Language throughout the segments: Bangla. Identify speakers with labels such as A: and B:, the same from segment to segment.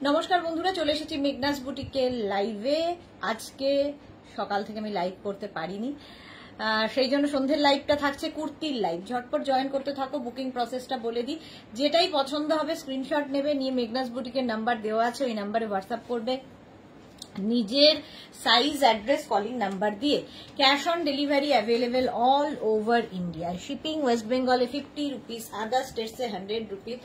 A: নমস্কার বন্ধুরা, চলে এসেছি মেঘনাস বুটিকের লাইভে। আজকে সকাল থেকে আমি লাইভ করতে পারিনি, সেই জন্য সন্ধ্যের লাইভটা থাকছে কুর্তির লাইভ। ঝটপট জয়েন করতে থাকো। বুকিং প্রসেসটা বলে দিই, যেটাই পছন্দ হবে স্ক্রিনশট নেবে, নিয়ে মেঘনাস বুটিকের নাম্বার দেওয়া আছে, ওই নাম্বারে হোয়াটসঅ্যাপ করবে নিজের সাইজ, অ্যাড্রেস, কলিং নাম্বার দিয়ে। Cash on delivery available all over India. Shipping West বেঙ্গলে 50 রুপিস, আদার স্টেটসে 100 রুপিস।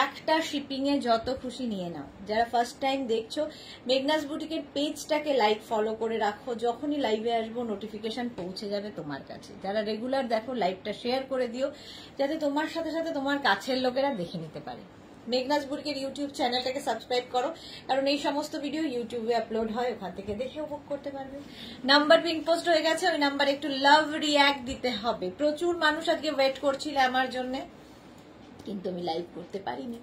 A: একটা শিপিং এ যত খুশি নিয়ে নাও। যারা ফার্স্ট টাইম দেখছো, মেঘনাস বুটিকের পেজটাকে লাইক ফলো করে রাখো, যখনই লাইভে আসবো নোটিফিকেশন পৌঁছে যাবে তোমার কাছে। যারা রেগুলার দেখো, লাইভটা শেয়ার করে দিও, যাতে তোমার সাথে সাথে তোমার কাছের লোকেরা দেখে নিতে পারে। মেঘনাস বুটিকের ইউটিউব চ্যানেলটাকে সাবস্ক্রাইব করো, কারণ এই সমস্ত ভিডিও ইউটিউবে আপলোড হয়, ওখান থেকে দেখে উপভোগ করতে পারবে। নাম্বার পিন পোস্ট হয়ে গেছে, ওই নাম্বারে একটু লাভ রিয়াক্ট দিতে হবে। প্রচুর মানুষ আজকে ওয়েট করছিল আমার জন্য, কিন্তু আমি লাইভ করতে পারিনি।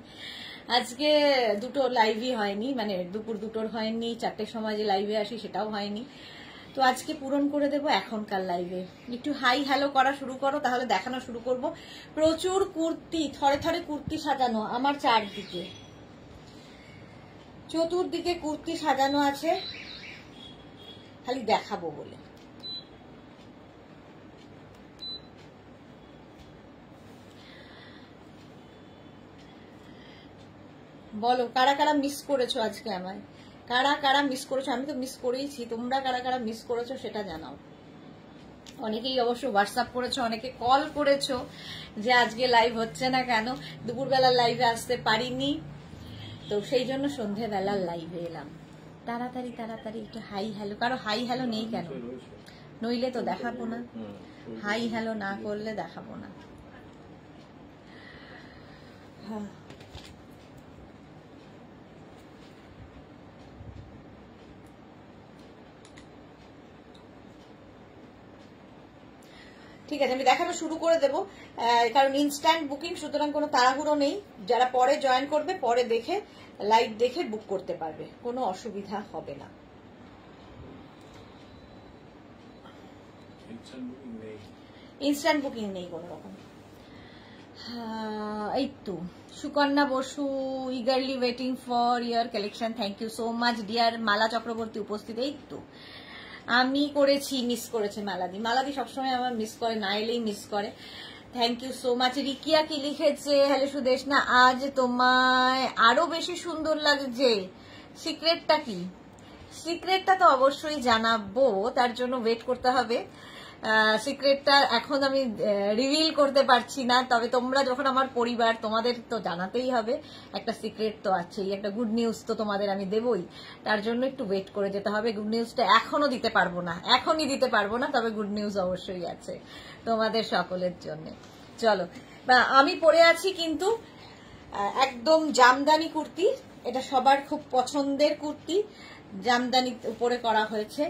A: আজকে দুটো লাইভই হয়নি, মানে দুপুর দুটোর হয়নি, 4টের সময় যে লাইভে আসি সেটাও হয়নি। তো আজকে পূরণ করে দেবো এখনকার লাইভে। একটু হাই হ্যালো করা শুরু করো, তাহলে দেখানো শুরু করব। প্রচুর কুর্তি, থরে থরে কুর্তি সাজানো আমার চারদিকে, চতুর্দিকে কুর্তি সাজানো আছে, খালি দেখাবো বলে। বলো কারা কারা মিস করেছো আজকে আমায়, কারা কারা মিস করেছো? আমি তো মিস করেইছি, তোমরা কারা কারা মিস করেছো সেটা জানাও। অনেকেই অবশ্য হোয়াটসঅ্যাপ করেছো, অনেকে কল করেছো যে আজকে লাইভ হচ্ছে না কেন। দুপুরবেলার লাইভে আসতে পারিনি, তো সেই জন্য সন্ধ্যেবেলার লাইভে এলাম। তাড়াতাড়ি তাড়াতাড়ি একটু হাই হ্যালো। কারো হাই হ্যালো নেই কেন? নইলে তো দেখাবো না, হাই হ্যালো না করলে দেখাবো না। হ্যাঁ, ঠিক আছে, আমি দেখানো শুরু করে দেবো, কারণ ইনস্ট্যান্ট বুকিং, সুতরাং কোনো তাড়াহুড়ো নেই। যারা পরে জয়েন করবে, পরে দেখে লাইভ দেখে বুক করতে পারবে, কোনো অসুবিধা হবে না। ইনস্ট্যান্ট বুকিং নেই কোনো রকম। এই তো Sukanya Basu, eagerly waiting for your collection. Thank you so much dear. Mala Chakraborty উপস্থিত। এই তো আমি করেছি, মিস করেছে মালাদি। মালাদি সবসময় আমার মিস করে, না এলেই মিস করে। Thank you so much. Rikiya কি লিখেছে, হ্যালো সুদেশ না, আজ তোমায় আরো বেশি সুন্দর লাগছে। সিক্রেটটা কি? সিক্রেটটা তো অবশ্যই জানাবো, তার জন্য ওয়েট করতে হবে। সিক্রেটটা এখন আমি রিভিল করতে পারছি না, তবে তোমরা যখন আমার পরিবার, তোমাদের তো জানাতেই হবে। একটা সিক্রেট তো আছেই, একটা গুড নিউজ তো তোমাদের আমি দেবই, তার জন্য একটু ওয়েট করে যেতে হবে। গুড নিউজটা এখনো দিতে পারবো না, এখনই দিতে পারবো না, তবে গুড নিউজ অবশ্যই আছে তোমাদের সকলের জন্য। চলো, আমি পরে আছি কিন্তু একদম জামদানি কুর্তি, এটা সবার খুব পছন্দের কুর্তি, জামদানি উপরে করা হয়েছে।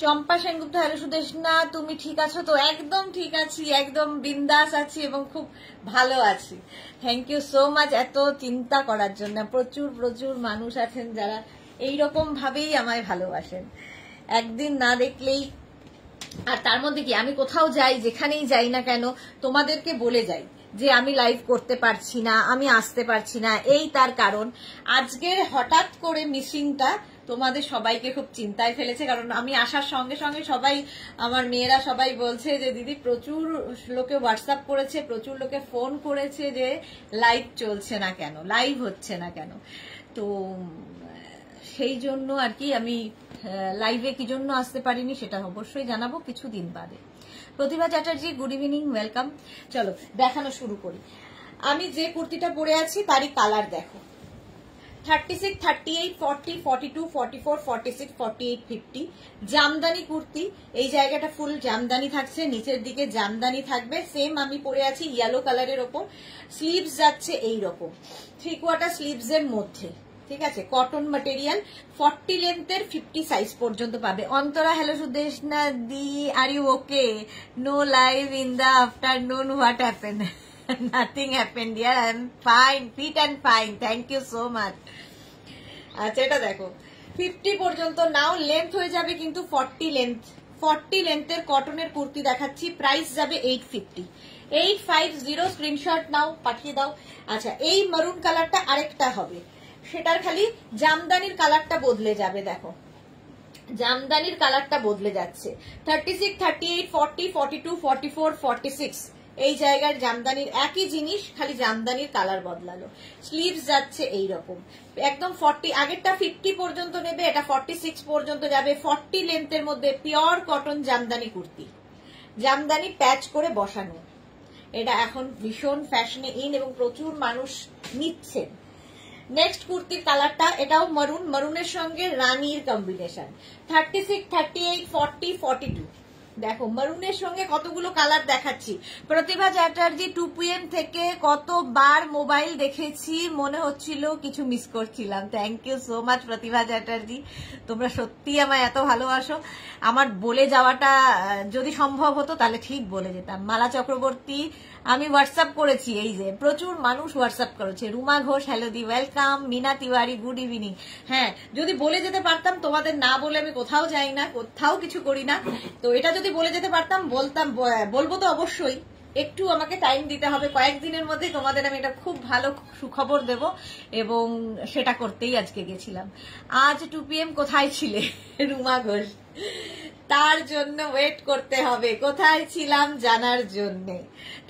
A: চম্পা সেনগুপ্ত, হ্যালো সুদেশ না, তুমি ঠিক আছো তো? একদম ঠিক আছি, একদম বিন্দাস আছি এবং খুব ভালো আছি। থ্যাংক ইউ সো মাচ এত চিন্তা করার জন্য। প্রচুর প্রচুর মানুষ আছেন যারা এইরকম ভাবেই আমায় ভালোবাসেন, একদিন না দেখলেই। আর তার মধ্যে কি, আমি কোথাও যাই, যেখানেই যাই না কেন, তোমাদেরকে বলে যাই যে আমি লাইভ করতে পারছি না, আমি আসতে পারছি না। এই তার কারণ আজকের হঠাৎ করে মিসিংটা তোমাদের সবাইকে খুব চিন্তায় ফেলেছে, কারণ আমি আসার সঙ্গে সঙ্গে সবাই, আমার মেয়েরা সবাই বলছে যে দিদি, প্রচুর লোকে হোয়াটসঅ্যাপ করেছে, প্রচুর লোকে ফোন করেছে যে লাইভ চলছে না কেন, লাইভ হচ্ছে না কেন। তো সেই জন্য আর কি আমি লাইভে কি জন্য আসতে পারিনি সেটা অবশ্যই জানাবো কিছুদিন বাদে। প্রতিভা চ্যাটার্জি, গুড ইভিনিং, ওয়েলকাম। চলো দেখানো শুরু করি। আমি যে কুর্তিটা পরে আছি তারই কালার দেখো, 36, 38, 40, 42, 44, 46, 48, 50। জামদানি কুর্তি, এই জায়গাটা ফুল জামদানি থাকছে, নিচের দিকে জামদানি থাকবে। সেম আমি পরে আছি ইয়েলো কালারের ওপর। স্লিভস যাচ্ছে এইরকম 3/4 স্লিভস এর মধ্যে, ঠিক আছে, কটন ম্যাটেরিয়াল। 40 লেন্থের 50 সাইজ পর্যন্ত পাবে। অন্তরা, হ্যালো সুদেশ না দি, are you okay? No live in the afternoon, what happen? Nothing happened dear, I am fine, fit and fine, thank you so much. আচ্ছা, এটা দেখো 50 পর্যন্ত নাও, লেন্থ হয়ে যাবে কিন্তু 40 লেন্থ। 40 লেন্থের কটনের কুর্তি দেখাচ্ছি, প্রাইস যাবে 850। 850 স্ক্রিনশট নাও, পাঠিয়ে দাও। আচ্ছা, এই মারুন কালারটা আরেকটা হবে, সেটার খালি জামদানির কালারটা বদলে যাবে। দেখো জামদানির কালারটা বদলে যাচ্ছে। 36, 38, 40, 42, 44, 46 এই জায়গার জামদানির একই জিনিস, খালি জামদানির কালার বদলালো। স্লিভস যাচ্ছে এইরকম একদম 40, আগেরটা 50 পর্যন্ত নেবে, এটা 46 পর্যন্ত যাবে। 40 লেন্থের মধ্যে পিওর কটন জামদানি কুর্তি, জামদানি প্যাচ করে বসানো। এটা এখন ভীষণ ফ্যাশনে ইন এবং প্রচুর মানুষ নিচ্ছেন। নেক্সট কুর্তির কালারটা, এটাও মারুন, মারুনের সঙ্গে রানীর কম্বিনেশন। 36, 38, 40, 42 দেখো মারুনের সঙ্গে কতগুলো কালার দেখাচ্ছি। প্রতিভা চ্যাটার্জি 2PM থেকে কতবার মোবাইল দেখেছি, মনে হচ্ছিল কিছু মিস করছিলাম। থ্যাংক ইউ সো মাচ প্রতিভা চ্যাটার্জি, তোমরা সত্যি আমায় এত ভালোবাসো। আমার বলে যাওয়াটা যদি সম্ভব হতো তাহলে ঠিক বলে যেতাম। মালা চক্রবর্তী আমি হোয়াটসঅ্যাপ করেছি, এই যে প্রচুর মানুষ হোয়াটসঅ্যাপ করেছে। রুমা ঘোষ হ্যালো দি welcome. Mina Tiwari good evening. হ্যাঁ যদি বলে যেতে পারতাম, তোমাদের না বলে আমি কোথাও যাই না, কোথাও কিছু করি না, তো এটা যদি বলে যেতে পারতাম বলতাম, বলবো তো অবশ্যই। একটু আমাকে টাইম দিতে হবে, কয়েকদিনের মধ্যে তোমাদের আমি এটা খুব ভালো সুখবর দেব এবং সেটা করতেই আজকে গেছিলাম। আজ 2PM কোথায় ছিলে রুমা ঘোষ? তার জন্য ওয়েট করতে হবে, কোথায় ছিলাম জানার জন্য।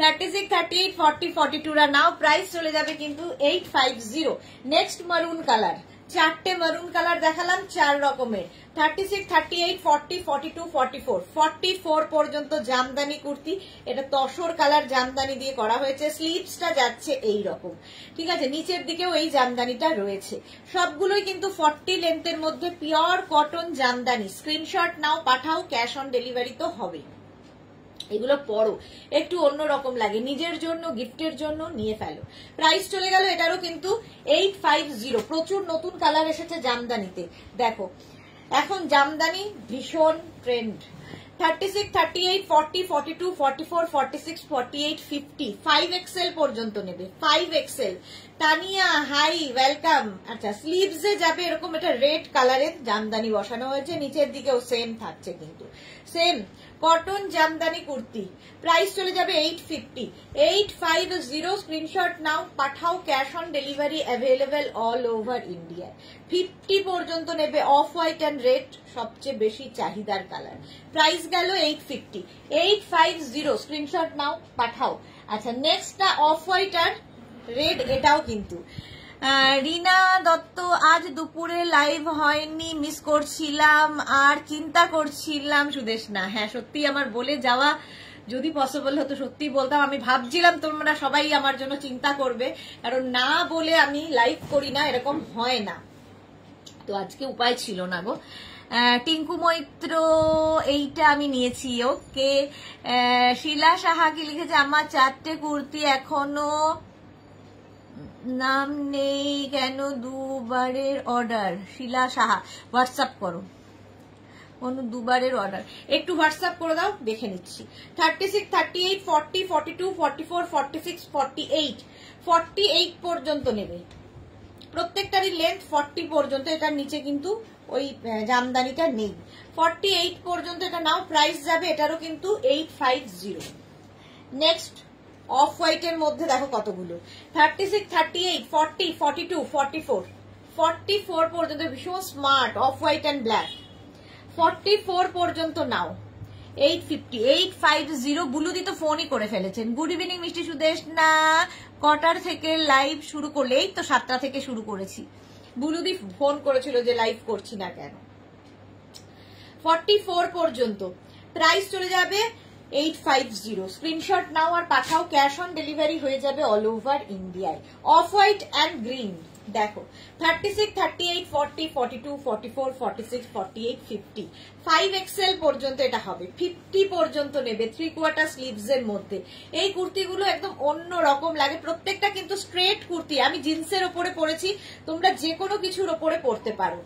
A: 36, 38, 40, 42 রা নাও প্রাইস চলে যাবে কিন্তু 850। নেক্সট মারুন কালার, চারটে মারুন কালার দেখালাম, 4 রকমের। 36, 38, 40, 42, 44 44 পর্যন্ত জামদানি কুর্তি। এটা তসর কালার জামদানি দিয়ে করা হয়েছে। স্লিভসটা যাচ্ছে এই রকম, ঠিক আছে, নিচের দিকেও এই জামদানিটা রয়েছে। সবগুলোই কিন্তু 40 লেন্থের মধ্যে পিওর কটন জামদানি। স্ক্রিনশট নাও, পাঠাও, ক্যাশ অন ডেলিভারি তো হবে। এগুলো পরো, একটু অন্যরকম লাগে, নিজের জন্য গিফটের জন্য নিয়ে ফেলো। প্রাইস চলে গেল এটারও কিন্তু 850। প্রচুর নতুন কালার এসেছে জামদানিতে। দেখো এখন জামদানি ভীষণ ট্রেন্ড। 36, 38, 40, 42, 44, 46, 48, 50 5XL পর্যন্ত নেবে। 5XL Tania hi welcome. আচ্ছা স্লিভসে যাবে এরকম, এটা রেড কালারের জামদানি বসানো হয়েছে, নিচের দিকেও সেম থাকছে কিন্তু same cotton Jamdani kurti. Price চলে যাবে 850। 850 স্ক্রিনশট নাও, পাঠাও, cash on delivery available all over India. 50 পর্যন্ত নেবে। অফ হোয়াইট অ্যান্ড রেড সবচেয়ে বেশি চাহিদার কালার। প্রাইস গেল 850। 850 স্ক্রিনশট নাও, পাঠাও। আচ্ছা নেক্সটটা অফ হোয়াইট আর রেড, এটাও কিন্তু। রিনা দত্ত আজ দুপুরে লাইভ হয়নি, মিস করছিলাম আর চিন্তা করছিলাম। সুদেশ না, হ্যাঁ সত্যি আমার বলে যাওয়া যদি পসিবল হতো সত্যি বলতাম। আমি ভাবছিলাম তোমরা সবাই আমার জন্য চিন্তা করবে, কারণ না বলে আমি লাইভ করি না, এরকম হয় না, তো আজকে উপায় ছিল না গো। টিঙ্কু মৈত্র এইটা আমি নিয়েছি। ওকে শিলা সাহা কি লিখেছে, আমার 4টে কুর্তি এখনো নাম নেই কেন, দুবারের অর্ডার। শিলা সাহা হোয়াটসঅ্যাপ করো, কোনো দুবারের অর্ডার একটু হোয়াটসঅ্যাপ করে দাও, দেখে নিচ্ছি। 36, 38, 40, 42, 44, 46, 48 48 পর্যন্ত নেবে। প্রত্যেকটারই লেন্থ 40 পর্যন্ত, এটার নিচে কিন্তু ওই জামদানিটা নেই। 48 পর্যন্ত এটা নাও, প্রাইস যাবে এটারও কিন্তু 850। নেক্সট অফ হোয়াইটের মধ্যে দেখো কতগুলো। 36, 38, 40, 42, 44 44 পর্যন্ত ভীষণ smart of white and black. 44 পর্যন্ত নাও 850। 850 বুলুদি তো ফোনই করে ফেলেছেন। গুড ইভিনিং মিষ্টি সুদেশ না, কটার থেকে লাইভ শুরু করলে? এই তো 7টা থেকে শুরু করেছি। বুলুদি ফোন করেছিল যে লাইভ করছি না কেন। 44 পর্যন্ত প্রাইস চলে যাবে 850। স্ক্রিনশট নাও আর পাঠাও, ক্যাশ অন ডেলিভারি হয়ে যাবে অল ওভার ইন্ডিয়ায়। অফ হোয়াইট অ্যান্ড গ্রিন দেখো 36, 38, 40, 42, 44, 46, 48, 50 5XL পর্যন্ত এটা হবে। 50 পর্যন্ত নেবে 3/4 স্লিভস এর মধ্যে। এই কুর্তিগুলো একদম অন্য রকম লাগে, প্রত্যেকটা কিন্তু স্ট্রেট কুর্তি। আমি জিন্সের ওপরে পরেছি, তোমরা যে কোনো কিছুর ওপরে পরতে পারো,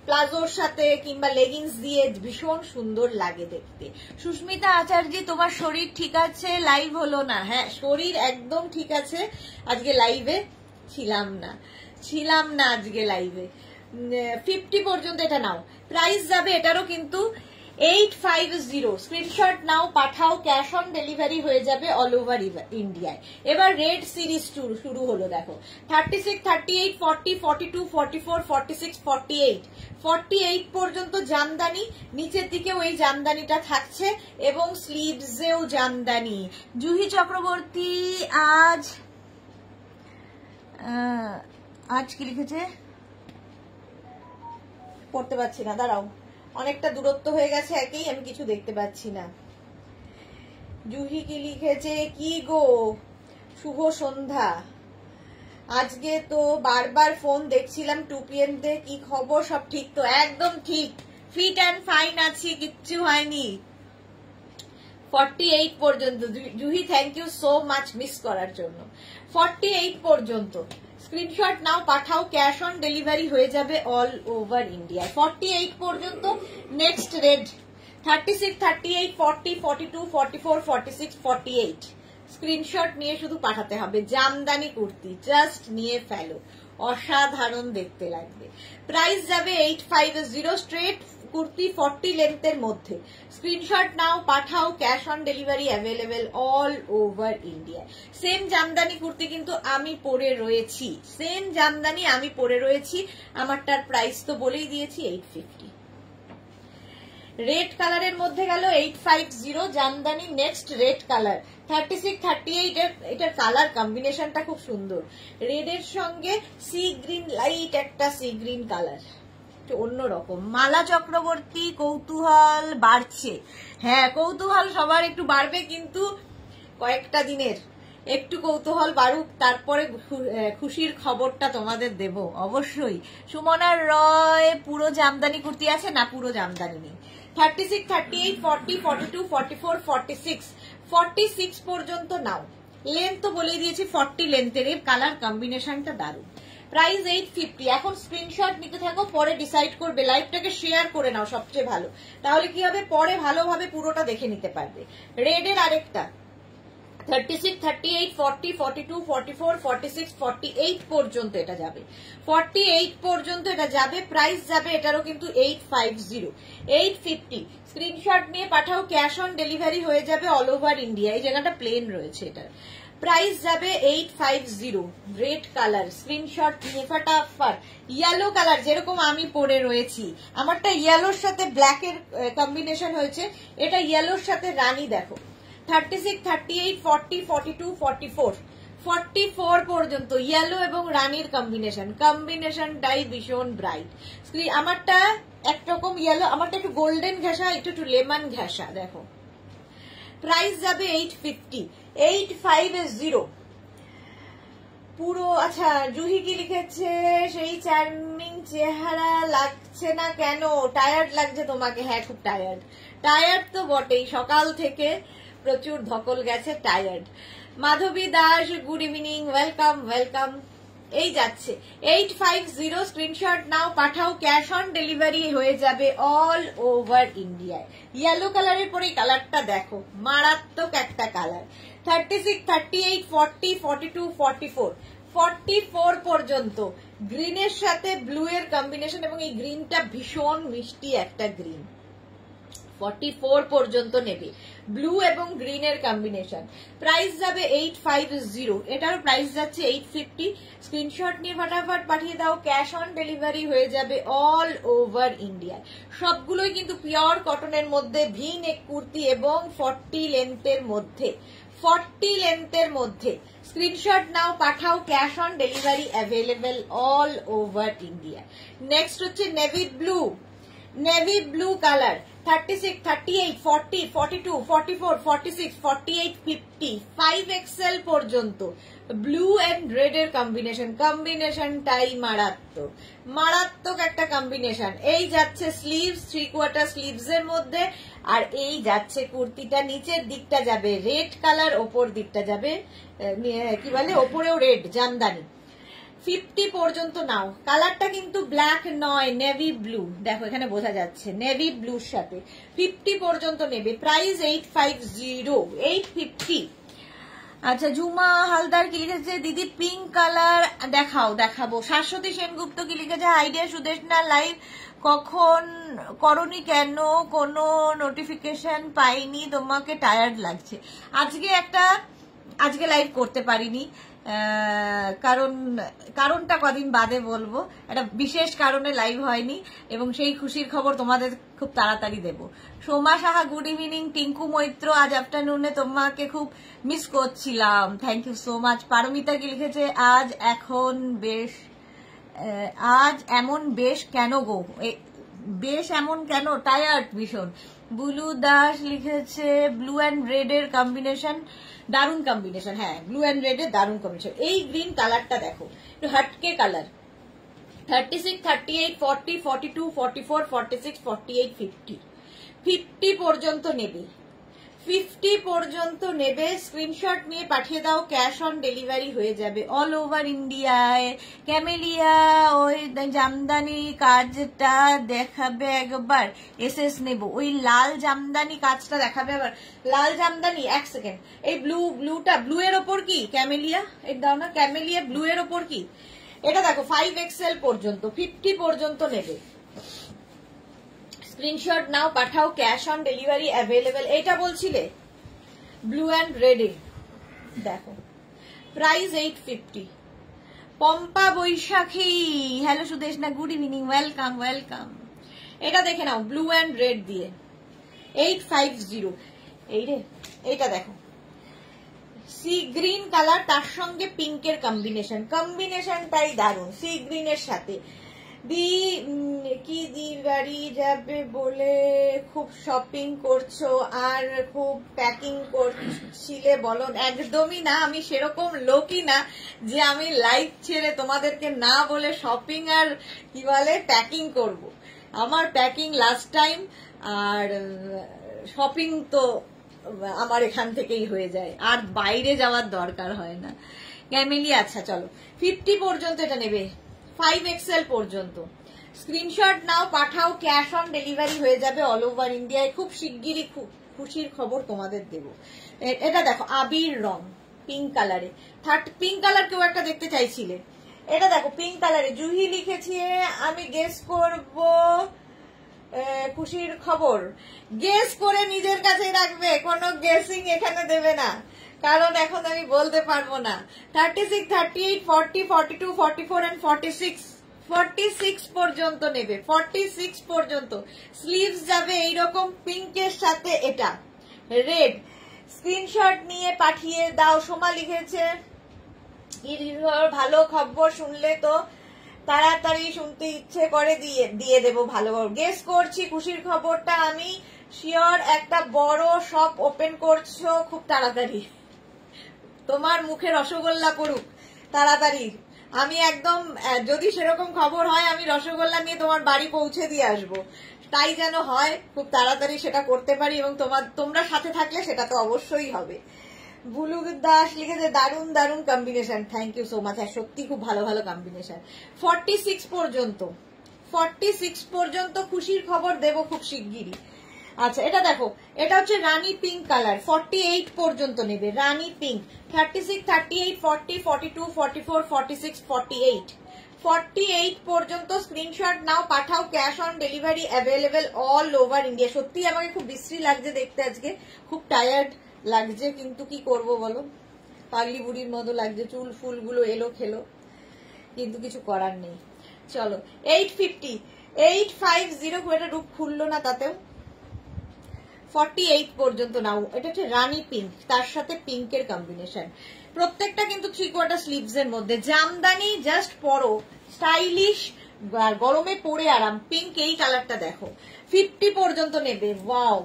A: প্লাজোর সাথে কিংবা লেগিংস দিয়ে ভীষণ সুন্দর লাগে দেখতে। সুস্মিতা আচার্য তোমার শরীর ঠিক আছে, লাইভ হলো না? হ্যাঁ শরীর একদম ঠিক আছে, আজকে লাইভে ছিলাম না আজকে লাইভে। 50 পর্যন্ত এটা নাও, প্রাইস যাবে এটারও কিন্তু 850 স্ক্রিনশট নাও পাঠাও, ক্যাশ অন ডেলিভারি হয়ে যাবে অল ওভার ইন্ডিয়ায়। এবার রেড সিরিজ শুরু হলো দেখো, 36, 38, 40, 42, 44, 46, 48, 48 পর্যন্ত জামদানি, নিচের দিকেও এই জামদানিটা থাকছে এবং স্লিভসেও জামদানি। জুহি চক্রবর্তী আজ কি লিখেছে পড়তে পারছি না, দাঁড়াও, অনেকটা দূরত্ব হয়ে গেছে একেই, আমি কিছু দেখতে পাচ্ছি না। জুহি কি লিখেছে, কি গো শুভ সন্ধ্যা, আজকে তো বারবার ফোন দেখছিলাম 2 PM তে, কি খবর, সব ঠিক তো? একদম ঠিক, ফিট অ্যান্ড ফাইন আছি, কিচ্ছু হয়নি। 48 পর্যন্ত Juhi, thank you so much miss করার জন্য। 48 পর্যন্ত স্ক্রিনশট নাও পাঠাও, ক্যাশ অন ডেলিভারি হয়ে যাবে অল ওভার ইন্ডিয়া। 48 পর্যন্ত। নেক্সট রেড 36, 38, 40, 42, 44, 46, 48 স্ক্রিনশট নিয়ে শুধু পাঠাতে হবে। জামদানি কুর্তি জাস্ট নিয়ে ফেলো, অসাধারণ দেখতে লাগবে। প্রাইস যাবে 850, স্ট্রেট কুর্তি 40 লেন্থের মধ্যে। স্ক্রিনশট নাও পাঠাও, cash on delivery available all over India. Same Jamdani kurti কিন্তু আমি পরে রয়েছি, সেম জামদানি আমি পরে রয়েছি, আমারটার প্রাইস তো বলেই দিয়েছি 850। রেড কালারের মধ্যে গেল 850 জামদানি। নেক্সট রেড কালার 36, 38, এটার কালার কম্বিনেশনটা খুব সুন্দর, রেডের সঙ্গে সি গ্রিন, লাইট একটা সি গ্রিন কালার, অন্যরকম। মালা চক্রবর্তী, কৌতূহল বাড়ছে। হ্যাঁ, কৌতূহল সবার একটু বাড়বে, কিন্তু কয়েকটা দিনের একটু কৌতূহল বাড়ুক, তারপরে খুশির খবরটা তোমাদের দেব অবশ্যই। সুমনার রয়, পুরো জামদানি কুর্তি আছে না? পুরো জামদানি নেই। 36, 38, 40, 42, 44, 46, 46 পর্যন্ত নাও। লেন্থ তো বলে দিয়েছি 40 লেন্থের, এর কালার কম্বিনেশনটা দারুণ। প্রাইস 850। এখন স্ক্রিনশট নিতে থাকো, পরে ডিসাইড করবে। লাইভটাকে শেয়ার করে নাও সবচেয়ে ভালো, তাহলে কি হবে, পরে ভালোভাবে পুরোটা দেখে নিতে পারবে। রেডের আরেকটা 36, 38, 40, 42, 44, 46, 48 পর্যন্ত এটা যাবে। 48 পর্যন্ত এটা যাবে। প্রাইস যাবে এটারও কিন্তু 850, 850। স্ক্রিনশট নিয়ে পাঠাও, ক্যাশ অন ডেলিভারি হয়ে যাবে অল ওভার ইন্ডিয়া। এই জায়গাটা প্লেন রয়েছে এটার। প্রাইস যাবে 850। রেড কালার, স্ক্রিনশট নিয়ে ফাটাফাট। ইয়েলো কালার যেরকম আমি পরে রয়েছি, আমারটা ইয়েলোর সাথে ব্ল্যাকের কম্বিনেশন হয়েছে, এটা ইয়েলোর সাথে রানী দেখো। 36, 38, 40, 42, 44, 44 পর্যন্ত ইয়েলো এবং রানীর কম্বিনেশনটাই ভীষণ ব্রাইট। আমারটা একরকম ইয়েলো, আমারটা একটু গোল্ডেন ঘেঁষা, একটু লেমন ঘেঁষা দেখো। প্রাইস যাবে 850, 850 পুরো। আচ্ছা, জুহি কি লিখেছে, সেই চার্মিং চেহারা লাগছে না কেন? টায়ার্ড লাগছে তোমাকে? হ্যাঁ, খুব টায়ার্ড তো বটেই, সকাল থেকে প্রচুর ধকল গেছে, টায়ার্ড। মাধবী দাস, গুড ইভিনিং, ওয়েলকাম। এই যাচ্ছে 850। স্ক্রিনশট নাও পাঠাও, ক্যাশ অন ডেলিভারি হয়ে যাবে অল ওভার ইন্ডিয়ায়। ইয়েলো কালারের পরে কালারটা দেখো, মারাত্মক একটা কালার। 36, 38, 40, 42, 44, 44 পর্যন্ত গ্রিনের সাথে ব্লু এর কম্বিনেশন, এবং এই গ্রিনটা ভীষণ মিষ্টি একটা গ্রিন। 44 পর্যন্ত নেবে, ব্লু এবং গ্রিনের কম্বিনেশন। প্রাইস যাবে 850, এটার প্রাইস যাচ্ছে 850। স্ক্রিনশট নিয়ে ফটাফট পাঠিয়ে দাও, ক্যাশ অন ডেলিভারি হয়ে যাবে অল ওভার ইন্ডিয়া। সবগুলোই কিন্তু পিওর কটনের মধ্যে, ভি নেক কুর্তি এবং 40 লেন্থের মধ্যে, 40 লেন্থের মধ্যে। স্ক্রিনশট নাও পাঠাও, cash on delivery available all over India. Next হচ্ছে নেভি ব্লু কালার, 36, 38, 40, 42, 44, 46, 48, 50, 5XL পর্যন্ত ব্লু এন্ড রেড এর কম্বিনেশনটাই মারাত্মক একটা কম্বিনেশন। এই যাচ্ছে স্লিভস, 3/4 স্লিভস এর মধ্যে, আর এই যাচ্ছে কুর্তিটা, নিচের দিকটা যাবে রেড কালার, ওপর দিকটা যাবে কি বলে, ওপরেও রেড জামদানি। 50 পর্যন্ত নাও। কালারটা কিন্তু ব্ল্যাক নয়, নেভি ব্লু, দেখো এখানে বোঝা যাচ্ছে নেভি ব্লুর সাথে। 50 পর্যন্ত নেবে। প্রাইস 850, 850। আচ্ছা, জুমা হালদার কি লিখেছে, দিদি পিঙ্ক কালার দেখাবো। শাশ্বতী সেনগুপ্ত কি লিখেছে, আইডিয়া সুদেশনা লাইভ কখন করনি কেন, কোনো নোটিফিকেশন পাইনি, তোমাকে টায়ার্ড লাগছে। আজকে লাইভ করতে পারিনি, কারণটা কদিন বাদে বলবো। একটা বিশেষ কারণে লাইভ হয়নি এবং সেই খুশির খবর তোমাদের খুব তাড়াতাড়ি দেব। Soma Saha good evening. টিঙ্কু মৈত্র আজ আফটারনুনে তোমাকে খুব মিস করছিলাম, thank you so much. Paromita কি লিখেছে, আজ এমন বেশ কেন গো, বেশ এমন কেন, টায়ার্ড ভীষণ। বুলু দাস লিখেছে, ব্লু অ্যান্ড রেড এর কম্বিনেশন দারুণ কম্বিনেশন। হ্যাঁ, ব্লু অ্যান্ড রেড এর দারুণ কম্বিনেশন। এই গ্রিন কালারটা দেখো, একটু হটকে কালার। 36, 38, 40, 42, 44, 46, 48, 50 50 পর্যন্ত নেবে, 50 পর্যন্ত নেবে। স্ক্রিনশট নিয়ে পাঠিয়ে দাও, ক্যাশ অন ডেলিভারি হয়ে যাবে অল ওভার ইন্ডিয়ায়। ক্যামেলিয়া ওই জামদানি কাজটা দেখাবে একবার, এসএস নেব। ওই লাল জামদানি কাজটা দেখাবে আবার, লাল জামদানি। এক সেকেন্ড, এই ব্লু এর ওপর কি ক্যামেলিয়া, এই দাও না ক্যামেলিয়া, ব্লু এর ওপর কি এটা দেখো, 5XL পর্যন্ত 50 পর্যন্ত নেবে। স্ক্রিনশট নাও, পাঠাও, ক্যাশ অন ডেলিভারি অ্যাভেলেবেল। এটা বলছিলে ব্লু অ্যান্ড রেড এ দেখো, price 850। Pompa Baishakhi, hello Sudeshna, good evening, welcome. এটা দেখে নাও, ব্লু অ্যান্ড রেড দিয়ে 850। এইটা দেখো, সি গ্রিন কালার, তার সঙ্গে পিঙ্কের কম্বিনেশনটাই দারুণ। সি গ্রিনের সাথে দিদির বাড়ি যাবে বলে খুব শপিং করছো আর খুব প্যাকিং করছিলে বলো। একদমই না, আমি সেরকম লোকই না যে আমি লাইভ ছেড়ে তোমাদেরকে না বলে শপিং আর কি বলে প্যাকিং করব। আমার প্যাকিং লাস্ট টাইম, আর শপিং তো আমার এখান থেকেই হয়ে যায়, আর বাইরে যাওয়ার দরকার হয় না। ক্যামেলি, আচ্ছা চলো 50 পর্যন্ত এটা নেবে, 5XL পর্যন্ত। স্ক্রিনশট নাও, পাঠাও, ক্যাশ অন ডেলিভারি হয়ে যাবে অল ওভার ইন্ডিয়ায়। খুব শিগগিরই খুশির খবর তোমাদের দেব। এটা দেখো, আবির রং পিঙ্ক কালারে, পিঙ্ক কালার কেউ একটা দেখতে চাইছিলে। এটা দেখো পিঙ্ক কালারে, জুহি লিখেছে আমি গেস করব খুশির খবর। গেস করে নিজের কাছে রাখবে, কোনো গেসিং এখানে দেবে না, কারণ এখন আমি বলতে পারবো না। 36, 38, 40, 42, 44 and 46 পর্যন্ত নেবে, 46 পর্যন্ত। স্লিভস যাবে এইরকম পিঙ্কের সাথে, এটা রেড। স্ক্রিনশট নিয়ে পাঠিয়ে দাও। সোমা লিখেছে ভালো খবর শুনলে তো তাড়াতাড়ি শুনতে ইচ্ছে করে, দিয়ে দেবো ভালো খবর। গেস করছি খুশির খবরটা, আমি শিওর একটা বড় শপ ওপেন করছো খুব তাড়াতাড়ি। তোমার মুখে রসগোল্লা পড়ুক তাড়াতাড়ি। আমি একদম, যদি সেরকম খবর হয় আমি রসগোল্লা নিয়ে তোমার বাড়ি পৌঁছে দিয়ে আসবো। তাই যেন হয়, খুব তাড়াতাড়ি সেটা করতে পারি, এবং তোমরা সাথে থাকলে সেটা তো অবশ্যই হবে। বুলু দাস লিখেছে দারুণ দারুণ combination, thank you so much. সত্যি খুব ভালো ভালো কম্বিনেশন। 46 পর্যন্ত খুশির খবর দেব খুব শিগগিরই। আচ্ছা, এটা দেখো, এটা হচ্ছে রানী পিঙ্ক কালার, 48 পর্যন্ত নেবে, রানী পিঙ্ক। 36, 38, 40, 42, 44, 46, 48 পর্যন্ত। স্ক্রিনশট নাও, পাঠাও, cash on delivery available all over India. সত্যি আমাকে খুব বিশ্রী লাগছে দেখতে, আজকে খুব টায়ার্ড লাগছে, কিন্তু কি করব বলো, পাগলি বুড়ির মতো লাগছে, চুল ফুলগুলো এলো খেলো, কিন্তু কিছু করার নেই। চলো 850, 850 এটা রূপ খুললো না তাতেও। 48 পর্যন্ত নাও। এটা হচ্ছে রানী পিঙ্ক, তার সাথে পিঙ্কের কম্বিনেশন। প্রত্যেকটা কিন্তু 3/4 স্লিভস এর মধ্যে। জামদানি জাস্ট পরো, স্টাইলিশ, গরমে পরে আরাম। পিঙ্ক এই কালারটা দেখো, 50 পর্যন্ত নেবে। ওয়াও।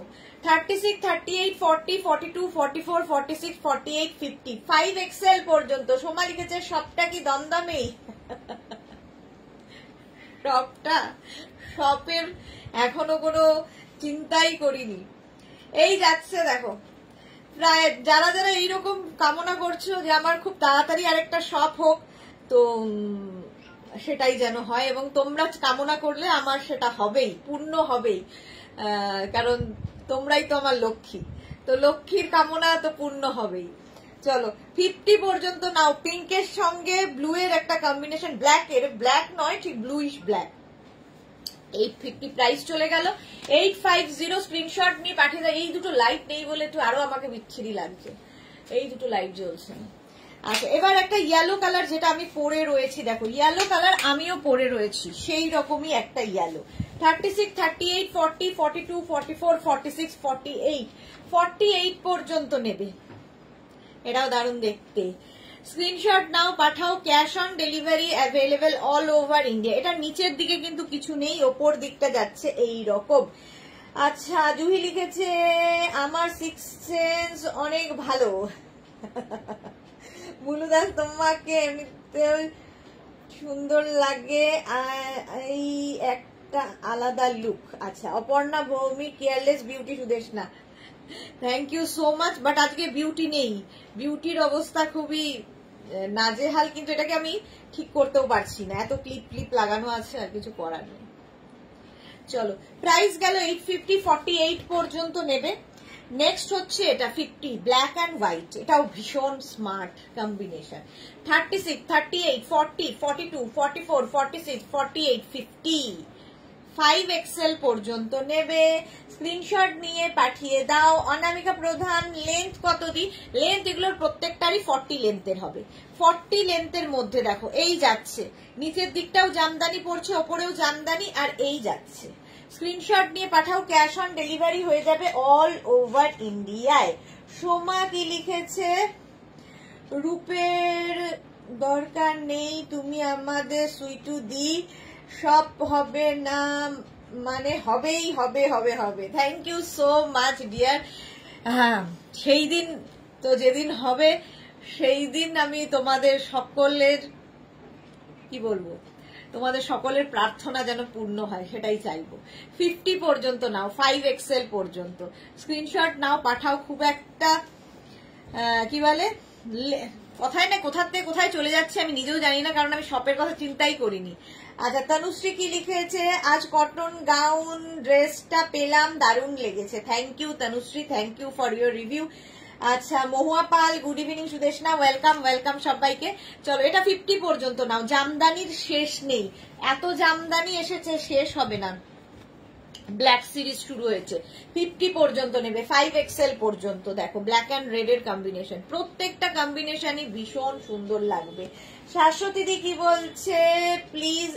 A: 36, 38, 40, 42, 44, 46, 48, 50, 5XL পর্যন্ত। সোমা লিখেছে সবটা কি দমদমেই? শপের এখনো কোনো চিন্তাই করিনি। এই যাচ্ছে দেখো, প্রায় যারা যারা এইরকম কামনা করছো যে আমার খুব তাড়াতাড়ি আরেকটা শপ হোক, তো সেটাই যেন হয়, এবং তোমরা কামনা করলে আমার সেটা হবেই, পূর্ণ হবেই, কারণ তোমরাই তো আমার লক্ষ্মী, তো লক্ষ্মীর কামনা তো পূর্ণ হবেই। চলো 50 পর্যন্ত নাও। পিঙ্কের সঙ্গে ব্লু এর একটা কম্বিনেশন, ব্ল্যাক নয় ঠিক ব্লুইশ ব্ল্যাক। 850 প্রাইস চলে গেল। 850 স্ক্রিনশট নিয়ে পাঠিয়ে দাও। এই দুটো লাইট নেই বলে একটু আরো আমাকে বিচ্ছিরি লাগছে, এই দুটো লাইট জ্বলছে। আচ্ছা, এবার একটা ইয়েলো কালার যেটা আমি পরে রয়েছি, দেখো ইয়েলো কালার আমিও পরে রয়েছি, সেই রকমই একটা ইয়েলো। 36, 38, 40, 42, 44, 46, 48, 48 পর্যন্ত নেবে। এটাও দারুণ দেখতে। স্ক্রিনশট নাও, পাঠাও। Cash on delivery available all over India. এটা নিচের দিকে কিন্তু কিছু নেই, ওপর দিকটা যাচ্ছে এই রকম। আচ্ছা, জুহি লিখেছে আমার সিক্স সেন্স অনেক ভালো। মুলুদাস তোমাকে এমনিতে সুন্দর লাগে, এই একটা আলাদা লুক। আচ্ছা, Aparna Bhowmik careless beauty Sudeshna, thank you so much. But আজকে বিউটি নেই, বিউটির অবস্থা খুবই নাজেহাল, কিন্তু এটাকে আমি ঠিক করতেও পারছি না, এত ক্লিপ লাগানো আছে, আর কিছু করার নেই। চলো, প্রাইস গেল 850, 48 পর্যন্ত নেবে। নেক্সট হচ্ছে এটা 50 ব্ল্যাক অ্যান্ড হোয়াইট, এটাও ভীষণ স্মার্ট কম্বিনেশন। 36, 38, 40, 42, 44, 46, 48, 50, 5XL পর্যন্ত নেবে। স্ক্রিনশট নিয়ে পাঠিয়ে দাও। অনামিকা প্রধান, লেন্থ কত দি? লেন্থ এগুলোর প্রত্যেকটারই 40 লেন্থের হবে। 40 লেন্থের মধ্যে দেখো এই যাচ্ছে, নিচের দিকটাও জামদানি পড়ছে, ওপরেও জামদানি, আর এই যাচ্ছে। স্ক্রিনশট নিয়ে পাঠাও, ক্যাশ অন ডেলিভারি হয়ে যাবে অল ওভার ইন্ডিয়ায়। সোমা কি লিখেছে? রূপের দরকার নেই, তুমি আমাদের সুইটু দি, সব হবে না মানে হবেই হবে হবে হবে। Thank you so much dear. হ্যাঁ, সেই দিন তো যেদিন হবে সেই দিন আমি তোমাদের সকলের কি বলবো, তোমাদের সকলের প্রার্থনা যেন পূর্ণ হয় সেটাই চাইবো। 50 পর্যন্ত নাও, 5XL পর্যন্ত স্ক্রিনশট নাও, পাঠাও। খুব একটা কি বলে কথায় না কোথা থেকে কোথায় চলে যাচ্ছে আমি নিজেও জানি না, কারণ আমি শপের কথা চিন্তাই করিনি। আচ্ছা, তনুশ্রী কি লিখেছে? আজ কটন গাউন ড্রেসটা পেলাম, দারুণ লেগেছে। Thank you Tanushree, thank you for your review. আচ্ছা, Mahua Pal, good evening Sudeshna, welcome welcome সবাইকে। চলো, এটা 50 পর্যন্ত নাও। জামদানির শেষ নেই, এত জামদানি এসেছে, শেষ হবে না। ব্ল্যাক সিরিজ শুরু হয়েছে, 50 পর্যন্ত নেবে, 5XL পর্যন্ত। দেখো ব্ল্যাক অ্যান্ড রেড এর কম্বিনেশন, প্রত্যেকটা কম্বিনেশনই ভীষণ সুন্দর লাগবে। শাশ্বতী দি কি বলছে? প্লিজ,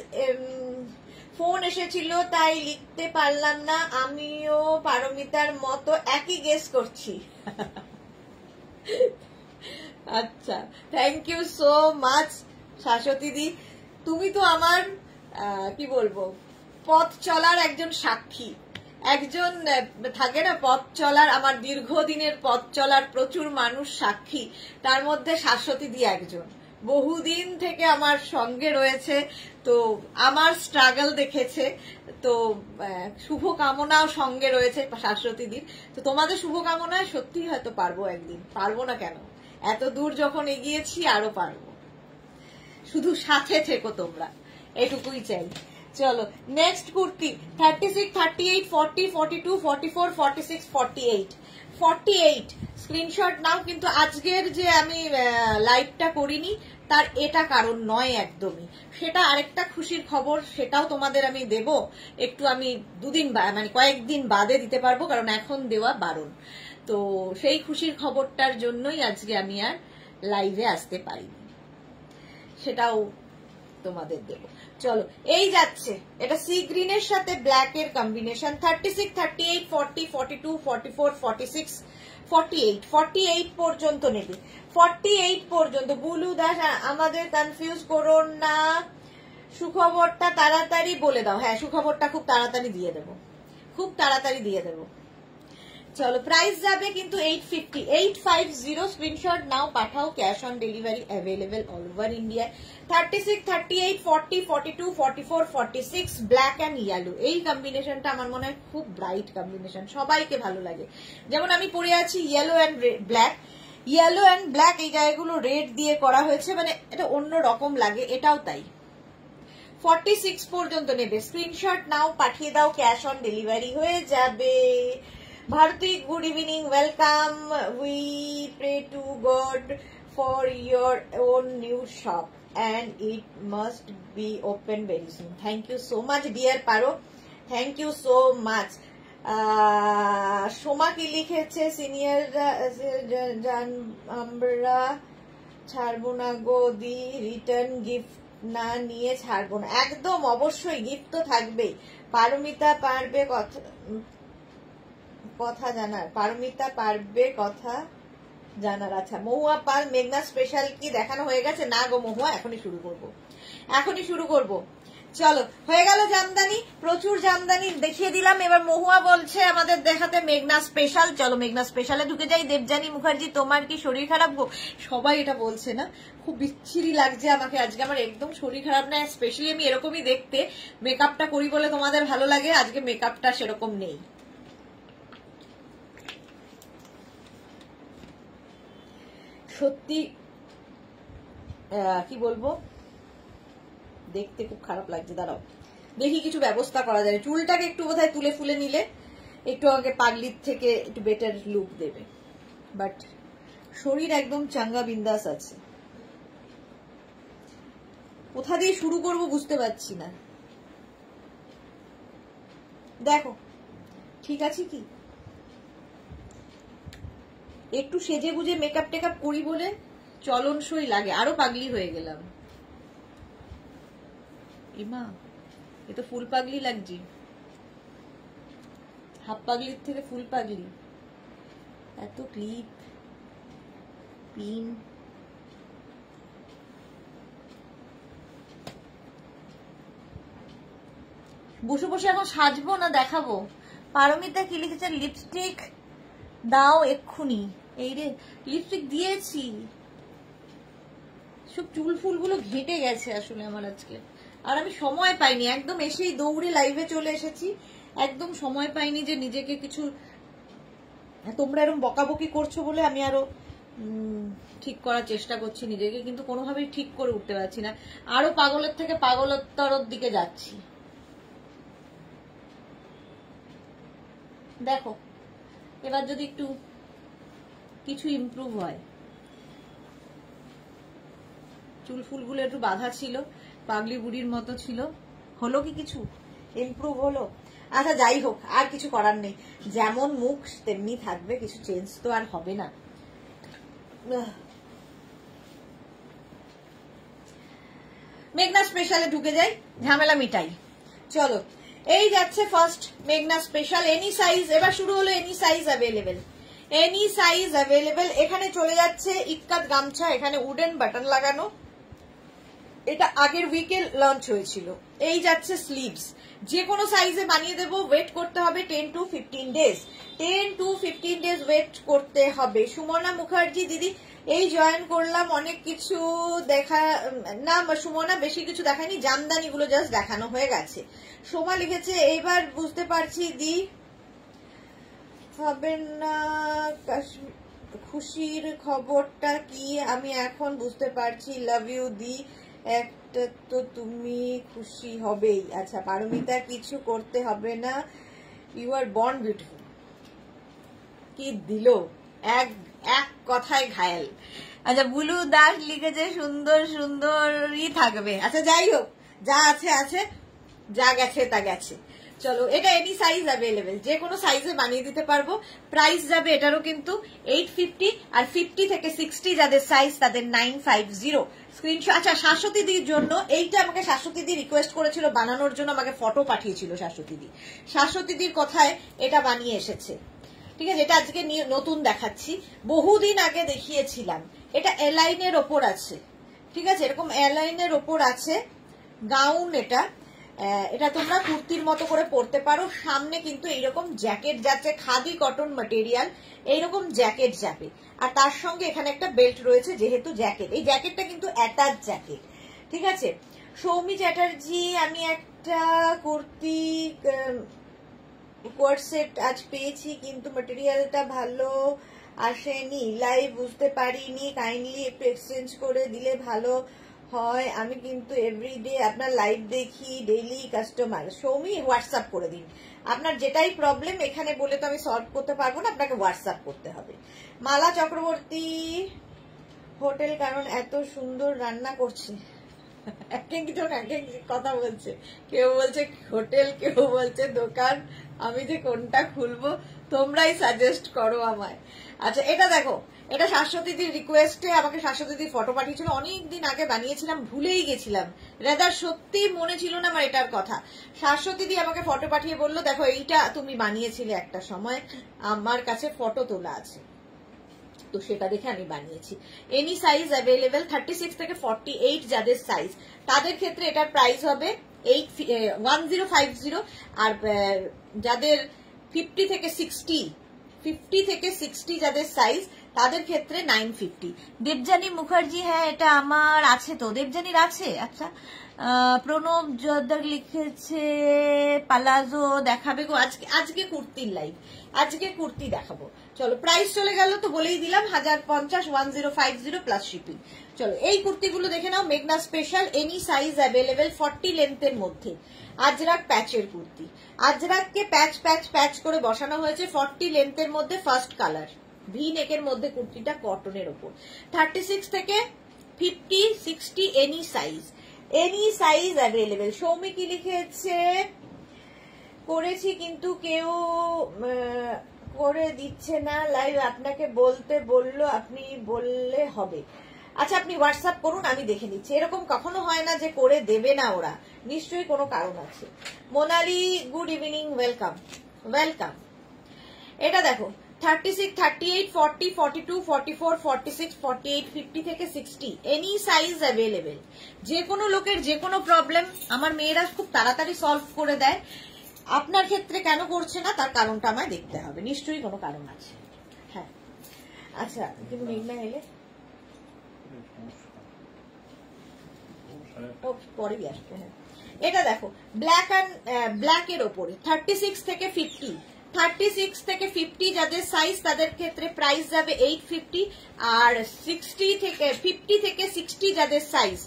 A: ফোন এসেছিল তাই লিখতে পারলাম না, আমিও পারমিতার মতো একই গেস করছি। আচ্ছা, thank you so much Shashwati দি, তুমি তো আমার কি বলবো পথ চলার একজন সাক্ষী, একজন থাকে না পথ চলার, আমার দীর্ঘদিনের পথ চলার প্রচুর মানুষ সাক্ষী, তার মধ্যে শাশ্বতী দি একজন। বহুদিন থেকে আমার সঙ্গে রয়েছে, তো আমার স্ট্রাগল দেখেছে, তো শুভকামনাও সঙ্গে রয়েছে শাশ্বতীদির। তো তোমাদের শুভকামনায় সত্যি হয়তো পারবো একদিন, পারবো না কেন, এত দূর যখন এগিয়েছি আরো পারবো, শুধু সাথে থেকো তোমরা, এটুকুই চাই। চলো, নেক্সট কুর্তি 36, 38, 40, 42, 44, 46, 48, 48 স্ক্রিনশট নাও। কিন্তু আজকের যে আমি লাইভটা করিনি তার এটা কারণ নয় একদমই, সেটা আরেকটা খুশির খবর, সেটাও তোমাদের আমি দেব একটু, আমি দুদিন মানে কয়েকদিন বাদে দিতে পারবো, কারণ এখন দেওয়া বারণ। তো সেই খুশির খবরটার জন্যই আজকে আমি আর লাইভে আসতে পারিনি, সেটাও তোমাদের দেব। চলো, এই যাচ্ছে, এটা সি গ্রিনের সাথে ব্ল্যাক এর কম্বিনেশন। 36, 38, 40, 42, 44, 46, 48, 48 পর্যন্ত নেবে, 48 পর্যন্ত। বুলু দাস, আমাদের কনফিউজ করো না, সুখবরটা তাড়াতাড়ি বলে দাও। হ্যাঁ, সুখবরটা খুব তাড়াতাড়ি দিয়ে দেবো, খুব তাড়াতাড়ি দিয়ে দেবো। চলো, প্রাইস যাবে কিন্তু 850, 850 স্ক্রিনশট নাও, পাঠাও। Cash on delivery available all over India. 36, 38, 40, 42, 44, 46 black and yellow, এই কম্বিনেশনটা আমার মনে হয় খুব ব্রাইট কম্বিনেশন, সবাইকে ভালো লাগে। যেমন আমি পরে আছি yellow and black, yellow and black এই জায়গাগুলো রেড দিয়ে করা হয়েছে, মানে এটা অন্য রকম লাগে, এটাও তাই। 46 পর্যন্ত নেবে, স্ক্রিনশট নাও, পাঠিয়ে দাও, ক্যাশ অন ডেলিভারি হয়ে যাবে। Bharati, good evening, welcome. We pray to God for your own new shop and it must be open very soon. Thank you so much dear Paro, thank you so much. Soma কি লিখেছে, সিনিয়র আমরা ছাড়বো না গো দি, রিটার্ন গিফট না নিয়ে ছাড়বো না। একদম অবশ্যই গিফট তো থাকবেই। পারমিতা পারবে কথা জানার, পারমিতা পারবে কথা জানার। আচ্ছা মহুয়া পাল মেঘনা স্পেশাল কি দেখানো হয়ে গেছে? না গো মহুয়া, এখনই শুরু করব। চলো হয়ে গেল জামদানি, প্রচুর জামদানি দেখিয়ে দিলাম। এবার মহুয়া বলছে আমাদের দেখাতে মেঘনা স্পেশাল। চলো মেঘনা স্পেশালে ঢুকে যাই। দেবজানী মুখার্জি, তোমার কি শরীর খারাপ গো? সবাই এটা বলছে না, খুব বিচ্ছিরি লাগছে আমাকে আজকে। আমার একদম শরীর খারাপ না, স্পেশালি আমি এরকমই দেখতে মেকআপটা করি বলে তোমাদের ভালো লাগে, আজকে মেকআপটা সেরকম নেই। সত্যি কি বলবো, দেখতে খুব খারাপ লাগছে। দাঁড়াও দেখি কিছু ব্যবস্থা করা যায়। চুলটাকে একটু বোধহয় তুলে ফুলে নিলে একটু আগে পাগলির থেকে একটু বেটার লুক দেবে, বাট শরীর একদম চাঙ্গা বিন্দাস আছে। কোথা দিয়ে শুরু করব বুঝতে পারছি না। দেখো ঠিক আছে কি, একটু সেজে গুজে মেকআপ টেকআপ করি বলে চলনসই লাগে, আরো পাগলি হয়ে গেলাম। ইমা এ তো ফুল পাগলি লাগছে, হাফ পাগলির থেকে ফুল পাগলি। এত ক্লিপ পিন, বসে বসে এখন সাজবো না দেখাবো? পারমিতা কি লিখেছে, লিপস্টিক দাও এক্ষুনি। এই রে লিপস্টিক দিয়েছি, সব চুল ফুলগুলো ঘেটে গেছে আসলে আমার আজকে। আর আমি সময় পাইনি, একদম এসেই দৌড়ে লাইভে চলে এসেছি, একদম সময় পাইনি যে নিজেকে কিছু, তোমরা এরকম বকাবকি করছো বলে আমি আরো ঠিক করার চেষ্টা করছি নিজেকে, কিন্তু কোনোভাবেই ঠিক করে উঠতে পারছি না। আরো পাগলের থেকে পাগলতর দিকে যাচ্ছি। দেখো এবার যদি একটু কিছু ইমপ্রুভ হয়। চুল ফুলগুলো একটু বাঁধা ছিল, পাগলি বুড়ির মতো ছিল, হলো কি কিছু ইমপ্রুভ হলো? আচ্ছা যাই হোক, আর কিছু করার নেই, যেমন মুখ তেমনি থাকবে, কিছু চেঞ্জ তো আর হবে না। মেঘনা স্পেশালে ঢুকে যাই, ঝামেলা মিটাই। চলো এই যাচ্ছে ফার্স্ট মেঘনা স্পেশাল, এনি সাইজ। এবার শুরু হলো any size available, any size available. এখানে চলে যাচ্ছে ইক্কাত গামছা, এখানে উডেন বাটন লাগানো, এটা আগের উইকে লঞ্চ হয়েছিল। এই যাচ্ছে স্লিভস, যে কোনো সাইজে বানিয়ে দেবো। ওয়েট করতে হবে 10 to 15 days, 10 to 15 days wait করতে হবে। সুমনা মুখার্জি দিদি এই জয়েন করলাম, অনেক কিছু দেখা না সুমনা, বেশি কিছু দেখায়নি, জামদানি গুলো জাস্ট দেখানো হয়ে গেছে। সোমা লিখেছে এইবার বুঝতে পারছি দি হবে না খুশির খবরটা কি, আমি এখন বুঝতে পারছি। লাভ ইউ দি, একটা তো তুমি খুশি হবেই। আচ্ছা পারমিতা কিছু করতে হবে না, ইউ আর বর্ন বিউটিফুল। কি দিল, এক কথায় ঘায়াল। আচ্ছা বুলু দাস লিখেছে সুন্দর সুন্দরই থাকবে। আচ্ছা যাই হোক, যা আছে আছে, যা গেছে তা গেছে। চলো এটা এনি সাইজ অ্যাভেলেবেল, যে কোনো সাইজে বানিয়ে দিতে পারবো। প্রাইস যাবে এটারও কিন্তু 850, আর 50 থেকে 60 যাদের সাইজ তাদের 950 স্ক্রিনশট। আচ্ছা শাশ্বতীদির জন্য এইটা আমাকে শাশ্বতীদি রিকোয়েস্ট করেছিল বানানোর জন্য, আমাকে ফটো পাঠিয়েছিল শাশ্বতীদি। শাশ্বতীদির কথায় এটা বানিয়ে এসেছে, ঠিক আছে। এটা আজকে নতুন দেখাচ্ছি, বহুদিন আগে দেখিয়েছিলাম। এটা এলাইনের ওপর আছে, ঠিক আছে, এরকম এলাইনের ওপর আছে গাউন। এটা তোমরা কুর্তির মতো করে পরতে পারো। সামনে কিন্তু এইরকম জ্যাকেট যাচ্ছে, খাদি কটন ম্যাটেরিয়াল, এইরকম জ্যাকেট যাবে। আর তার সঙ্গে এখানে একটা বেল্ট রয়েছে, যেহেতু জ্যাকেট, এই জ্যাকেটটা কিন্তু অ্যাটাচ জ্যাকেট, ঠিক আছে। সৌমি চ্যাটার্জি, আমি একটা কুর্তি কোয়ার্ড সেট আজ পেয়েছি, কিন্তু ম্যাটেরিয়ালটা ভালো আসেনি, লাইভ বুঝতে পারিনি, কাইন্ডলি একটু এক্সচেঞ্জ করে দিলে ভালো হয়, আমি কিন্তু এভরিডে আপনার লাইভ দেখি, ডেইলি কাস্টমার। সৌমি হোয়াটসঅ্যাপ করে দিন, আপনার যেটাই প্রবলেম এখানে বলে তো আমি সলভ করতে পারবো না, আপনাকে হোয়াটসঅ্যাপ করতে হবে। মালা চক্রবর্তী, হোটেল কারণ এত সুন্দর রান্না করছে। এক একজন এক এক কথা বলছে, কেউ বলছে হোটেল, কেউ বলছে দোকান। আমি যে কোনটা খুলবো তোমরাই সাজেস্ট করো আমায়। আচ্ছা এটা দেখো, এটা শাশ্বতীদির রিকোয়েস্টে আমাকে শাশ্বতীদির ফটো পাঠিয়েছিল, অনেকদিন আগে বানিয়েছিলাম, ভুলেই গেছিলাম, রেদার সত্যি মনে ছিল না আমার এটার কথা। শাশ্বতীদি আমাকে ফটো পাঠিয়ে বললো দেখো এইটা তুমি বানিয়েছিলে একটা সময়, আমার কাছে ফটো তোলা আছে, তো সেটা দেখে আমি বানিয়েছি। এনি সাইজ অ্যাভেলেবেল, 36 থেকে 48 যাদের সাইজ তাদের ক্ষেত্রে এটার প্রাইস হবে 1050, আর যাদের 50 থেকে 60 যাদের সাইজ তাদের ক্ষেত্রে 950। দেবযানী মুখার্জি, হ্যাঁ এটা আমার আছে, তো দেবযানীর আছে। আচ্ছা প্রণব জোরদার লিখেছে পালাজো দেখাবে গো, আজকে কুর্তির লাইভ, আজকে কুর্তি দেখাবো। চলো প্রাইস চলে গেল তো বলেই দিলাম, 1050, 1050 প্লাস শিপিং। চলো এই কুর্তিগুলো দেখে নাও, মেঘনা স্পেশাল, এনি সাইজ অ্যাভেলেবেল, 40 লেন্থের মধ্যে, আজরাক প্যাচের কুর্তি। আজরাককে প্যাচ প্যাচ প্যাচ করে বসানো হয়েছে, 40 লেন্থের মধ্যে, ফার্স্ট কালার, ভি নেকের মধ্যে কুর্তিটা, কটনের ওপর। 36 থেকে 50, 60 এনি সাইজ অ্যাভেলেবেল। সৌমি কি লিখেছে, করেছি কিন্তু কেউ করে দিচ্ছে না লাইভ, আপনাকে বলতে বললো, আপনি বললে হবে। আচ্ছা আপনি হোয়াটসঅ্যাপ করুন, আমি দেখে নিচ্ছি। এরকম কখনো হয় না যে করে দেবে না ওরা, নিশ্চয়ই কোনো কারণ আছে। Monali good evening, welcome welcome. এটা দেখো 36, 38, 40, 42, 44, 46, 48, 50 থেকে 60 এনি সাইজ অ্যাভেলেবেল। যে কোনো লোকের যে কোনো প্রবলেম আমার মেয়েরা খুব তাড়াতাড়ি সলভ করে দেয়, আপনার ক্ষেত্রে কেন করছে না তার কারণটা আমায় দেখতে হবে, নিশ্চয়ই কোনো কারণ আছে। হ্যাঁ আচ্ছা কিন্তু মেঘনা এলে পরেই আসবে। হ্যাঁ এটা দেখো ব্ল্যাকের ওপরে 36 থেকে 50, 36 থেকে 50 যাদের সাইজ তাদের ক্ষেত্রে প্রাইস যাবে 850, আর 50 থেকে 60 যাদের সাইজ,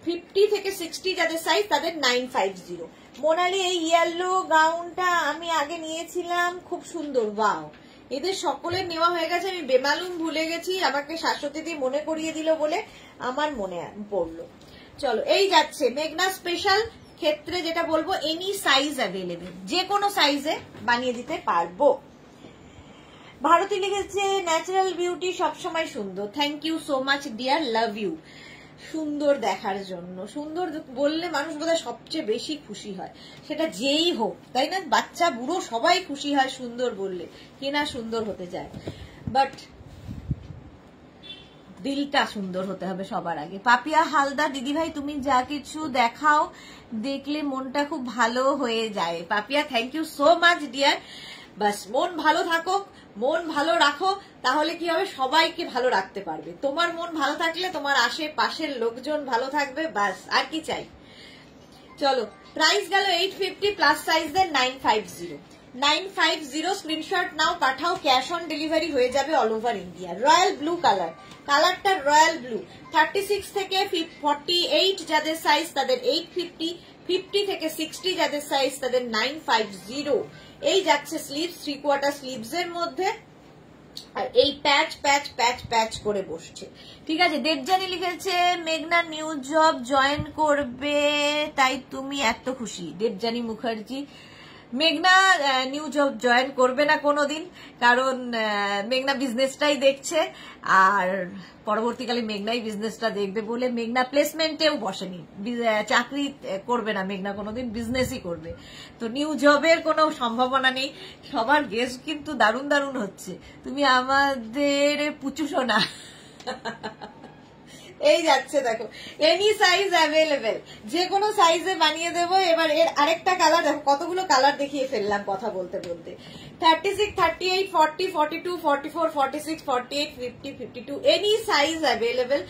A: 50 থেকে 60 যাদের সাইজ তাদের 950। মোনালি এই ইয়েলো গাউনটা আমি আগে নিয়েছিলাম, খুব সুন্দর, ওয়াও। এদের সকলের নেওয়া হয়ে গেছে, আমি বেমালুম ভুলে গেছি, আমাকে শাশ্বতীদি মনে করিয়ে দিল বলে আমার মনে পড়লো। চলো এই যাচ্ছে মেঘনা স্পেশাল ক্ষেত্রে যেটা বলবো, এনি সাইজ অ্যাভেলেবেল, যে কোনো সাইজে বানিয়ে দিতে পারবো। ভারতী লিখেছে ন্যাচারাল বিউটি সবসময় সুন্দর, thank you so much dear, love you. সুন্দর দেখার জন্য, সুন্দর বললে মানুষ বোধহয় সবচেয়ে বেশি খুশি হয়, সেটা যেই হোক, তাই না? বাচ্চা বুড়ো সবাই খুশি হয় সুন্দর বললে, কে না সুন্দর হতে চায়, বাট দিলটা সুন্দর হতে হবে সবার আগে। পাপিয়া হালদার, দিদি ভাই তুমি যা কিছু দেখাও দেখলে মনটা খুব ভালো হয়ে যায়। Papiya thank you so much dear. বাস মন ভালো থাকুক, মন ভালো রাখো, তাহলে কি হবে, সবাইকে ভালো রাখতে পারবে। তোমার মন ভালো থাকলে তোমার আশেপাশের লোকজন ভালো থাকবে, বাস আর কি চাই। চলো প্রাইস গেল 850, প্লাস সাইজের 950 স্ক্রিনশট নাও, পাঠাও, ক্যাশ অন ডেলিভারি হয়ে যাবে all over India. Royal blue কালারটা রয়্যাল ব্লু, 36 থেকে 48 যাদের সাইজ তাদের 850, 50 থেকে 60 যাদের সাইজ তাদের 950। এই যাচ্ছে স্লিভস, 3/4 স্লিভস এর মধ্যে, আর এই প্যাচ প্যাচ প্যাচ প্যাচ করে বসছে, ঠিক আছে। দেবযানী লিখেছে মেঘনা নিউ জব জয়েন করবে তাই তুমি এত খুশি। দেবযানী মুখার্জি, মেঘনা নিউ জব জয়েন করবে না কোনোদিন, কারণ মেঘনা বিজনেসটাই দেখছে, আর পরবর্তীকালে মেঘনাই বিজনেসটা দেখবে বলে মেঘনা প্লেসমেন্টেও বসেনি, চাকরি করবে না মেঘনা কোনোদিন, বিজনেসই করবে। তো নিউ জবের কোনো সম্ভাবনা নেই। সবার গেস্ট কিন্তু দারুণ দারুণ হচ্ছে, তুমি আমাদের পুচুশো না। এই যাচ্ছে দেখো, এনি সাইজ অ্যাভেলেবেল, যে কোনো সাইজে বানিয়ে দেবো। এবার এর আরেকটা কালার দেখো, কতগুলো কালার দেখিয়ে ফেললাম কথা বলতে বলতে। 36, 38, 40, 42, 44, 46, 48, 50, 52 এনি সাইজ অ্যাভেলেবেল।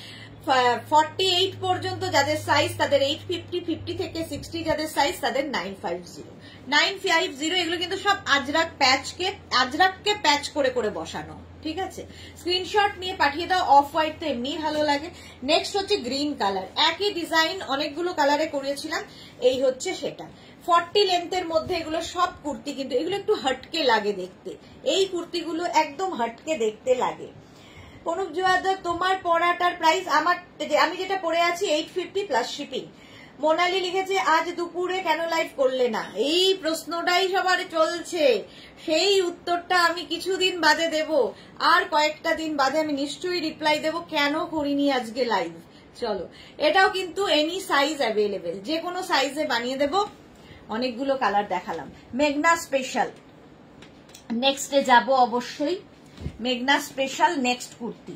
A: 48 পর্যন্ত যাদের সাইজ তাদের 850, 50 থেকে 60 যাদের সাইজ তাদের 950। এগুলো কিন্তু সব আজরাককে প্যাচ করে করে বসানো, ঠিক আছে, স্ক্রিনশট নিয়ে পাঠিয়ে দাও। অফ হোয়াইট তো এমনি ভালো লাগে। নেক্সট হচ্ছে গ্রিন কালার, একই ডিজাইন অনেকগুলো কালারে করেছিলাম, এই হচ্ছে সেটা। 40 লেন্থের মধ্যে এগুলো সব কুর্তি, কিন্তু এগুলো একটু হটকে লাগে দেখতে, এই কুর্তিগুলো একদম হটকে দেখতে লাগে। অনুপ জোয়ারদার, তোমার পরাটার প্রাইস আমি যেটা পরে আছি 850 প্লাস শিপিং। মোনালি লিখেছে আজ দুপুরে কেন লাইভ করলে না, এই প্রশ্নটাই সবার চলছে, সেই উত্তরটা আমি কিছুদিন বাদে দেব, আর কয়েকটা দিন বাদে আমি নিশ্চয়ই রিপ্লাই দেব কেন করিনি আজকে লাইভ। চলো, এটাও কিন্তু এনি সাইজ অ্যাভেলেবেল, যে কোনো সাইজে বানিয়ে দেব। অনেকগুলো কালার দেখালাম। মেঘনা স্পেশাল নেক্সটে যাব অবশ্যই, মেঘনা স্পেশাল নেক্সট কুর্তি।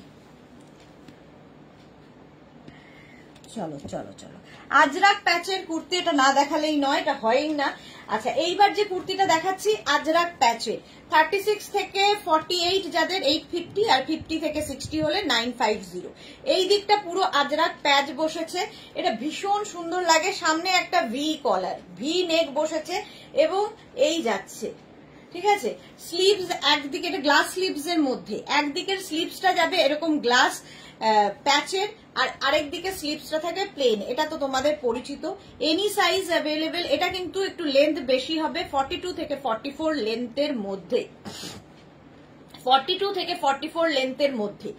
A: চলো চলো চলো, আজরাক প্যাচের কুর্তি, এটা না দেখালেই নয়, এটা হয়ই না। আচ্ছা, এইবার যে কুর্তিটা দেখাচ্ছি আজরাক প্যাচের, 36 থেকে 48 যাদের 850, আর 50 থেকে 60 হলে 950। এই দিকটা পুরো আজরাক প্যাচ বসেছে, এটা ভীষণ সুন্দর লাগে। সামনে একটা ভি কলার, ভি নেক বসেছে এবং এই যাচ্ছে, ঠিক আছে। স্লিভস একদিকে, এটা গ্লাস স্লিভস এর মধ্যে, একদিকের স্লিভসটা যাবে এরকম গ্লাস প্যাচের, আর আরেক দিকে স্লিভসটা থাকে প্লেন, এটা তো তোমাদের পরিচিত। এনি সাইজ অ্যাভেলেবেল, এটা কিন্তু একটু লেন্থ বেশি হবে, 42 থেকে 44 লেন্থের মধ্যে, 42 থেকে 44 লেন্থের মধ্যে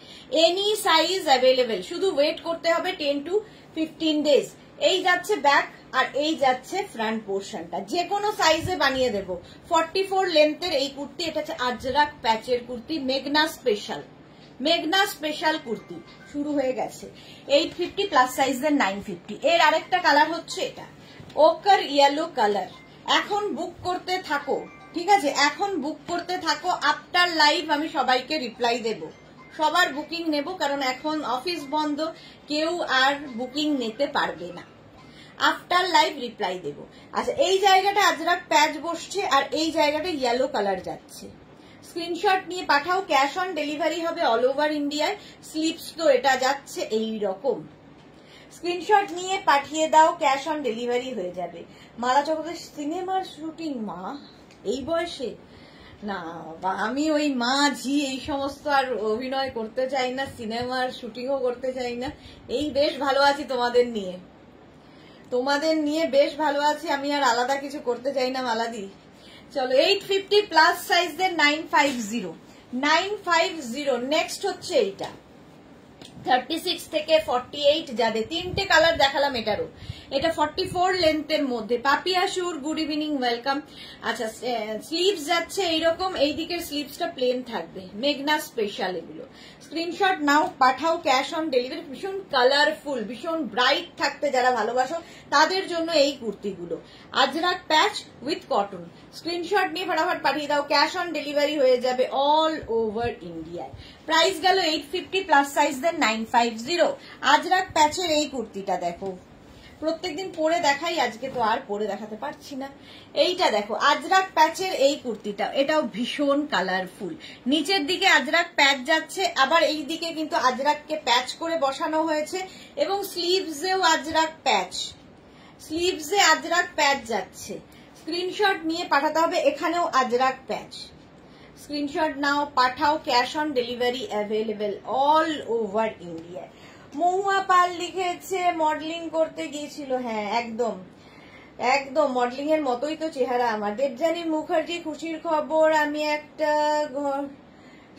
A: এনি সাইজ অ্যাভেলেবেল। শুধু ওয়েট করতে হবে 10 to 15 ডেজ। এই যাচ্ছে ব্যাক আর এই যাচ্ছে ফ্রন্ট পোর্শনটা, যে কোনো সাইজে বানিয়ে দেব। 44 লেন্থের এই কুর্তি, এটা হচ্ছে আজরাক প্যাচের কুর্তি, মেঘনা স্পেশাল, মেঘনা স্পেশাল কুর্তি শুরু হয়ে গেছে। 850 প্লাস সাইজের 950। এর আরেকটা কালার হচ্ছে এটা ওকার ইয়েলো কালার। এখন বুক করতে থাকো, ঠিক আছে, এখন বুক করতে থাকো। আফটার লাইভ আমি সবাইকে রিপ্লাই দেব, সবার বুকিং নেব, কারণ এখন অফিস বন্ধ, কেউ আর বুকিং নিতে পারবে না। আফটার লাইভ রিপ্লাই দেব। আচ্ছা, এই জায়গাটা আজরাক প্যাচ বসছে আর এই জায়গাটা ইয়েলো কালার যাচ্ছে। স্ক্রিনশট নিয়ে পাঠাও, ক্যাশ অন ডেলিভারি হবে অল ওভার ইন্ডিয়ায়। স্লিপস তো এটা যাচ্ছে এই রকম, স্ক্রিনশট নিয়ে পাঠিয়ে দাও, ক্যাশ অন ডেলিভারি হয়ে যাবে। মালা চক্রবর্তী, সিনেমার শুটিং মা এই বয়সে? না, আমি ওই মা ঝি এই সমস্ত আর অভিনয় করতে চাই না, সিনেমার শুটিংও করতে চাই না। এই বেশ ভালো আছি তোমাদের নিয়ে, তোমাদের নিয়ে বেশ ভালো আছি, আমি আর আলাদা কিছু করতে চাই না মালাদি। চলো, 850 প্লাস সাইজের 950। নেক্সট হচ্ছে এইটা 36 থেকে 48 যাদের, তিনটে কালার দেখালাম এটারও। এটা 44 লেন্থের মধ্যে। পাপিয়া সুর, গুড ইভিনিং, ওয়েলকাম। আচ্ছা, স্লিভস যাচ্ছে এইরকম, এই দিকের স্লিভসটা প্লেন থাকবে, মেঘনা স্পেশাল এগুলো। স্ক্রিনশট নাও, পাঠাও, ক্যাশ অন ডেলিভারি। ভীষণ কালারফুল, ভীষণ ব্রাইট থাকতে যারা ভালোবাসো তাদের জন্য এই কুর্তিগুলো। আজরাক প্যাচ উইথ কটন। স্ক্রিনশট নিয়ে ফটাফট পাঠিয়ে দাও, ক্যাশ অন ডেলিভারি হয়ে যাবে অল ওভার ইন্ডিয়ায়। প্রাইস গেল 850 প্লাস সাইজদের 950। আজরাক প্যাচের এই কুর্তিটা দেখো, প্রত্যেকদিন পরে দেখাই, আজকে তো আর পরে দেখাতে পারছি না। এইটা দেখো, আজরাক প্যাচের এই কুর্তিটা, এটাও ভীষণ কালারফুল। নিচের দিকে আজরাক প্যাচ যাচ্ছে, আবার এই দিকে কিন্তু আজরাককে প্যাচ করে বসানো হয়েছে, এবং স্লিভসেও আজরাক প্যাচ, স্লিভসে আজরাক প্যাচ যাচ্ছে। স্ক্রিনশট নিয়ে পাঠাতে হবে, এখানেও আজরাক প্যাচ। স্ক্রিনশট নাও, পাঠাও, cash on delivery available all over India. Mahua Pal লিখেছে মডেলিং করতে গিয়েছিল, হ্যাঁ একদম একদম মডেলিং এর মতোই তো চেহারা আমার। দেবযানী মুখার্জি, খুশির খবর, আমি একটা ঘর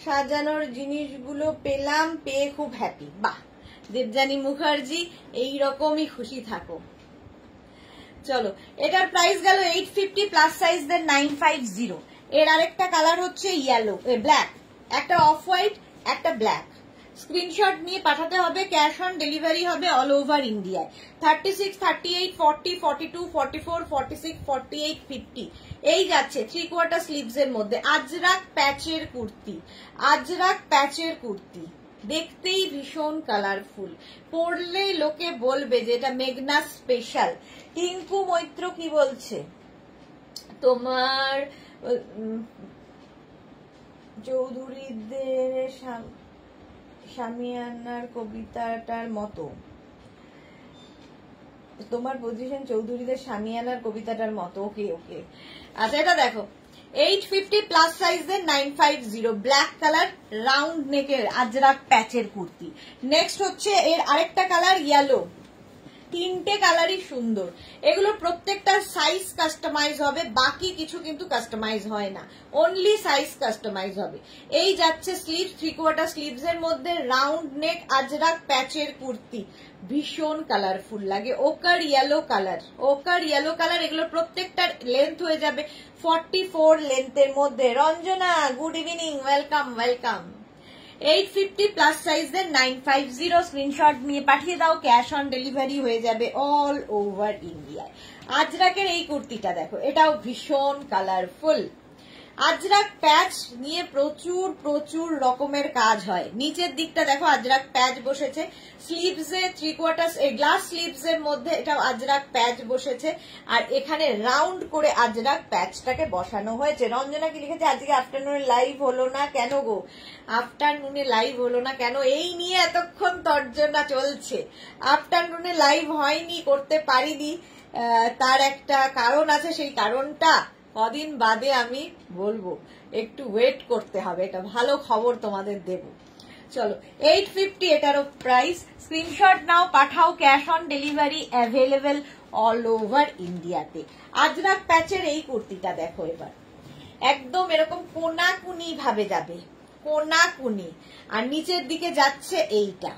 A: সাজানোর জিনিসগুলো পেলাম, পেয়ে খুব হ্যাপি। বাহ দেবযানী মুখার্জি, এইরকমই খুশি থাকো। চলো, এটার প্রাইস গেল 850 প্লাস সাইজদের 950। এর আরেকটা কালার হচ্ছে ইয়েলো, ব্ল্যাক, একটা অফ হোয়াইট, একটা ব্ল্যাক। স্ক্রিনশট নিয়ে পাঠাতে হবে, ক্যাশ অন ডেলিভারি হবে অল ওভার ইন্ডিয়ায়। 36, 38, 40, 42, 44, 46, 48, 50 এই যাচ্ছে 3/4 স্লিভস এর মধ্যে। আজরাক প্যাচের কুর্তি, আজরাক প্যাচের কুর্তি, দেখতেই ভীষণ কালারফুল, পরলেই লোকে বলবে যে এটা মেঘনা স্পেশাল। টিঙ্কু মৈত্র কি বলছে, তোমার চৌধুরীদের শামিয়ানার কবিতাটার মতো, তোমার পজিশন চৌধুরীদের শামিয়ানার কবিতাটার মতো। ওকে ওকে, আচ্ছা এটা দেখো, 850 প্লাস সাইজের 950 ব্ল্যাক কালার রাউন্ড নেকের আজরাক প্যাচের কুর্তি। নেক্সট হচ্ছে এর আরেকটা কালার ইয়েলো। তিনটে কালারই সুন্দর, এগুলো প্রত্যেকটার সাইজ কাস্টমাইজ হবে, বাকি কিছু কিন্তু কাস্টমাইজ হয় না, অনলি সাইজ কাস্টমাইজ হবে। এই যাচ্ছে স্লিভস, 3/4 স্লিভস এর মধ্যে রাউন্ড নেক আজরাক প্যাচের কুর্তি, ভীষণ কালারফুল লাগে। ওকার ইয়েলো কালার, ওকার ইয়েলো কালার, এগুলো প্রত্যেকটার লেন্থ হয়ে যাবে 44 লেন্থের মধ্যে। Ranjana good evening, welcome welcome. 850 plus সাইজের 950 স্ক্রিনশট নিয়ে পাঠিয়ে দাও, ক্যাশ অন ডেলিভারি হয়ে যাবে অল ওভার ইন্ডিয়ায়। আজরাকের এই কুর্তিটা দেখো, এটাও ভীষণ কালারফুল। আজরাক প্যাচ নিয়ে প্রচুর প্রচুর রকমের কাজ হয়। নিচের দিকটা দেখো আজরাক প্যাচ বসেছে, স্লিভসে 3/4 গ্লাস স্লিভস এর মধ্যে এটাও আজরাক প্যাচ বসেছে, আর এখানে রাউন্ড করে আজরাক প্যাচটাকে বসানো হয়েছে। রঞ্জনা কি লিখেছে, আজকে আফটারনুনে লাইভ হলো না কেন গো? আফটারনুনে লাইভ হলো না কেন, এই নিয়ে এতক্ষণ তর্জনা চলছে। আফটারনুনে লাইভ হয়নি, করতে পারিনি, তার একটা কারণ আছে, সেই কারণটা কদিন বাদে আমি বলবো, একটু ওয়েট করতে হবে, এটা ভালো খবর তোমাদের দেব। চলো 850 এটারও প্রাইস, স্ক্রিনশট নাও, পাঠাও, cash on delivery available all over ইন্ডিয়াতে। আজরাক প্যাচের এই কুর্তিটা দেখো, এবার একদম এরকম কোনাকুনি ভাবে যাবে, কোনাকুনি, আর নিচের দিকে যাচ্ছে এইটা,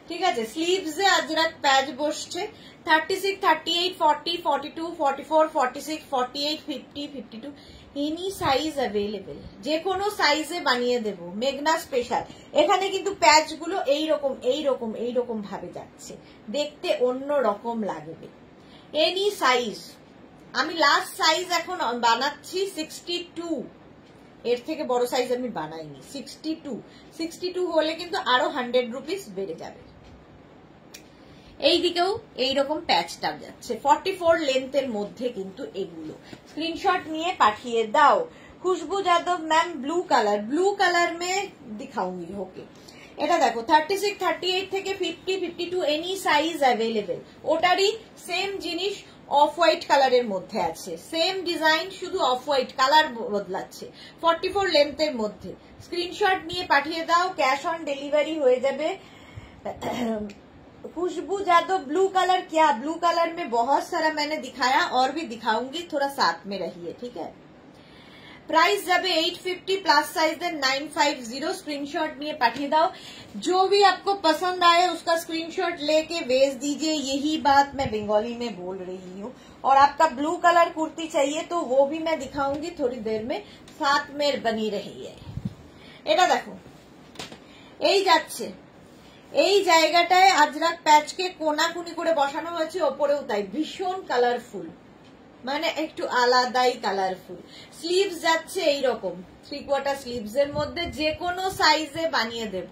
A: ঠিক আছে। স্লিভসে আজরাক প্যাচ বসছে, 36, 38, 40, 42, 44, 46, 48, 50, 52 এনি সাইজ অ্যাভেলেবেল, যে কোনো সাইজে বানিয়ে দেব। মেঘনা স্পেশাল, এখানে কিন্তু প্যাচ গুলো এইরকম এইরকম এইরকম ভাবে যাচ্ছে, দেখতে অন্য রকম লাগবে। এনি সাইজ, আমি লাস্ট সাইজ এখন বানাচ্ছি 62, এর থেকে বড় সাইজ আমি বানাইনি। 62 হলে কিন্তু আরো 100 রুপিস বেড়ে যাবে। এই দিকেও এইরকম প্যাচটা যাচ্ছে, 44 লেন্থের মধ্যে কিন্তু এগুলো। স্ক্রিনশট নিয়ে পাঠিয়ে দাও। খুশবু যাদব ম্যাম ব্লू कलर में दिखाऊंगी, ओके। এটা দেখো 36, 38 থেকে 50, 52 এনি সাইজ অ্যাভেলেবেল। ওটারই সেম জিনিস অফ হোয়াইট কালারের মধ্যে আছে, সেম ডিজাইন, শুধু অফ হোয়াইট কালার বদলাচ্ছে, 44 লেন্থের মধ্যে। স্ক্রিনশট নিয়ে পাঠিয়ে দাও, ক্যাশ অন ডেলিভারি হয়ে যাবে। खुशबू जादव ब्लू कलर, क्या ब्लू कलर में बहुत सारा मैंने दिखाया, और भी दिखाऊंगी, थोड़ा साथ में रहिए, ठीक है। प्राइस जब 850 प्लस साइज 950, स्क्रीनशॉट निये पाठिए दाओ। जो भी आपको पसंद आए उसका स्क्रीनशॉट लेके भेज दीजिए, यही बात मैं बंगाली में बोल रही हूँ। और आपका ब्लू कलर कुर्ती चाहिए तो वो भी मैं दिखाऊंगी थोड़ी देर में, साथ में बनी रही है। এটা দেখো, এই যাচ্ছে, এই জায়গাটায় আজরাক প্যাচকে কোনাকুনি করে বসানো হয়েছে, ওপরেও তাই, ভীষণ কালারফুল, মানে একটু আলাদাই কালারফুল। স্লিভস যাচ্ছে এইরকম 3/4 স্লিভস এর মধ্যে, যে কোনো সাইজে বানিয়ে দেব।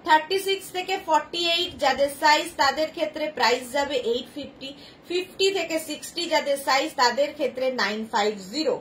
A: 36 থেকে 48 যাদের সাইজ তাদের ক্ষেত্রে প্রাইস যাবে 850, 50 থেকে 60 যাদের সাইজ তাদের ক্ষেত্রে 950,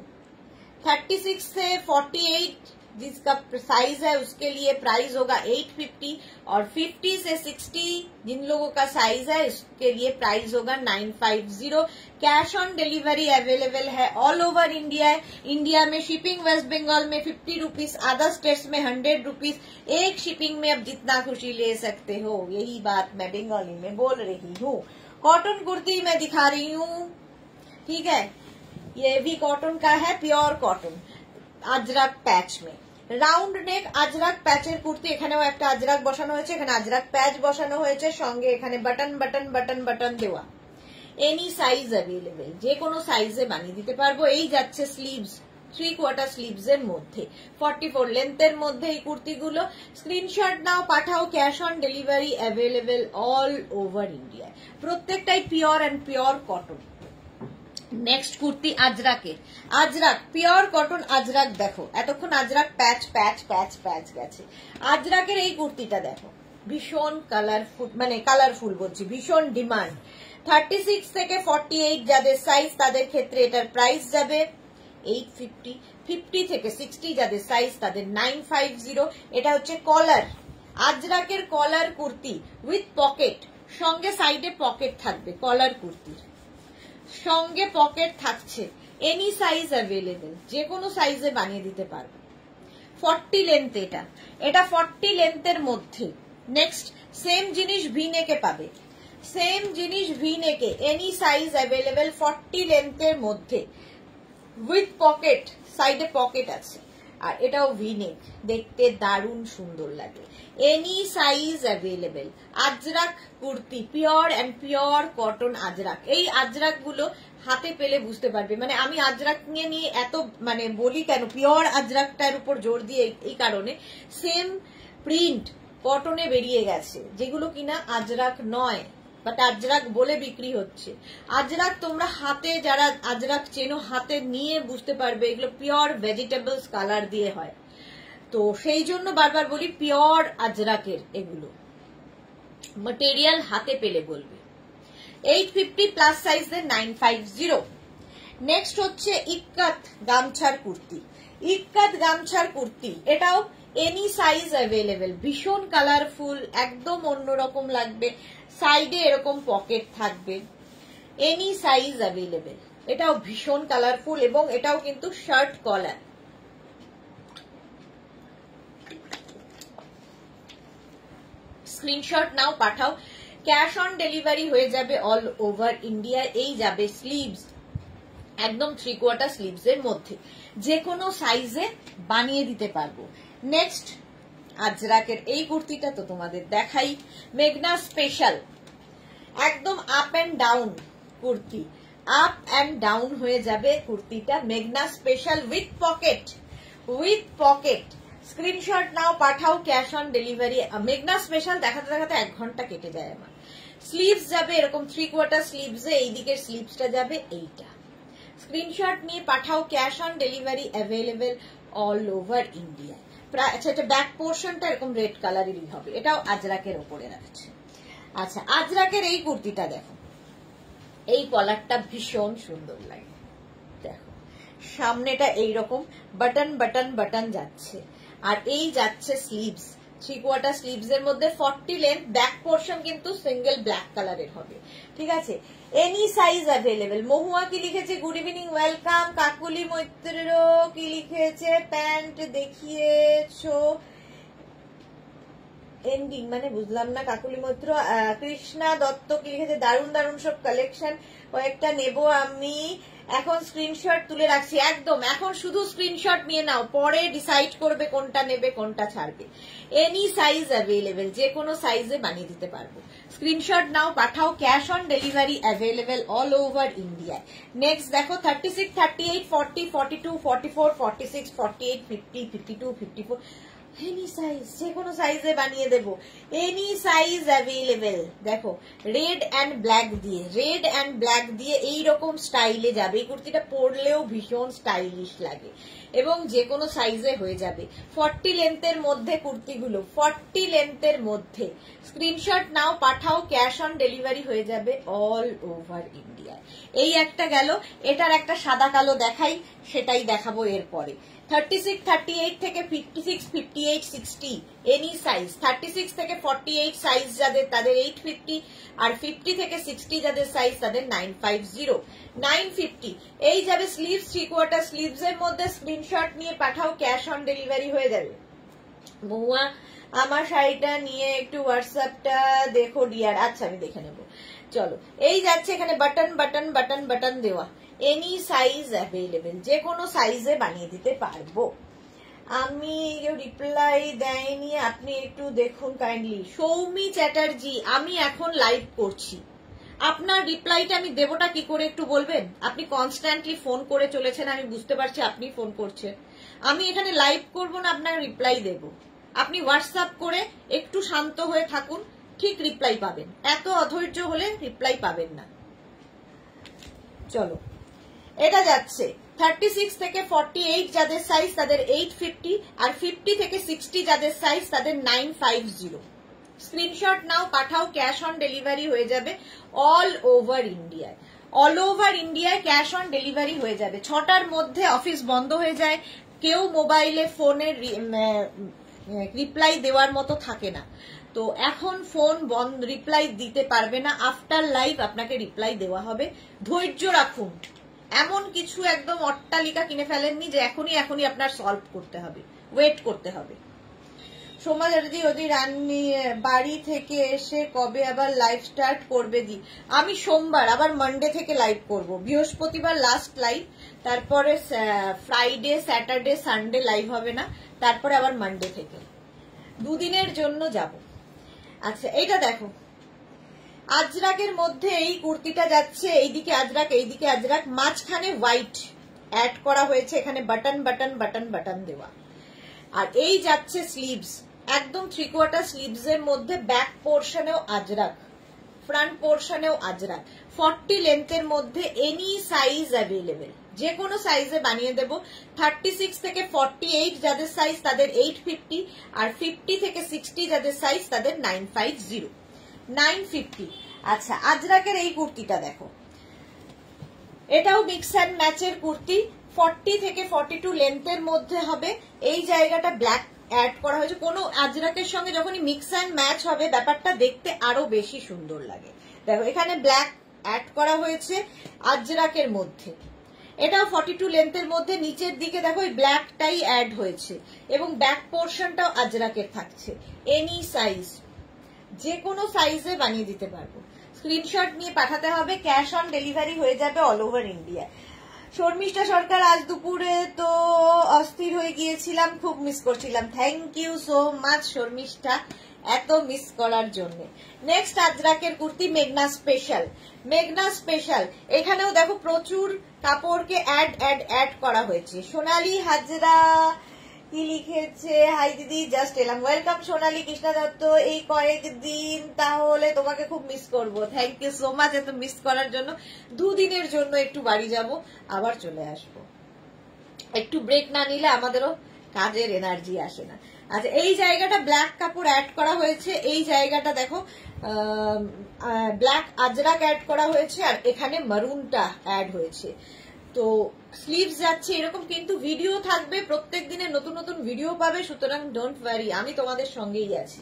A: 36 से 48 जिसका साइज है उसके लिए प्राइस होगा 850, और 50 से 60 जिन लोगों का साइज है उसके लिए प्राइस होगा 950। कैश ऑन डिलीवरी अवेलेबल है ऑल ओवर इंडिया। इंडिया में शिपिंग वेस्ट बंगाल में 50 रुपीज, अदर स्टेट्स में 100 रुपीज। एक शिपिंग में अब जितना खुशी ले सकते हो, यही बात मैं बंगाली में बोल रही हूँ। कॉटन कुर्ती मैं दिखा रही हूँ, ठीक है, ये भी कॉटन का है, प्योर कॉटन, আজরাক প্যাচ में রাউন্ড নেক আজরাক প্যাচের কুর্তি। এখানেও একটা আজরাক বসানো হয়েছে, এখানে আজরাক প্যাচ বসানো হয়েছে, সঙ্গে এখানে বাটন বাটন বাটন বাটন দেওয়া। এনি সাইজ অ্যাভেলেবেল, যে কোনো সাইজে বানিয়ে দিতে পারবো। এই যাচ্ছে স্লিভস, 3/4 স্লিভস এর মধ্যে, 44 লেন্থের মধ্যে এই কুর্তিগুলো। স্ক্রিনশট নাও, পাঠাও, cash on delivery available all over ইন্ডিয়ায়। প্রত্যেকটাই pure and pure cotton. Next kurti আজরাকের, আজরাক পিওর কটন আজরাক। দেখো এতক্ষণ আজরাক প্যাচ প্যাচ প্যাচ প্যাচ গেছে, আজরাকের এই কুর্তিটা দেখো, ভীষণ কালারফুল, মানে কালারফুল বলছি, ভীষণ ডিমান্ড। 36 থেকে 48 যাদের সাইজ তাদের ক্ষেত্রে এটার প্রাইস যাবে 850, 50 থেকে 60 যাদের সাইজ তাদের 950। এটা হচ্ছে কলার, আজরাকের কলার কুর্তি উইথ পকেট, সঙ্গে সাইডে পকেট থাকবে, কলার কুর্তির সঙ্গে পকেট থাকছে। এনি সাইজ অ্যাভেলেবেল, যে কোনো সাইজে বানিয়ে দিতে পারবো। 40 লেন্থ, এটা 40 লেন্থের মধ্যে। নেক্সট সেম জিনিস ভি নেকে পাবে, সেম জিনিস ভি নেকে, এনি সাইজ অ্যাভেলেবেল 40 লেন্থের মধ্যে, উইথ পকেট, সাইডে পকেট আছে, আর এটাও ভি নেক, দেখতে দারুণ সুন্দর লাগে। Any size available. Ajrak kurti, pure and pure cotton Ajrak. এই আজরাক গুলো হাতে পেলে বুঝতে পারবে, মানে আমি আজরাক নিয়ে এত মানে বলি কেন, পিওর আজরাকটার উপর জোর দিয়ে এই কারণে, সেম প্রিন্ট কটনে বেরিয়ে গেছে, যেগুলো কিনা আজরাক নয়, বাট আজরাক বলে বিক্রি হচ্ছে। আজরাক তোমরা হাতে, যারা আজরাক চেনো, হাতে নিয়ে বুঝতে পারবে এগুলো পিওর ভেজিটেবলস কালার দিয়ে হয়। তো সেই জন্য বারবার বলি পিওর আজরাকের এগুলো, ম্যাটেরিয়াল হাতে পেলে বলবে। 850 প্লাস সাইজের 950। নেক্সট হচ্ছে ইক্কাত গামছার কুর্তি। ইক্কাত গামছার কুর্তি, এটাও এনি সাইজ অ্যাভেলেবেল, ভীষণ কালারফুল, একদম অন্যরকম লাগবে, সাইডে এরকম পকেট থাকবে, এনি সাইজ অ্যাভেলেবেল। এটাও ভীষণ কালারফুল এবং এটাও কিন্তু শার্ট কলার। স্ক্রিনশট নাও, পাঠাও, ক্যাশ অন ডেলিভারি হয়ে যাবে অল ওভার ইন্ডিয়া। এই যাবে স্লিভস, একদম 3/4 স্লিভস এর মধ্যে, যে কোনো সাইজে বানিয়ে দিতে পারবো। নেক্সট আজরাকের এই কুর্তিটা তো তোমাদের দেখাই, মেঘনা স্পেশাল, একদম up and down kurti, up and down হয়ে যাবে কুর্তিটা, মেঘনা special with pocket, with pocket. Screenshot নাও, পাঠাও, ক্যাশ অন ডেলিভারি। মেঘনা স্পেশাল দেখাতে দেখাতে 1 ঘন্টা কেটে যায় আমার। স্লিভস যাবে এরকম 3/4 স্লিভসে, এই দিকের স্লিভসটা যাবে এইটা। স্ক্রিনশট নিয়ে পাঠাও, cash on delivery available all over India. আচ্ছা, এটা ব্যাক পোর্শনটা এরকম রেড কালারেরই হবে, এটাও আজরাকের ওপরে রাখছে। আচ্ছা, আজরাকের এই কুর্তিটা দেখো, এই কলারটা ভীষণ সুন্দর লাগে, দেখো সামনেটা এইরকম বাটন বাটন বাটন যাচ্ছে, আর এই যাচ্ছে স্লিভস, 3/4 স্লিভস এর মধ্যে 40 লেন্থ, ব্যাক পোর্শন কিন্তু সিঙ্গেল ব্ল্যাক কালারের হবে। ঠিক আছে, এনি সাইজ অ্যাভেলেবেল। মহুয়া কি লিখেছে, good evening, welcome. Kakuli Maitra কি লিখেছে, প্যান্ট দেখিয়েছো এন্ডিং, মানে বুঝলাম না কাকুলি মৈত্র। কৃষ্ণা দত্ত কি লিখেছে, দারুণ দারুণ সব কালেকশন, কয়েকটা নেব আমি, এখন স্ক্রিনশট তুলে রাখছি। একদম এখন শুধু স্ক্রিনশট নিয়ে নাও, পরে ডিসাইড করবে কোনটা নেবে কোনটা ছাড়বে। এনি সাইজ অ্যাভেলেবেল, যে কোনো সাইজে বানিয়ে দিতে পারবো। স্ক্রিনশট নাও, পাঠাও, cash on delivery available all over India. Next দেখো 36, 38, 40, 42, 44, 46, 48, 50, 52, 54, এনি সাইজ, যে কোনো সাইজে বানিয়ে দেবো, এনি সাইজ অ্যাভেলেবেল। দেখো রেড অ্যান্ড ব্ল্যাক দিয়ে, রেড অ্যান্ড ব্ল্যাক দিয়ে এইরকম স্টাইলে যাবে। এই কুর্তিটা পরলেও ভীষণ স্টাইলিশ লাগে এবং যে কোনো সাইজে হয়ে যাবে। 40 লেন্থের মধ্যে কুর্তিগুলো, 40 লেন্থের মধ্যে। স্ক্রিনশট নাও, পাঠাও, ক্যাশ অন ডেলিভারি হয়ে যাবে অল ওভার ইন্ডিয়া। এই একটা গেল, এটার একটা সাদা কালো দেখাই, সেটাই দেখাবো এরপরে। 36, 38 থেকে 56, 58, 60 এনি সাইজ। 36 থেকে 48 সাইজ যাদের তাদের 850, আর 50 থেকে 60 যাদের সাইজ তাদের 950, 950। এই যাবে স্লিভস, 3/4 স্লিভস এর মধ্যে। স্ক্রিনশট নিয়ে পাঠাও, ক্যাশ অন ডেলিভারি হয়ে যাবে। মহুয়া, আমার শাড়িটা নিয়ে একটু হোয়াটসঅ্যাপটা দেখো ডিয়ার। আচ্ছা, আমি দেখে নেব, চলো। এই যাচ্ছে এখানে বাটন বাটন বাটন বাটন দেওয়া, এনি সাইজ অ্যাভেলেবেল, যে কোনো সাইজে বানিয়ে দিতে পারবো। আমি রিপ্লাই দেয়নি, আপনি একটু দেখুন কাইন্ডলি। সৌমি চ্যাটার্জি, আমি এখন লাইভ করছি, আপনার রিপ্লাইটা আমি দেবটা কি করে একটু বলবেন? আপনি কনস্ট্যান্টলি ফোন করে চলেছেন, আমি বুঝতে পারছি আপনি ফোন করছেন। আমি এখানে লাইভ করবো না, আপনার রিপ্লাই দেব। আপনি হোয়াটসঅ্যাপ করে একটু শান্ত হয়ে থাকুন, ঠিক রিপ্লাই পাবেন। এত অধৈর্য হলে রিপ্লাই পাবেন না। চলো, এটা যাচ্ছে 36 থেকে 48 যাদের সাইজ তাদের 850, আর 50 থেকে 60 যাদের সাইজ তাদের 950। স্ক্রিনশট নাও, পাঠাও, ক্যাশ অন ডেলিভারি হয়ে যাবে অল ওভার ইন্ডিয়ায়। অল ওভার ইন্ডিয়ায় ক্যাশ অন ডেলিভারি হয়ে যাবে। 6টার মধ্যে অফিস বন্ধ হয়ে যায়, কেউ মোবাইলে ফোনের রিপ্লাই দেওয়ার মতো থাকে না, তো এখন ফোন বন্ধ, রিপ্লাই দিতে পারবে না। আফটার লাইভ আপনাকে রিপ্লাই দেওয়া হবে, ধৈর্য রাখুন, এমন কিছু একদম অট্টালিকা কিনে ফেলেননি যে এখনই আপনার সলভ করতে হবে, ওয়েট করতে হবে। সোমা চ্যাটার্জি ওদি রান্নি বাড়ি থেকে এসে কবে আবার লাইভ স্টার্ট করবে দি? আমি সোমবার আবার মানডে থেকে লাইভ করব, বৃহস্পতিবার লাস্ট লাইভ, তারপরে ফ্রাইডে স্যাটারডে সানডে লাইভ হবে না, তারপরে আবার মানডে থেকে দুদিনের জন্য যাব। আচ্ছা এইটা দেখো, আজরাকের মধ্যে এই কুর্তিটা যাচ্ছে, এইদিকে আজরাক এইদিকে আজরাক, মাঝখানে হোয়াইট অ্যাড করা হয়েছে, এখানে বাটন বাটন বাটন বাটন দেওয়া, আর এই যাচ্ছে স্লিভস, একদম 3/4 স্লিভস এর মধ্যে ব্যাক পোর্শনেও আজরাক, ফ্রন্ট পোর্শনেও আজরাক, 40 লেন্থের মধ্যে এনি সাইজ অ্যাভেলেবেল, যে কোনো সাইজে বানিয়ে দেব। 36 থেকে 48 যাদের সাইজ তাদের 850, আর 50 থেকে 60 যাদের সাইজ তাদের 950। আচ্ছা আজরাকের এই কুর্তিটা দেখো, এটাও মিক্স অ্যান্ড ম্যাচের কুর্তি, 40 থেকে 42 লেন্থের মধ্যে হবে, এই জায়গাটা ব্ল্যাক অ্যাড করা হয়েছে। কোনো আজরাকের সঙ্গে যখনই মিক্স অ্যান্ড ম্যাচ হবে ব্যাপারটা দেখতে আরো বেশি সুন্দর লাগে। দেখো এখানে ব্ল্যাক অ্যাড করা হয়েছে আজরাকের মধ্যে, এটাও 42 লেন্থের মধ্যে, নিচের দিকে দেখো এই ব্ল্যাকটাই অ্যাড হয়েছে, এবং ব্যাক পোর্শনটাও আজরাকের থাকছে। এনি সাইজ, যে কোনো সাইজে বানিয়ে দিতে পারবো। স্ক্রিনশট নিয়ে পাঠাতে হবে, ক্যাশ অন ডেলিভারি হয়ে যাবে all over India. Sharmistha Sarkar আজ দুপুরে তো অস্থির হয়ে গিয়েছিলাম, খুব মিস করছিলাম। Thank you so much Sharmistha, এত মিস করার জন্য। নেক্সট আজরাকের কুর্তি মেঘনা স্পেশাল, মেঘনা স্পেশাল, এখানেও দেখো প্রচুর কাপড়কে অ্যাড করা হয়েছে। সোনালী হাজরা কি লিখেছে, হাই দিদি জাস্ট এলাম, ওয়েলকাম সোনালী কৃষ্ণা দত্ত, এই কয়েকদিন তাহলে তোমাকে খুব মিস করব। থ্যাংক ইউ সো মাচ এত মিস করার জন্য। দুদিনের জন্য একটু বাড়ি যাব, আবার চলে আসব, একটু ব্রেক না নিলে আমাদেরও কাজের এনার্জি আসে না। আচ্ছা এই জায়গাটা ব্ল্যাক কাপড় অ্যাড করা হয়েছে, এই জায়গাটা দেখো ব্ল্যাক আজরাক অ্যাড করা হয়েছে, আর এখানে মারুনটা অ্যাড হয়েছে। তো স্লিভস যাচ্ছে এরকম, কিন্তু ভিডিও থাকবে, প্রত্যেক দিনে নতুন নতুন ভিডিও পাবে, সুতরাং ডোন্ট ওয়ারি, আমি তোমাদের সঙ্গেই আছি।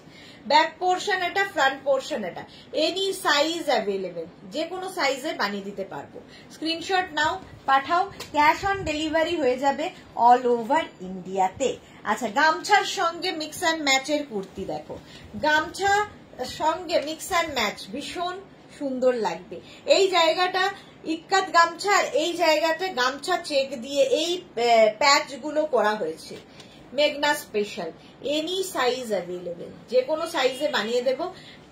A: ব্যাক পোর্শন এটা, ফ্রন্ট পোর্শন এটা, এনি সাইজ অ্যাভেলেবেল, যে কোনো সাইজে বানিয়ে দিতে পারবো। স্ক্রিনশট নাও, পাঠাও, ক্যাশ অন ডেলিভারি হয়ে যাবে অল ওভার ইন্ডিয়াতে। আচ্ছা গামছার সঙ্গে মিক্স অ্যান্ড ম্যাচের কুর্তি দেখো, গামছা সঙ্গে মিক্স অ্যান্ড ম্যাচ ভীষণ সুন্দর লাগবে। এই জায়গাটা ইক্কাত গামছা, আর এই জায়গাটা গামছা চেক দিয়ে এই প্যাচ গুলো করা হয়েছে। মেঘনা স্পেশাল, এনি সাইজ অ্যাভেলেবেল, যে কোনো সাইজে বানিয়ে দেব,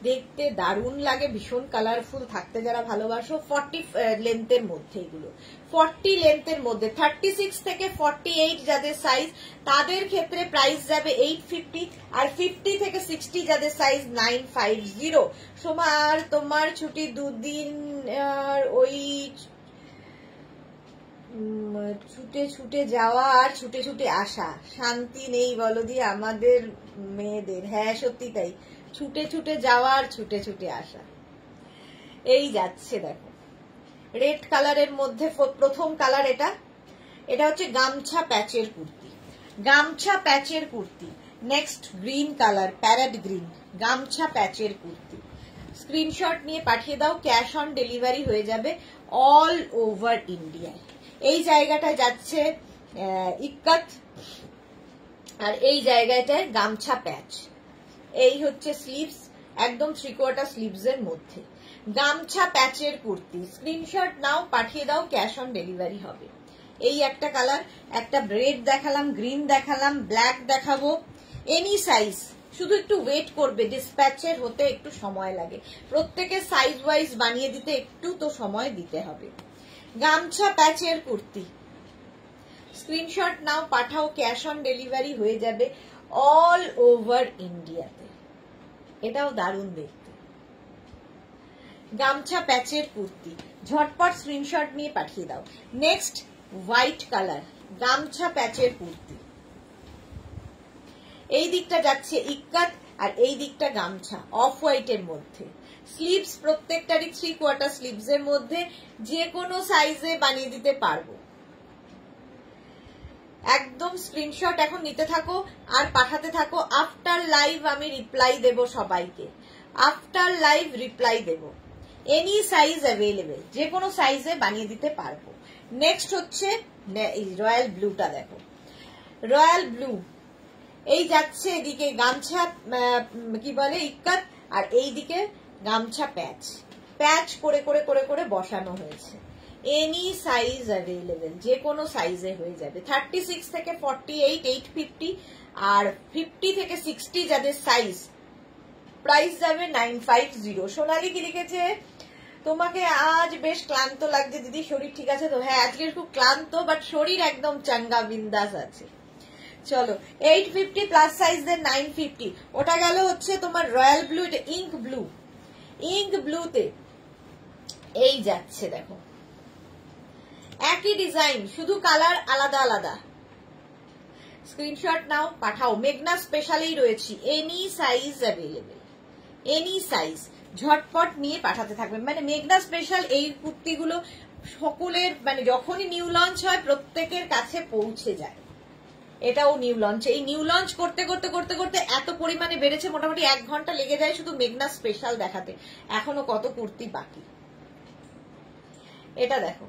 A: দেখতে দারুণ লাগে, ভীষণ কালারফুল থাকতে যারা ভালোবাসো। 40 লেন্থের মধ্যে, এগুলো 40 লেন্থের মধ্যে, 36 থেকে 48 যাদের সাইজ তাদের ক্ষেত্রে প্রাইস যাবে 850, আর 50 থেকে 60 যাদের সাইজ 950। সোমার তোমার ছুটি দুদিন, আর ওই ছুটে ছুটে যাওয়া আর ছুটে ছুটে আসা, শান্তি নেই বলো দিয়ে আমাদের মেয়েদের। হ্যাঁ সত্যি তাই, ছুটে ছুটে যাওয়া আর ছুটে ছুটে আসা। এই যাচ্ছে দেখো রেড কালারের মধ্যে প্রথম কালার, এটা এটা হচ্ছে গামছা প্যাচের কুর্তি, গামছা প্যাচের kurti. Next green colour, parrot green, গামছা প্যাচের কুর্তি। স্ক্রিনশট নিয়ে পাঠিয়ে দাও, ক্যাশ অন ডেলিভারি হয়ে যাবে অল ওভার ইন্ডিয়ায়। এই জায়গাটা যাচ্ছে ইক্কাত, আর এই জায়গাটায় গামছা প্যাচ। এই হচ্ছে স্লিভস, একদম 3/4 স্লিভস এর মধ্যে গামছা প্যাচের কুর্তি। স্ক্রিনশট নাও, পাঠিয়ে দাও, ক্যাশ অন ডেলিভারি হবে। এই একটা কালার, একটা রেড দেখালাম, গ্রিন দেখালাম, ব্ল্যাক দেখাবো, এনি সাইজ, শুধু একটু ওয়েট করবে, ডিসপ্যাচের হতে একটু সময় লাগে, প্রত্যেকের সাইজ ওয়াইজ বানিয়ে দিতে একটু তো সময় দিতে হবে। গামছা প্যাচের কুর্তি, স্ক্রিনশট নাও, পাঠাও, ক্যাশ অন ডেলিভারি হয়ে যাবে অল ওভার ইন্ডিয়াতে। এটাও দারুণ দেখতে, গামছা প্যাচের কুর্তি, ঝটপট স্ক্রিনশট নিয়ে পাঠিয়ে দাও। নেক্সট হোয়াইট কালার, গামছা প্যাচের কুর্তি, এই দিকটা যাচ্ছে ইক্কাত, আর এই দিকটা গামছা অফ হোয়াইটের মধ্যে। স্লিভস প্রত্যেকটারই 3/4 স্লিভস এর মধ্যে, যে কোনো সাইজে বানিয়ে দিতে পারবো। একদম স্ক্রিনশট এখন নিতে থাকো আর পাঠাতে থাকো। আফটার লাইভ আমি রিপ্লাই দেব সবাইকে, আফটার লাইভ রিপ্লাই দেব। এনি সাইজ অ্যাভেলেবেল, যে কোনো সাইজে বানিয়ে দিতে পারবো। নেক্সট হচ্ছে রয়্যাল ব্লুটা দেখো, রয়্যাল ব্লু এই যাচ্ছে এদিকে গামছা কি বলে ইক্কাত, আর এইদিকে গামছা প্যাচ, প্যাচ করে করে করে করে বসানো হয়েছে। এনি সাইজ অ্যাভেলেবেল, যে কোনো সাইজে হয়ে যাবে। 36 থেকে 48 850, আর 50 থেকে 60 যাদের সাইজ, প্রাইস যাবে 950। সোনালি কি লিখেছে, তোমাকে আজ বেশ ক্লান্ত লাগছে দিদি, শরীর ঠিক আছে তো? হ্যাঁ আজকে খুব ক্লান্ত, বাট শরীর একদম চাঙ্গা বিন্দাস আছে। চলো 850 প্লাস সাইজদের 950। ওটা গেল হচ্ছে তোমার রয়্যাল ব্লু, এটা ইঙ্ক ব্লু। ইঙ্ক ব্লুতে এই যাচ্ছে দেখো, একই ডিজাইন, শুধু কালার আলাদা আলাদা। স্ক্রিনশট নাও, পাঠাও। মেঘনা স্পেশালেই রয়েছি, any size available, any size ঝটপট নিয়ে পাঠাতে থাকবেন। মানে মেঘনা স্পেশাল এই কুর্তিগুলো সকলের, মানে যখনই নিউ লঞ্চ হয় প্রত্যেকের কাছে পৌঁছে যায়। এটাও নিউ লঞ্চ, এই নিউ লঞ্চ করতে করতে করতে করতে এত পরিমাণে বেড়েছে, মোটামুটি 1 ঘন্টা লেগে যায় শুধু মেঘনা স্পেশাল দেখাতে। এখনো কত কুর্তি বাকি। এটা দেখো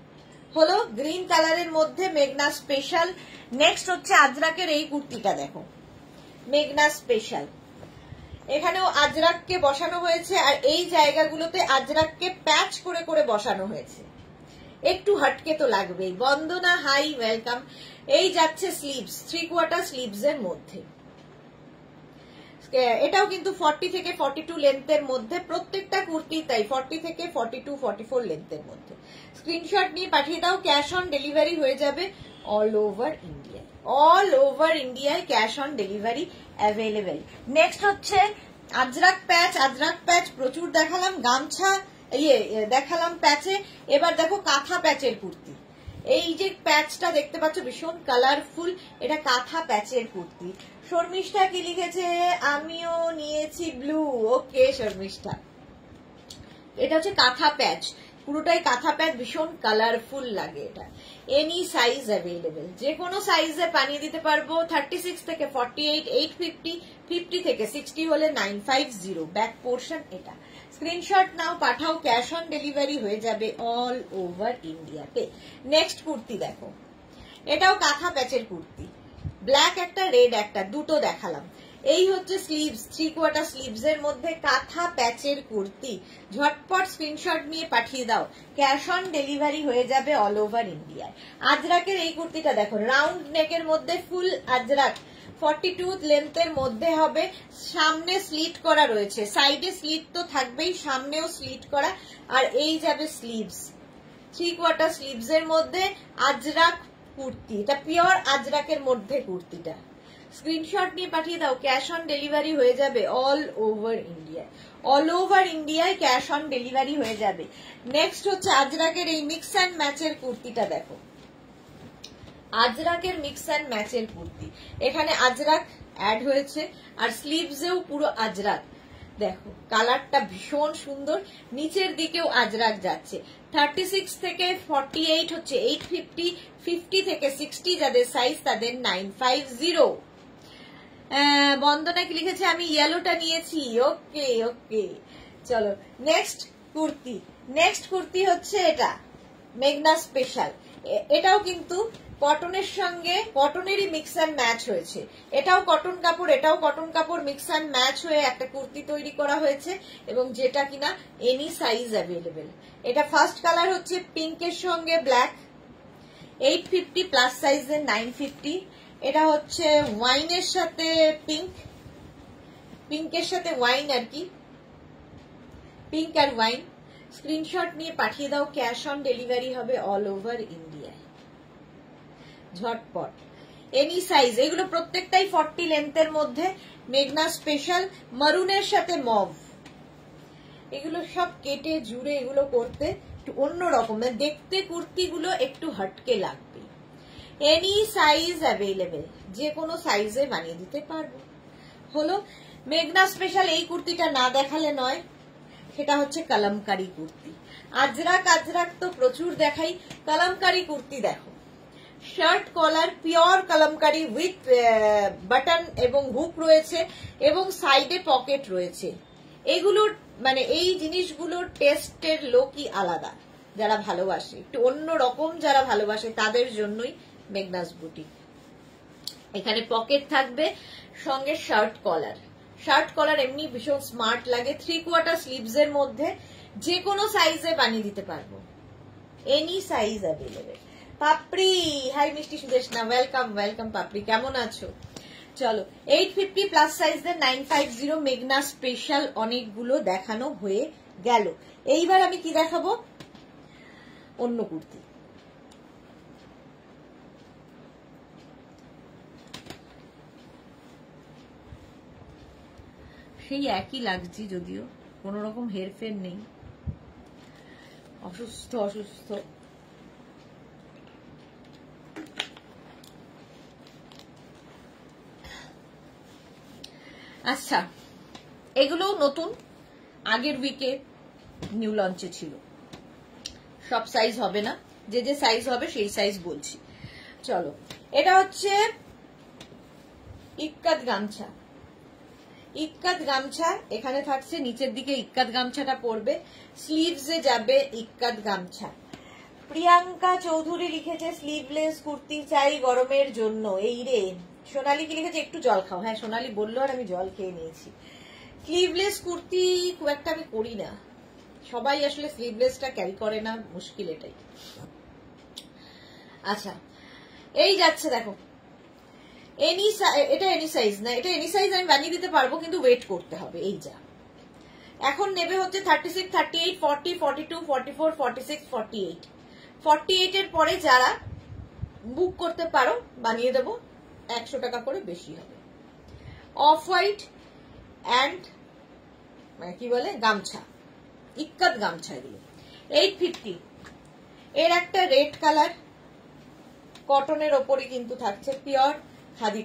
A: হলো গ্রিন কালারের মধ্যে মেঘনা স্পেশাল। নেক্সট হচ্ছে আজরাকের এই কুর্তিটা দেখো, মেঘনা স্পেশাল। এখানেও আজরাককে বসানো হয়েছে, আর এই জায়গাগুলোতে আজরাককে প্যাচ করে করে বসানো হয়েছে। একটু হটকে তো লাগবেই। বন্দনা হাই, ওয়েলকাম। এই যাচ্ছে স্লিভস, 3/4 স্লিভস এর মধ্যে। এটাও কিন্তু 40 থেকে 42 লেন্থের মধ্যে, প্রত্যেকটা কুর্তি তাই 40 থেকে 42 44 লেন্থের মধ্যে। স্ক্রিনশট নিয়ে পাঠিয়ে দাও, ক্যাশ অন ডেলিভারি হয়ে যাবে all over India. All over ইন্ডিয়ায় cash on delivery available. Next হচ্ছে আজরাক প্যাচ। আজরাক প্যাচ প্রচুর দেখালাম, গামছা দেখালাম প্যাচে। এবার দেখো কাঁথা প্যাচের কুর্তি। এই যে প্যাচটা দেখতে পাচ্ছ ভীষণ কালারফুল, এটা কাঁথা প্যাচের কুর্তি। শর্মিষ্ঠা কি লিখেছে, আমিও নিয়েছি ব্লু। ওকে শর্মিষ্ঠা, এটা হচ্ছে কাঁথা প্যাচ, পুরোটাই কাঁথা প্যাচ, ভীষণ কালারফুল লাগে এটা। এনি সাইজ অ্যাভেলেবেল, যে কোনো সাইজে বানিয়ে দিতে পারবো। 36 থেকে 48 850, 50 থেকে 60 হলে 950। ব্যাক পোর্শন এটা। স্ক্রিনশট নাও, পাঠাও, ক্যাশ অন ডেলিভারি হয়ে যাবে অল ওভার ইন্ডিয়াতে। নেক্সট কুর্তি দেখো, এটাও কাঁথা প্যাচের কুর্তি, ব্ল্যাক একটা রেড একটা, দুটো দেখালাম। এই হচ্ছে স্লিভস, 3/4 স্লিভস এর মধ্যে কাঁথা প্যাচের কুর্তি। ঝটপট স্ক্রিনশট নিয়ে পাঠিয়ে দাও, ক্যাশ অন ডেলিভারি হয়ে যাবে অল ওভার ইন্ডিয়ায়। আজরাকের এই কুর্তিটা দেখো, রাউন্ড নেকের মধ্যে ফুল আজরাক, 42 লেন্থের মধ্যে হবে। সামনে স্লিট করা রয়েছে, সাইডে স্লিট তো থাকবেই, সামনেও স্লিট করা। আর এই যাবে স্লিভস, 3/4 স্লিভস এর মধ্যে আজরাক কুর্তি। এটা পিওর আজরাকের মধ্যে কুর্তিটা। স্ক্রিনশট নিয়ে পাঠিয়ে দাও, ক্যাশ অন ডেলিভারি হয়ে যাবে অল ওভার ইন্ডিয়ায়। অল ওভার ইন্ডিয়ায় ক্যাশ অন ডেলিভারি হয়ে যাবে। নেক্সট হচ্ছে আজরাকের এই মিক্স অ্যান্ড ম্যাচের কুর্তিটা দেখো, আজরাকের মিক্স অ্যান্ড ম্যাচের কুর্তি। এখানে আজরাক অ্যাড হয়েছে, আর স্লিভসেও পুরো আজরাক। দেখো কালারটা ভীষণ সুন্দর, নিচের দিকেও আজরাক যাচ্ছে। 36 থেকে 48 হচ্ছে 850, 50 থেকে 60 যাদের সাইজ তাদের 950। বন্দনা কি লিখেছে, আমি ইয়েলোটা নিয়েছি। ওকে ওকে, চলো নেক্সট কুর্তি। নেক্সট কুর্তি হচ্ছে এটা মেঘনা স্পেশাল। এটাও কিন্তু কটনের সঙ্গে, কটনেরই মিক্স অ্যান্ড ম্যাচ হয়েছে। এটাও কটন কাপড়, এটাও কটন কাপড়, মিক্স অ্যান্ড ম্যাচ হয়ে একটা কুর্তি তৈরি করা হয়েছে, এবং যেটা কিনা এনি সাইজ অ্যাভেলেবেল। এটা ফার্স্ট কালার হচ্ছে পিঙ্কের সঙ্গে ব্ল্যাক, 850 প্লাস সাইজের 950। এটা হচ্ছে ওয়াইনের সাথে পিঙ্ক, পিঙ্কের সাথে ওয়াইন আর কি, পিঙ্ক আর ওয়াইন। স্ক্রিনশট নিয়ে পাঠিয়ে দাও, ক্যাশ অন ডেলিভারি হবে অল ওভার ইন্ডিয়ায়। ঝটপট এনি সাইজ, এগুলো প্রত্যেকটাই 40 লেন্থের মধ্যে। মেঘনা স্পেশাল, মারুনের সাথে মভ, এগুলো সব কেটে জুড়ে এগুলো করতে একটু অন্যরকম দেখতে, কুর্তিগুলো একটু হটকে লাগবে। এনি সাইজ অ্যাভেলেবেল, যে কোনো সাইজে বানিয়ে দিতে পারবো। হলো মেঘনা স্পেশাল। এই কুর্তিটা না দেখালে নয়, সেটা হচ্ছে কলমকারি কুর্তি। আজরাক আজরাক তো প্রচুর দেখাই, কলমকারি কুর্তি দেখো, shirt collar, pure Kalamkari with button এবং হুক রয়েছে, এবং সাইডে পকেট রয়েছে। এগুলোর মানে এই জিনিসগুলোর টেস্টের লোকই আলাদা, যারা ভালোবাসে একটু অন্য রকম, যারা ভালোবাসে তাদের জন্যই মেঘনাস বুটিক। এখানে পকেট থাকবে, সঙ্গে শার্ট কলার এমনি ভীষণ স্মার্ট লাগে। 3/4 স্লিভস এর মধ্যে যে কোনো সাইজে বানিয়ে দিতে পারবো, এনি সাইজ অ্যাভেলেবেল। পাপড়ি, হাই মিষ্টি সুদেশনা, ওয়েলকাম পাপড়ি, কেমন আছো? চলো 850 প্লাস সাইজের 950 মেঘনা স্পেশাল অনেকগুলো দেখানো হয়ে গেল। এইবার আমি কি দেখাবো? অন্য কুর্তি। সেই একই লাগছে, যদিও কোনো রকম হেরফের নেই, অসুস্থ। আচ্ছা, এগুলোও নতুন, আগের উইকে নিউ লঞ্চে ছিল। সব সাইজ হবে না, যে সাইজ হবে সেই সাইজ বলছি। চলো, এটা হচ্ছে ইক্কাত গামছা। এখানে থাকছে, নিচের দিকে ইক্কাত গামছাটা পড়বে, স্লিভসে যাবে ইক্কাত গামছা। প্রিয়াঙ্কা চৌধুরী লিখেছে স্লিভলেস কুর্তি চাই গরমের জন্য। এই রে, সোনালি কি লিখেছে? একটু জল খাও। হ্যাঁ, সোনালি বললো আর আমি জল খেয়ে নিয়েছি। স্লিভলেস কুর্তি খুব একটা আমি করি না, সবাই আসলে স্লিভলেসটা ক্যারি করে না, মুশকিল এটাই। আচ্ছা, এই যাচ্ছে দেখো, এটা এনি সাইজ না, এটা এনি সাইজ আমি বানিয়ে দিতে পারবো, কিন্তু ওয়েট করতে হবে। এই যা এখন নেবে হচ্ছে 36, 38, 40, 42, 44, 46, 48। 48 এর পরে যারা বুক করতে পারো বানিয়ে দেবো, 100 টাকা করে বেশি হবে। অফ হোয়াইট অ্যান্ড কি বলে গামছা, ইক্কাত গামছা এগুলো 850। এর একটা রেড কালার কটনের ওপরই কিন্তু থাকছে, পিওর খাদি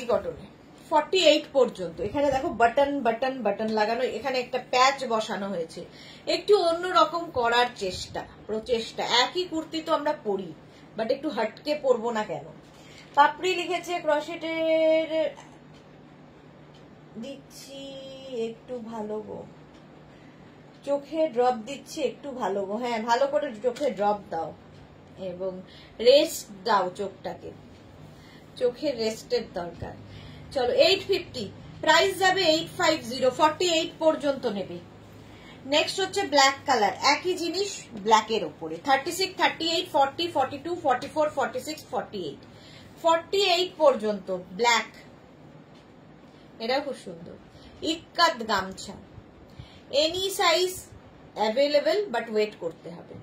A: কটনে 48 পর্যন্ত। এখানে দেখো বাটন লাগানো, এখানে একটা প্যাচ বসানো হয়েছে, একটু অন্যরকম করার প্রচেষ্টা। একই কুর্তি তো আমরা পরি, বাট একটু হটকে পরবো না কেন? পাপড়ি লিখেছে ক্রশেটের দিচ্ছি একটু ভালো গো, চোখে ড্রপ দিচ্ছি একটু ভালো গো। হ্যাঁ, ভালো করে চোখে ড্রপ দাও এবং রেস্ট দাও চোখটাকে, চোখের রেস্টের দরকার। চলো 850, প্রাইস যাবে 850, 48 পর্যন্ত নেবে। নেক্সট হচ্ছে ব্ল্যাক কালার, একই জিনিস ব্ল্যাকের ওপরে 36, 38, 40, 42, 44, 46, 48, 48 পর্যন্ত ব্ল্যাক। এটাও খুব সুন্দর। Ikkat gamchha, any size available, but wait করতে হবে।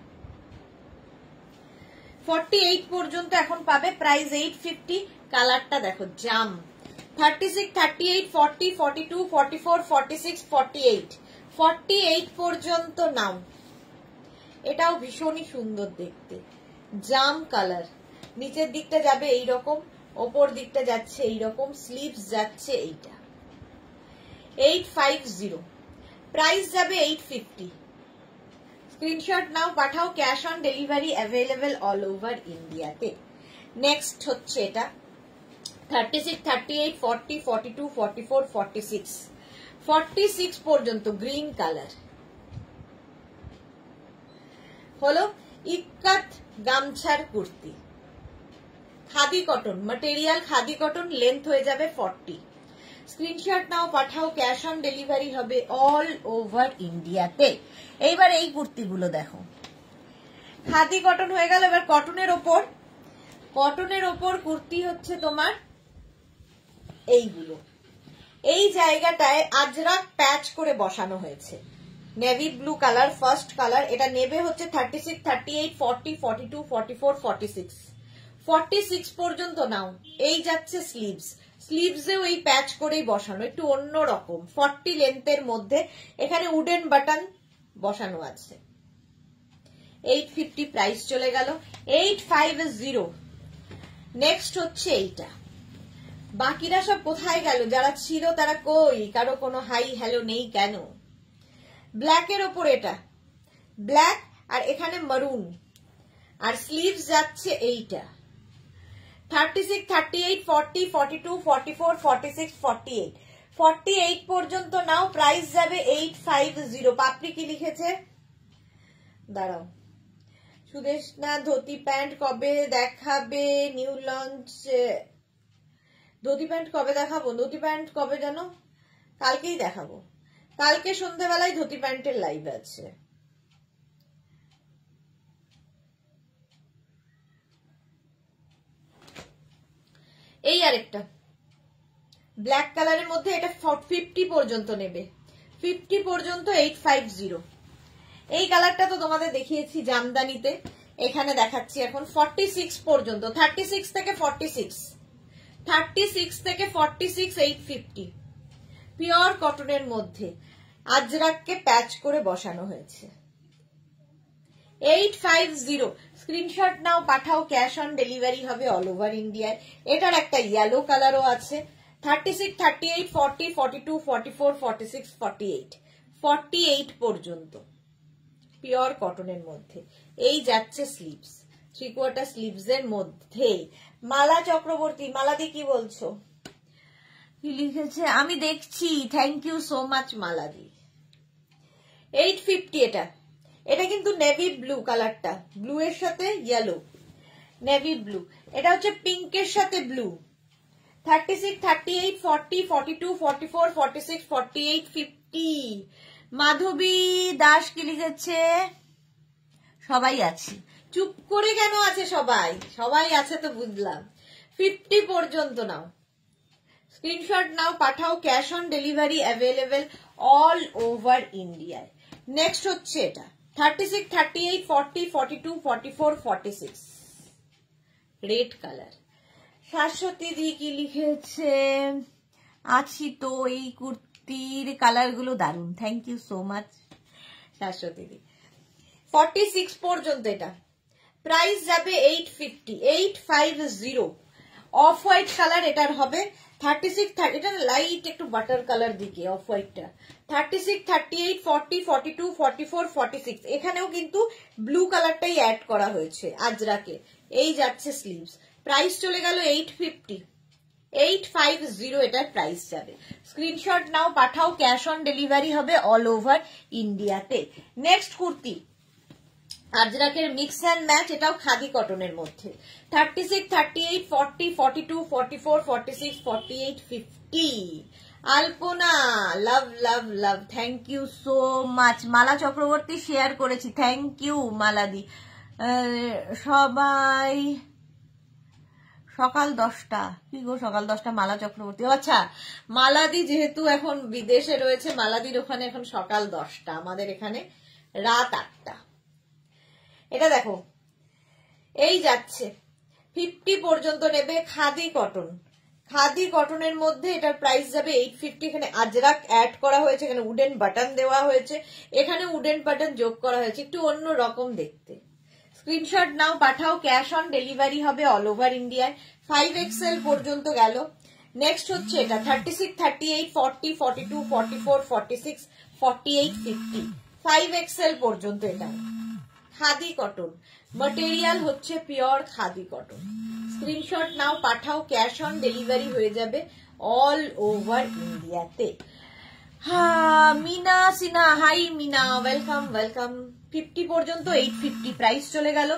A: 48 পর্যন্ত এখন পাবে, প্রাইস 850। কালারটা দেখো, জাম। 36, 38, 40, 42, 44, 46, 48, 48 পর্যন্ত নাও। এটাও ভীষণই সুন্দর দেখতে, জাম কালার। নিচের দিকটা যাবে এইরকম, ওপর দিকটা যাচ্ছে এইরকম, স্লিভস যাচ্ছে এইটা। 850, প্রাইস যাবে 850। স্ক্রিনশট নাও, পাঠাও, cash on delivery available all over ইন্ডিয়াতে। নেক্সট হচ্ছে এটা 36, 38, 40, 42, 44, 46, 46 পর্যন্ত গ্রিন কালার হলো। ইক্কাত গামছার kurti, khadi cotton material, khadi cotton, length হয়ে যাবে 40। স্ক্রিনশট নাও, পাঠাও, ক্যাশ অন ডেলিভারি হবে অল ওভার ইন্ডিয়াতে। এইবার এই কুর্তিগুলো দেখো, খাদি কটন হয়ে গেল। এবার কটনের ওপর কুর্তি হচ্ছে তোমার এইগুলো, এই জায়গাটায় আজরাক প্যাচ করে বসানো হয়েছে, navy blue colour, first colour. এটা নেবে হচ্ছে 36, 38, 40, 42, 44, 46, 46 পর্যন্ত নাও। এই যাচ্ছে স্লিভসেও এই প্যাচ করেই বসানো, একটু অন্য রকম 40 লেন্থের মধ্যে। এখানে উডেন বাটন বসানো আছে। 850 প্রাইস চলে গেল। 850। নেক্সট হচ্ছে এইটা। বাকিরা সব কোথায় গেল? যারা ছিল তারা কই? কারো কোনো হাই হ্যালো নেই কেন? ব্ল্যাকের ওপর এটা ব্ল্যাক, আর এখানে মারুন, আর স্লিভস যাচ্ছে এইটা। 36, 38, 40, 42, 44, 46, 48, 48 পর্যন্ত নাও, প্রাইস যাবে 850। পাপড়ি কি লিখেছে দাঁড়াও, সুদেশ না ধুতি প্যান্ট কবে দেখাবে, নিউ লঞ্চ ধুতি প্যান্ট কবে দেখাবো, ধুতি প্যান্ট কবে জানো, কালকেই দেখাবো, কালকে সন্ধ্যাবেলায় ধুতি প্যান্টের লাইভ আছে। এই আরেকটা ব্ল্যাক কালারের মধ্যে, এটা 50 পর্যন্ত নেবে, 50 পর্যন্ত 850। এই কালারটা তো তোমাদের দেখিয়েছি জামদানিতে, এখানে দেখাচ্ছি এখন 46 পর্যন্ত, 36 থেকে 46, 36 থেকে 46, 850 পিওর কটনের মধ্যে আজরাককে প্যাচ করে বসানো হয়েছে। 850 স্ক্রিনশট নাও, পাঠাও, ক্যাশ অন ডেলিভারি হবে অল ওভার ইন্ডিয়ায়। এটার একটা ইয়েলো কালারও আছে। 36, 38, 40, 42, 44, 46, 48, 48 পর্যন্ত পিওর কটনের মধ্যে। এই যাচ্ছে স্লিভস, 3/4 স্লিভস এর মধ্যে। মালা চক্রবর্তী, মালাদি কি বলছো, কি লিখেছে আমি দেখছি, থ্যাংক ইউ সো মাচ মালাদি। 850 এটা, এটা কিন্তু নেভি ব্লু কালারটা, ব্লু এর সাথে ইয়েলো, নেভি ব্লু, এটা হচ্ছে পিঙ্কের সাথে ব্লু। 36, 38, 40, 42, 44, 46, 48, 50। মাধবী দাস কি লিখেছে, সবাই আছে, চুপ করে কেন আছে সবাই, সবাই আছে তো বুঝলাম। 50 পর্যন্ত নাও, স্ক্রিনশট নাও, পাঠাও, cash on delivery available all over ইন্ডিয়ায়। নেক্সট হচ্ছে এটা 36, 38, 40, 42, 44, 46 রেড কালার। শাশ্বতী দি কি লিখেছে, আছি তো, এই কুর্তির কালার গুলো দারুন, thank you so much Shashwati দি। 46 পর্যন্ত এটা, প্রাইস যাবে 850, 850। অফ হোয়াইট কালার এটার হবে। 36, এটা লাইট একটু বাটার কালার দিকে অফ হোয়াইটটা। 36, 38, 40, 42, 44, 46 এখানেও কিন্তু ব্লু কালারটাই অ্যাড করা হয়েছে আজরাকে। এই যাচ্ছে স্লিভস, প্রাইস চলে গেল 850, 850 এটার প্রাইস যাবে। স্ক্রিনশট নাও, পাঠাও, ক্যাশ অন ডেলিভারি হবে অল ওভার ইন্ডিয়াতে। নেক্সট কুর্তি আজরাকের মিক্স অ্যান্ড ম্যাচ, এটাও খাদি কটনের মধ্যে। 36, 38, 40, 42, 44, 46, 48, 50। Alpana love love love, thank you so much. Mala Chakraborty share করেছি, থ্যাংক ইউ মালাদি। সবাই সকাল 10টা, কি গো সকাল 10টা, মালা চক্রবর্তী, আচ্ছা মালাদি যেহেতু এখন বিদেশে রয়েছে, মালাদির ওখানে এখন সকাল 10টা, আমাদের এখানে রাত 8টা। এটা দেখো, এই যাচ্ছে 50 পর্যন্ত নেবে, খাদি কটন, খাদি কটনের মধ্যে এটার প্রাইস যাবে 850। এখানে আজরাক অ্যাড করা হয়েছে, এখানে উডেন বাটন দেওয়া হয়েছে, এখানে উডেন বাটন যোগ করা হয়েছে, একটু অন্য রকম দেখতে। স্ক্রিনশট নাও, পাঠাও, ক্যাশ অন ডেলিভারি হবে অল ওভার ইন্ডিয়ায়। 5XL পর্যন্ত গেল। নেক্সট হচ্ছে এটা 36, 38, 40, 42, 44, 46, 48, 50। 5XL পর্যন্ত এটা খাদি কটন, ম্যাটেরিয়াল হচ্ছে পিওর খাদি কটন। স্ক্রিনশট নাও, পাঠাও, ক্যাশ অন ডেলিভারি হয়ে যাবে অল ওভার ইন্ডিয়াতে। মিনা সিনা, হাই মিনা, ওয়েলকাম ওয়েলকাম। 50 পর্যন্ত 850, প্রাইস চলে গেল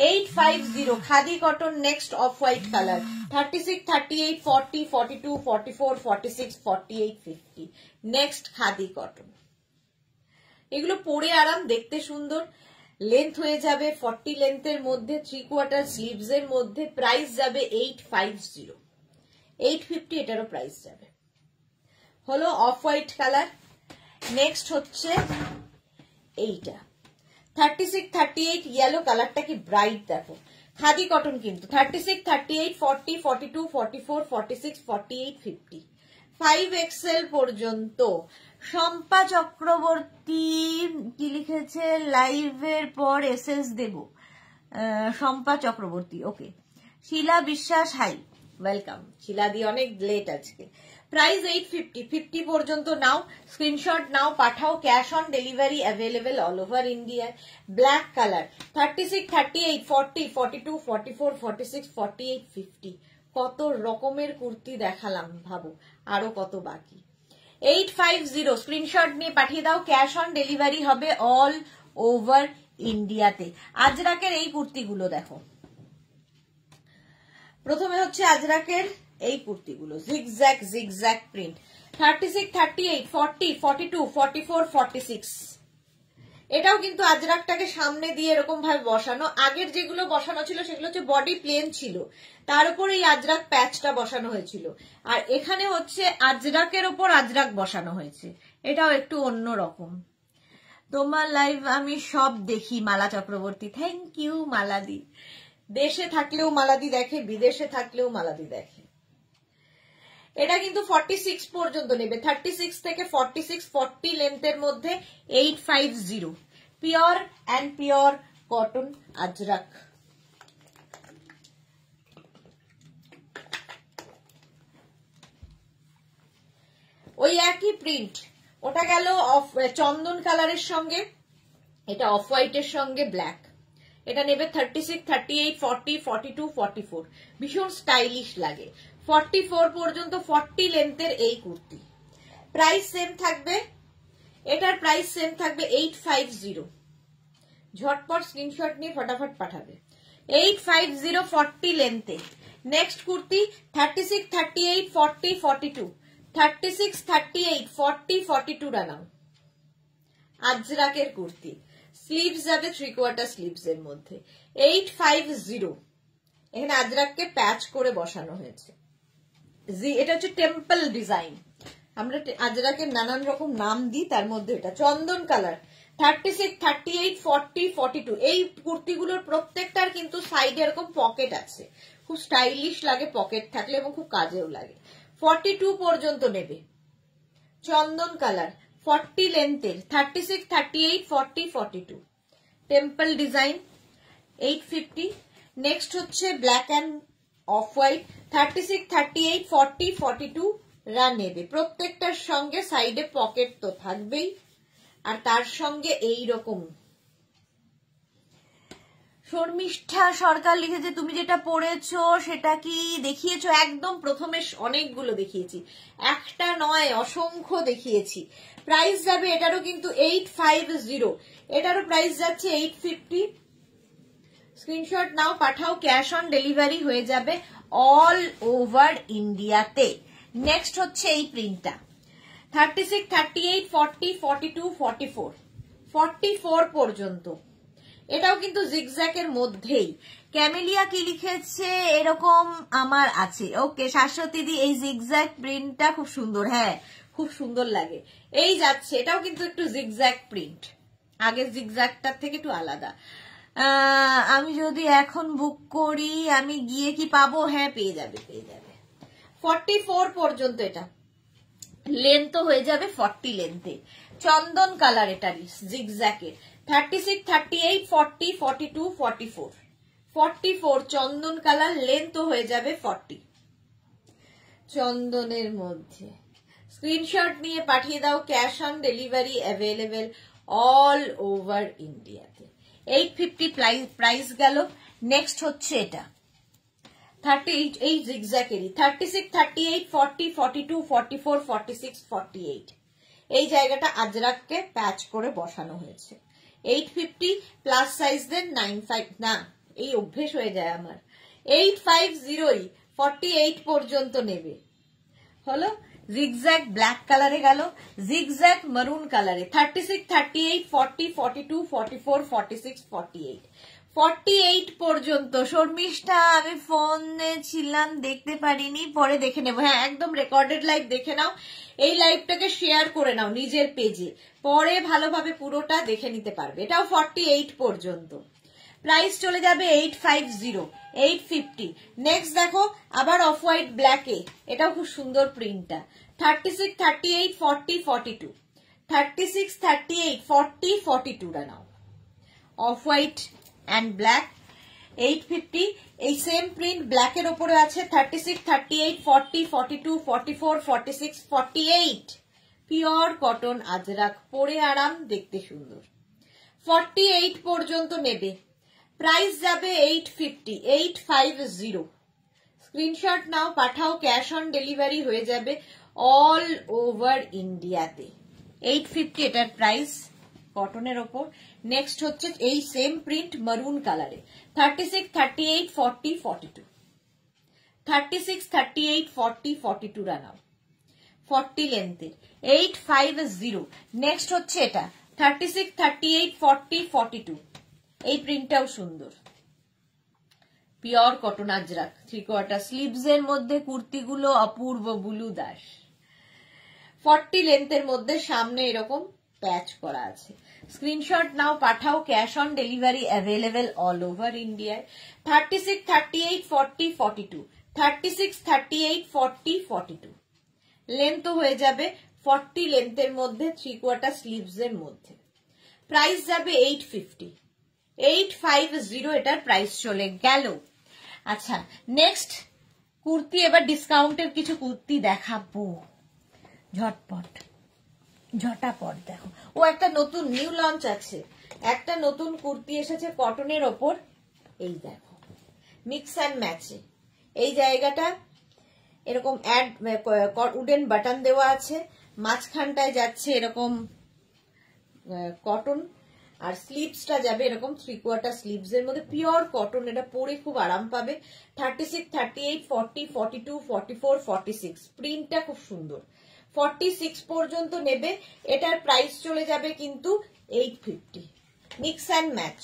A: 850 khadi cotton. Next off white colour 36, 38, 40, 42, 44, 46, 48, 50। Next khadi cotton, এগুলো পরে আরাম, দেখতে সুন্দর, লেন্থ হয়ে যাবে 40 লেন্থের মধ্যে, 3/4 স্লিভস এর মধ্যে। প্রাইস যাবে 850, 850 এটারও প্রাইস যাবে। হলো অফ হোয়াইট কালার। নেক্সট হচ্ছে এইটা 36, 38 ইয়েলো কালারটা কি ব্রাইট দেখো, খাদি কটন কিন্তু। 36, 38, 40, 42, 44, 46, 48, 50। 5XL পর্যন্ত। শম্পা চক্রবর্তী কি লিখেছে, লাইভের পর এসএস দেব। শম্পা চক্রবর্তী, ওকে। শিলা বিশ্বাস, হাই, ওয়েলকাম শিলাদি, অনেক লেট আজকে। প্রাইস 850, 50 পর্যন্ত নাও, স্ক্রিনশট নাও, পাঠাও, cash on delivery available all over India. Black colour 36, 38, 40, 42, 44, 46, 48, 50। কত রকমের কুর্তি দেখালাম ভাবো, আরো কত বাকি। 850 স্ক্রিনশট নিয়ে পাঠিয়ে দাও, ক্যাশ অন ডেলিভারি হবে অল ওভার ইন্ডিয়াতে। আজরাকের এই কুর্তিগুলো দেখো, প্রথমে হচ্ছে আজরাকের এই কুর্তিগুলো, জিগজ্যাগ জিগজ্যাগ প্রিন্ট, 36, 38, 40, 42, 44, 46। এটাও কিন্তু আজরাকটাকে সামনে দিয়ে এরকম ভাবে বসানো। আগের যেগুলো বসানো ছিল সেগুলো হচ্ছে বডি প্লেন ছিল, তার উপর এই আজরাক প্যাচটা বসানো হয়েছিল, আর এখানে হচ্ছে আজরাকের ওপর আজরাক বসানো হয়েছে। এটাও একটু অন্য রকম। তোমার লাইভ আমি সব দেখি মালা চক্রবর্তী, থ্যাংক ইউ মালাদি। দেশে থাকলেও মালাদি দেখে, বিদেশে থাকলেও মালাদি দেখে। এটা কিন্তু 46 পর্যন্ত নেবে, 36 থেকে 46, 40 লেন্থের মধ্যে 850, pure and pure cotton Ajrak. ওই একই প্রিন্ট, ওটা গেল চন্দন কালারের সঙ্গে, এটা অফ হোয়াইটের সঙ্গে ব্ল্যাক। এটা নেবে 36, 38, 40, 42, 44, ভীষণ স্টাইলিশ লাগে। 44 পর্যন্ত 40 লেন্থের এই কুর্তি, প্রাইস সেম থাকবে, এটার প্রাইস সেম থাকবে 850। ঝটপট স্ক্রিনশট নিয়ে ফটাফট পাঠাবে। 850 40 লেন্থে। নেক্সট কুর্তি 36, 38, 40, 42, 36, 38, 40, 42 ডানাও আজরাকের কুর্তি। স্লিভস যাবে 3/4 স্লিভস এর মধ্যে। 850, এখানে আজরাককে প্যাচ করে বসানো হয়েছে। এটা হচ্ছে টেম্পল ডিজাইন, আমরা আজরাকের নানান রকম নাম দিই, তার মধ্যে এটা চন্দন কালার। 36, 38, 40, 42, এই কুর্তিগুলোর প্রত্যেকটার কিন্তু সাইডে এরকম পকেট আছে, খুব স্টাইলিশ লাগে পকেট থাকলে এবং খুব কাজেও লাগে। 42 পর্যন্ত নেবে, চন্দন কালার, 40 লেন্থের, 36, 38, 40, 42, টেম্পল ডিজাইন, 850। নেক্সট হচ্ছে ব্ল্যাক অ্যান্ড অফ হোয়াইট, 36, 38, 40, 42 রা নেবে। প্রত্যেকটার সঙ্গে সাইডে পকেট তো থাকবেই, আর তার সঙ্গে এই রকম। শর্মিষ্ঠা সরকার লিখেছে, তুমি যেটা পড়েছো সেটা কি দেখিয়েছো? একদম প্রথমে অনেকগুলো দেখিয়েছি, একটা নয় অসংখ্য দেখিয়েছি। প্রাইস যাবে এটারও কিন্তু 850, এটারও প্রাইস যাচ্ছে 850। স্ক্রিনশট নাও, পাঠাও, ক্যাশ অন ডেলিভারি হয়ে যাবে অল ওভার ইন্ডিয়াতে। নেক্সট হচ্ছে এই প্রিন্টটা, 36, 38, 40, 42, 44, 44 পর্যন্ত। এটাও কিন্তু জিগজ্যাকের মধ্যেই। ক্যামেলিয়া কি লিখেছে, এরকম আমার আছে। ওকে শাশ্বতী দি, এই জিগজ্যাক প্রিন্টটা খুব সুন্দর, হ্যাঁ খুব সুন্দর লাগে। এই যাচ্ছে, এটাও কিন্তু একটু জিগজ্যাক প্রিন্ট, আগের জিগজ্যাকটার থেকে একটু আলাদা। আমি যদি এখন বুক করি আমি গিয়ে কি পাবো? হ্যাঁ পেয়ে যাবে, পেয়ে যাবে। 44 পর্যন্ত এটা লেন্থ হয়ে যাবে 40 লেন্থে, চন্দন কালার এটারই জিগজ্যাকের। 36, 38, 40, 42, 44, 44 চন্দন কালার, লেন্থ হয়ে যাবে 40 চন্দনের মধ্যে। স্ক্রিনশট নিয়ে পাঠিয়ে দাও, cash on delivery available all over ইন্ডিয়াতে। 850 প্রাইস গেল। নেক্সট হচ্ছে এটা 38, এই জিগজ্যাকেরই, 36, 38, 40, 42, 44, 46, 48, এই জায়গাটা আজরাককে প্যাচ করে বসানো হয়েছে। 850 প্লাস সাইজ দেন 95, না এই অভ্যেস হয়ে যায় আমার। 850 48 পর্যন্ত নেবে। হলো জিগজ্যাগ ব্ল্যাক কালারে গেল, জিগজ্যাগ মারুন কালারে, 36, 38, 40, 42, 44, 46, 48, 48 পর্যন্ত। শর্মিষ্ঠা আমি ফোনে ছিলাম দেখতে পারিনি, পরে দেখে নেবো। হ্যাঁ একদম রেকর্ডেড লাইভ দেখে নাও, এই লাইভটাকে শেয়ার করে নাও নিজের পেজে, পরে ভালোভাবে পুরোটা দেখে নিতে পারবে। এটাও 48 পর্যন্ত। প্রাইস চলে যাবে 850, 850। নেক্সট দেখো আবার অফ হোয়াইট ব্ল্যাকে, এটাও খুব সুন্দর প্রিন্টটা, 36, 38, 40, 42, 36, 38, 40, 42 টা নাও। Off white and black 850। এই সেম প্রিন্ট ব্ল্যাকের ওপরে আছে, 36, 38, 40, 42, 44, 46, 48, পিওর কটন আজরাক, পরে আরাম, দেখতে সুন্দর। 48 পর্যন্ত নেবে, প্রাইস যাবে 850, 850। স্ক্রিনশট নাও, পাঠাও, ক্যাশ অন ডেলিভারি হয়ে যাবে অল ওভার ইন্ডিয়াতে। 850 এটার প্রাইস কটনের ওপর। নেক্সট হচ্ছে এই সেম প্রিন্ট মারুন কালারে 36, 38, 40, 42, 36, 38, 40, 42 রানাও 40 লেন্থের 850। নেক্সট হচ্ছে এটা 36, 38, 40, 42। এই প্রিন্টটাও সুন্দর, পিওর কটন আজরাক 3/4 স্লিভস এর মধ্যে কুর্তিগুলো অপূর্ব বুলু দাস। 40 লেন্থের মধ্যে সামনে এরকম প্যাচ করা আছে। স্ক্রিনশট নাও, পাঠাও, cash on delivery available all over ইন্ডিয়ায়। 36, 38, 40, 42, 36, 38, 40, 42 লেন্থ হয়ে যাবে 40 লেন্থের মধ্যে 3/4 স্লিভস এর মধ্যে। প্রাইস যাবে 850, 850 এটার প্রাইস চলে গেল। আচ্ছা, নেক্সট কুর্তি, এবার ডিসকাউন্টের কিছু কুর্তি দেখাবো ঝটাপট দেখো। ও একটা নতুন নিউ লঞ্চ আছে, একটা নতুন কুর্তি এসেছে কটনের ওপর। এই দেখো মিক্স অ্যান্ড ম্যাচে এই জায়গাটা এরকম উডেন বাটন দেওয়া আছে, মাঝখানটায় যাচ্ছে এরকম কটন, আর স্লিভসটা যাবে এরকম 3/4 স্লিভস এর মধ্যে পিওর কটন। এটা পরে খুব আরাম পাবে। 36, 38, 40, 42, 44, 46 প্রিন্টটা খুব সুন্দর। 46 পর্যন্ত নেবে। এটার প্রাইস চলে যাবে কিন্তু 850। Mix and match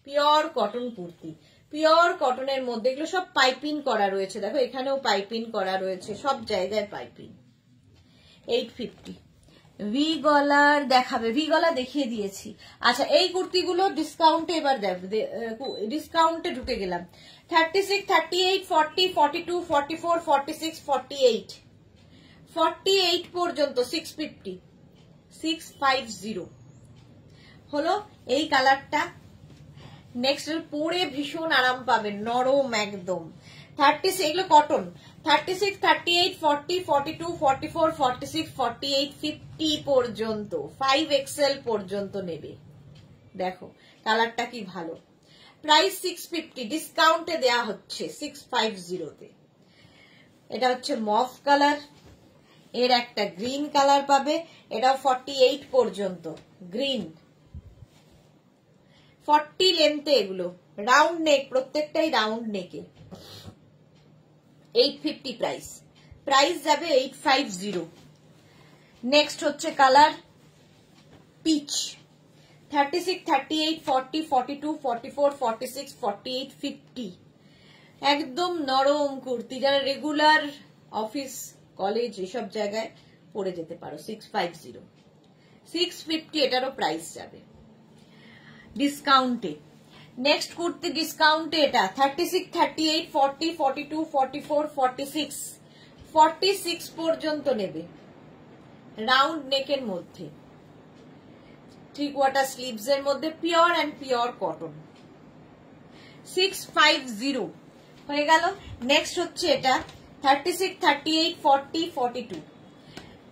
A: pure cotton kurti, pure কটনের মধ্যে এগুলো সব পাইপিং করা রয়েছে। দেখো এখানেও পাইপিং করা রয়েছে, সব জায়গায় পাইপিং। 850। ভি গলার দেখাবে, ভি গলা দেখিয়ে দিয়েছি। আচ্ছা, এই কুর্তিগুলো ডিসকাউন্টে এবার ডিসকাউন্টে ঢুকে গেলাম। 36, 38, 40, 42, 44, 46, 48 48 পর্যন্ত 650 650 হলো এই কালারটা। নেক্সট পরে ভীষণ আরাম পাবেন, নরম একদম। 36 এগুলো কটন। 36, 38, 40, 42, 44, 46, 48, 50 পর্যন্ত 5XL পর্যন্ত নেবে। দেখো কালারটা কি ভালো। প্রাইস 650, ডিসকাউন্টে দেয়া হচ্ছে 650-তে। এটা হচ্ছে মফ কালার, এর একটা গ্রিন কালার পাবে, এটাও 48 পর্যন্ত গ্রিন। 40 লেন্থে এগুলো, রাউন্ড নেক, প্রত্যেকটাই রাউন্ড নেকে। 850 প্রাইস, প্রাইস যাবে 850। নেক্সট হচ্ছে কালার পিচ। 36, 38, 40, 42, 44, 46, 48, 50 একদম নরম কুর্তি, যারা রেগুলার অফিস কলেজ এসব জায়গায় পরে যেতে পারো। 650 650 এটারও প্রাইস যাবে ডিসকাউন্টে। নেক্সট কুর্তি ডিসকাউন্টে এটা 36, 38, 40, 42, 44, 46 46 পর্যন্ত নেবে, রাউন্ড নেকের মধ্যে 3/4 স্লিভস এর মধ্যে পিওর অ্যান্ড পিওর কটন। 650 হয়ে গেল। নেক্সট হচ্ছে এটা 36, 38, 40, 42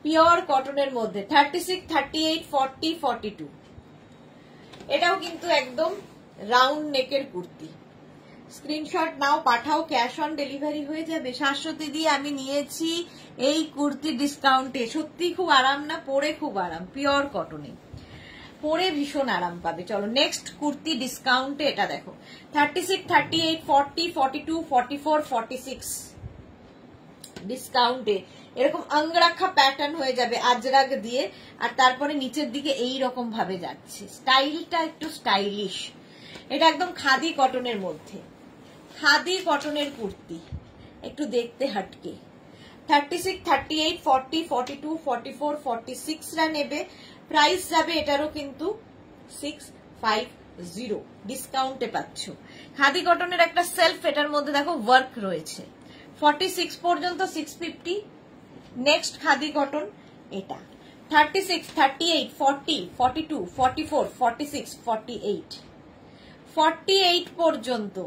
A: পিওর কটনের মধ্যে 36, 38, 40, 42 এটাও কিন্তু একদম রাউন্ড নেকের কুর্তি। স্ক্রিনশট নাও, পাঠাও, ক্যাশ অন ডেলিভারি হয়ে যাবে। 700 দিয়ে আমি নিয়েছি এই কুর্তি ডিসকাউন্টে। সত্যি খুব আরাম না, পরে খুব আরাম, পিওর কটনে পরে ভীষণ আরাম পাবে। চলো নেক্সট কুর্তি ডিসকাউন্টে এটা দেখো 36, 38, 40, 42, 44, 46 ডিসকাউন্টে এরকম অঙ্গরাখা প্যাটার্ন হয়ে যাবে আজরাক দিয়ে, আর তারপরে নিচের দিকে এই রকম ভাবে যাচ্ছে। স্টাইলটা একটু স্টাইলিশ। এটা একদম খাদি কটনের মধ্যে, খাদি কটনের কুর্তি, একটু দেখতে হাটকে। 36, 38, 40, 42, 44, 46 রা নেবে। প্রাইস যাবে এটারও কিন্তু 650 ডিসকাউন্টে পাচ্ছ। খাদি কটনের একটা সেলফ, এটার মধ্যে দেখো ওয়ার্ক রয়েছে। 46 পর্যন্ত 650। নেক্সট খাদি কটন এটা 36, 38, 40, 42, 44, 46, 48 48 পর্যন্ত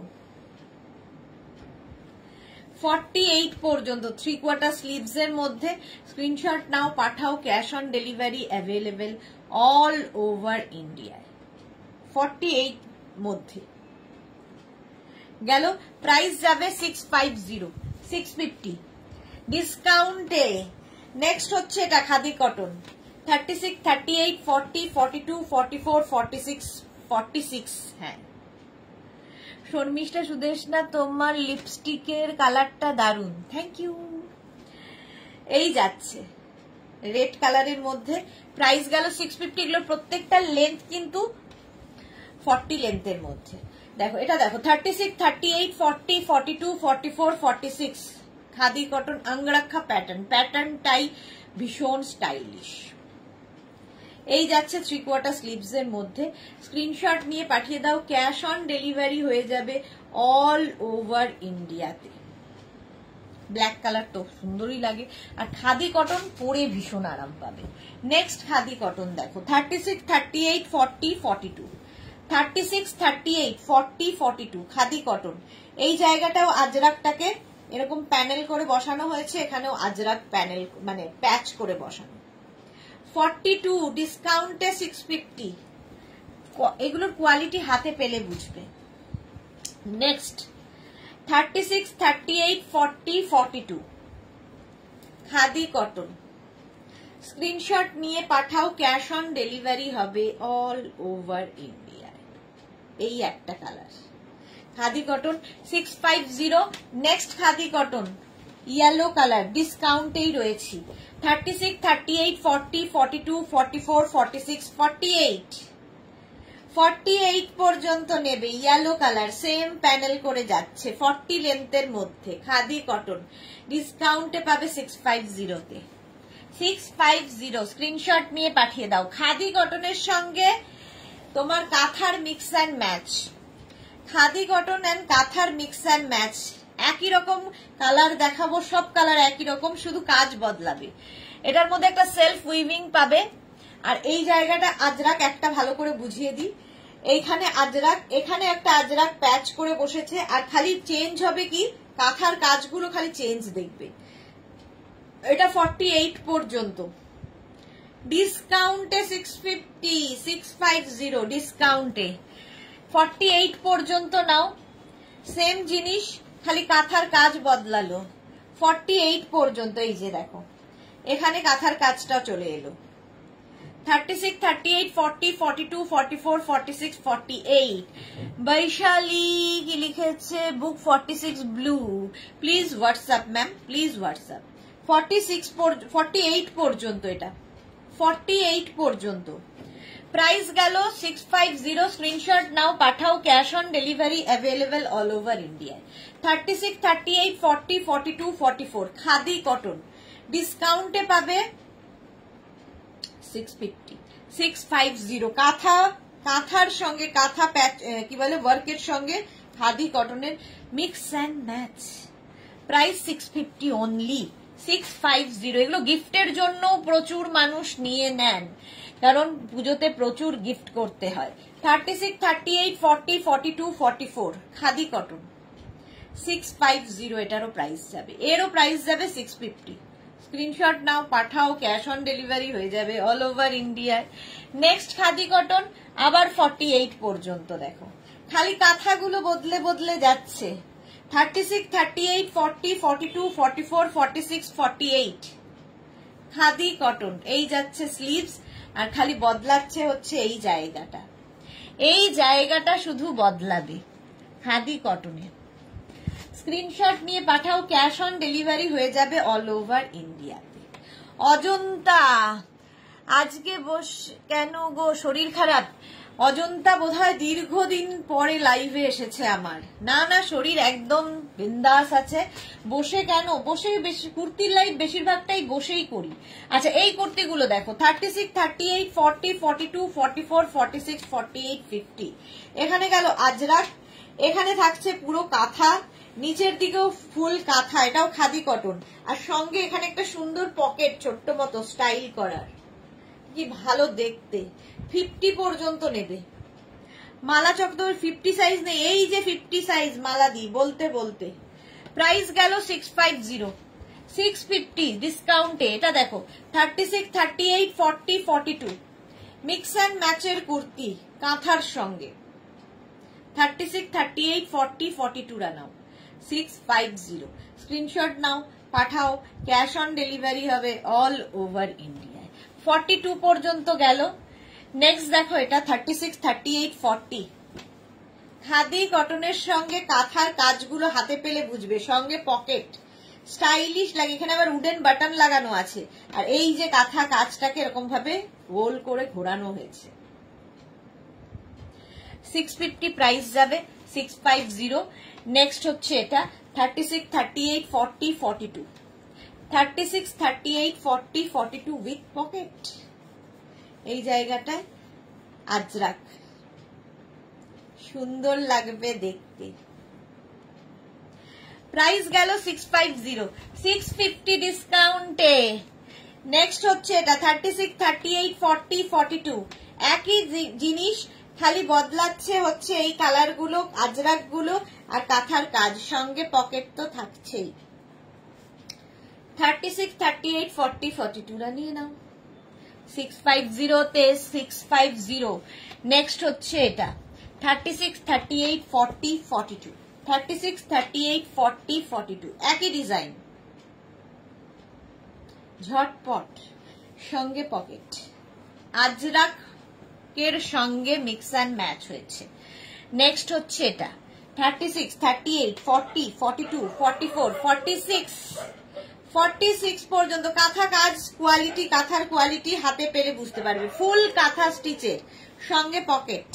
A: 48 পর্যন্ত 3/4 স্লিভস এর মধ্যে। স্ক্রিনশট নাও, পাঠাও, cash on delivery available all over ইন্ডিয়ায়। 48 মধ্যে গেল। প্রাইস যাবে 650 650 ডিসকাউন্টে। নেক্সট হচ্ছে এটা খাদি কটন 36, 38, 40, 42, 44, 46, 46। হ্যাঁ শর্মিষ্ঠা সুদেশনা তোমার লিপস্টিকের কালারটা দারুন, থ্যাংক ইউ। এই যাচ্ছে রেড কালারের মধ্যে, প্রাইস গেল 650। এগুলোর প্রত্যেকটা লেন্থ কিন্তু 40 লেন্থের মধ্যে। দেখো এটা দেখো 36, 38, 40, 42, 44, 46 খাদি কটন আঙ্গরাক্ষা প্যাটার্নটাই ভীষণ স্টাইলিশ। এই যাচ্ছে 3/4 স্লিভস এর মধ্যে। স্ক্রিনশট নিয়ে পাঠিয়ে দাও, ক্যাশ অন ডেলিভারি হয়ে যাবে অল ওভার ইন্ডিয়াতে। ব্ল্যাক কালার তো সুন্দরই লাগে, আর খাদি কটন পরে ভীষণ আরাম পাবে। নেক্সট খাদি কটন দেখো 36, 38, 40, 42, 36, 38, 40, 42 খাদি কটন। এই জায়গাটাও আজরাকটাকে এরকম প্যানেল করে বসানো হয়েছে, এখানেও আজরাক প্যানেল মানে প্যাচ করে বসানো। 42 ডিসকাউন্টে 650। এগুলোর কোয়ালিটি হাতে পেলে বুঝবে। Next 36, 38, 40, 42 khadi cotton. স্ক্রিনশট নিয়ে পাঠাও, ক্যাশ অন ডেলিভারি হবে অল ওভার ইন্ডিয়ায়। এই একটা colour khadi cotton 650। Next khadi cotton yellow colour, ডিসকাউন্টেই রয়েছি 36, 38, 40, 42, 44, 46, 48 48 পর্যন্ত নেবে। ইয়েলো কালার সেম প্যানেল করে যাচ্ছে 40 লেন্থের মধ্যে খাদি কটন। ডিসকাউন্টে পাবে 650-তে 650। স্ক্রিনশট নিয়ে পাঠিয়ে দাও। খাদি কটনের সঙ্গে তোমার কাঁথার mix and match, khadi cotton and কাঁথার মিক্স অ্যান্ড ম্যাচ। একই রকম কালার দেখাবো, সব কালার একই রকম, শুধু কাজ বদলাবে। এটার মধ্যে একটা সেলফ উইভিং পাবে, আর এই জায়গাটা আজরাক একটা ভালো করে বুঝিয়ে দিই। এইখানে আজরাক, এখানে একটা আজরাক প্যাচ করে বসেছে, আর খালি চেঞ্জ হবে কি কাঁথার কাজগুলো খালি চেঞ্জ দেখবে। এটা 48 পর্যন্ত, ডিসকাউন্টে 650, 650 ডিসকাউন্টে 48 পর্যন্ত নাও। সেম জিনিস, খালি কাঁথার কাজ বদলালো। 48 পর্যন্ত এই যে দেখো এখানে কাঁথার কাজটা চলে এলো। 36, 38, 40, 42, 44, 46, 48 বৈশালী কি লিখেছে, বুক 46 blue. Please WhatsApp ma'am, please WhatsApp. 48 পর্যন্ত, এটা 48 পর্যন্ত। প্রাইস গেল 650। স্ক্রিনশট নাও পাঠাও, cash on delivery available all over ইন্ডিয়ায়। 36, 38, 40, 42, 44 খাদি কটন। ডিসকাউন্টে পাবে 650, 650। কাঁথার সঙ্গে কাঁথা প্যাচ কি বলে ওয়ার্কের সঙ্গে খাদি কটনের mix and match. Price 650 only, 650। এগুলো গিফটের জন্য প্রচুর মানুষ নিয়ে নেন, কারণ পুজোতে প্রচুর গিফট করতে হয়। 36, 38, 40, 42, 44 খাদি কটন 650। এটারও প্রাইস যাবে, এরও প্রাইস যাবে 650। স্ক্রিনশট নাও পাঠাও, ক্যাশ অন ডেলিভারি হয়ে যাবে অল ওভার ইন্ডিয়ায়। নেক্সট খাদি কটন আবার 48 পর্যন্ত। দেখো খালি কাঁথাগুলো বদলে বদলে যাচ্ছে। 36, 38, 40, 42, 44, 46, 48 খাদি কটন। এই যাচ্ছে স্লিভস, আর খালি বদলাচ্ছে হচ্ছে এই জায়গাটা, এই জায়গাটা শুধু বদলাবে খাদি কটনে। স্ক্রিনশট নিয়ে পাঠাও, ক্যাশ অন ডেলিভারি হয়ে যাবে অল ওভার ইন্ডিয়াতে। অজন্তা আজকে কেন গো শরীর খারাপ? অজন্তা বোধহয় দীর্ঘদিন পরে লাইভে এসেছে আমার। না না, শরীর একদম বিন্দাস আছে। বসে কেন, বসে বেশি কুর্তির লাইভ বেশিরভাগটাই বসেই করি। আচ্ছা এই কুর্তিগুলো দেখো 36, 38, 40, 42, 44, 46, 48, 50 এখানে গেল আজরাক। এখানে থাকছে পুরো কাঁথা, নিচের দিকেও ফুল কাঁথা, এটাও খাদি কটন, আর সঙ্গে এখানে একটা সুন্দর পকেট ছোট্ট মতো স্টাইল করার, কি ভালো দেখতে। 50 পর্যন্ত নেবে। মালা চক্র 50 সাইজ নেই, এই যে 50 সাইজ মালা দি বলতে বলতে। প্রাইস গেল 650, 650 ডিসকাউন্টে। এটা দেখো 36, 38, 40, 42 মিক্স অ্যান্ড ম্যাচের কুর্তি কাঁথার সঙ্গে। 36, 38, 40, 42 নাও। 650। স্ক্রিনশট নাও, পাঠাও, ক্যাশ অন ডেলিভারি হবে অল ওভার ইন্ডিয়ায়। 42 পর্যন্ত গেল। নেক্সট দেখো, এটা 36, 38, 40। খাদি কটনের সঙ্গে কাঁথার কাজগুলো হাতে পেলে বুঝবে, সঙ্গে পকেট, স্টাইলিশ লাগে। এখানে আবার উডেন বাটন লাগানো আছে, আর এই যে কাঁথা কাজটাকে এরকম ভাবে গোল করে ঘোরানো হয়েছে। 650 প্রাইস যাবে, 650। নেক্সট হচ্ছে এটা 36, 38, 40, 42। 36, 38, 40, 42 উইথ পকেট। এই জায়গাটায় আজরাক সুন্দর লাগবে দেখতে। প্রাইস গেল 650, 650 ডিসকাউন্টে। নেক্সট হচ্ছে এটা 36, 38, 40, 42। একই জিনিস, খালি বদলাচ্ছে হচ্ছে এই কালার গুলো, আজরাক গুলো আর কাঁথার কাজ, সঙ্গে পকেট তো থাকছেই। 36, 38, 40, 42 রা নিয়ে নাও 650 তে। 650। নেক্সট হচ্ছে এটা 36, 38, 40, 42। 36, 38, 40, 42 একই ডিজাইন, ঝটপট, সঙ্গে পকেট, আজরাক এর সঙ্গে মিক্স অ্যান্ড ম্যাচ হয়েছে। নেক্সট হচ্ছে এটা 36, 38, 40, 42, 44, 46, 46 পর্যন্ত। কাঁথা কাজ কোয়ালিটি, কাঁথার কোয়ালিটি হাতে পেলে বুঝতে পারবে। ফুল কাঁথা স্টিচের সঙ্গে পকেট।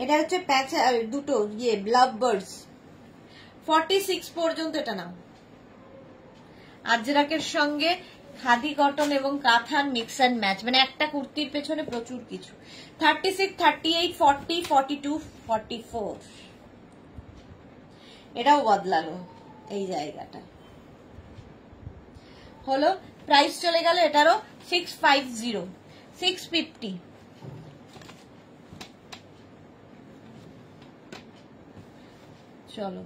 A: এটা হচ্ছে প্যাচা, দুটো লাভ বার্ডস। 46 পর্যন্ত এটা নাও। আজরাকের সঙ্গে খাদি কটন এবং কাঁথার মিক্স অ্যান্ড ম্যাচ, মানে একটা কুর্তির পেছনে প্রচুর কিছু। 36, 38, 40, 42, 44। এটাও বদলালো এই জায়গাটা। হলো, প্রাইস চলে গেল এটারও 650, 650। চলো,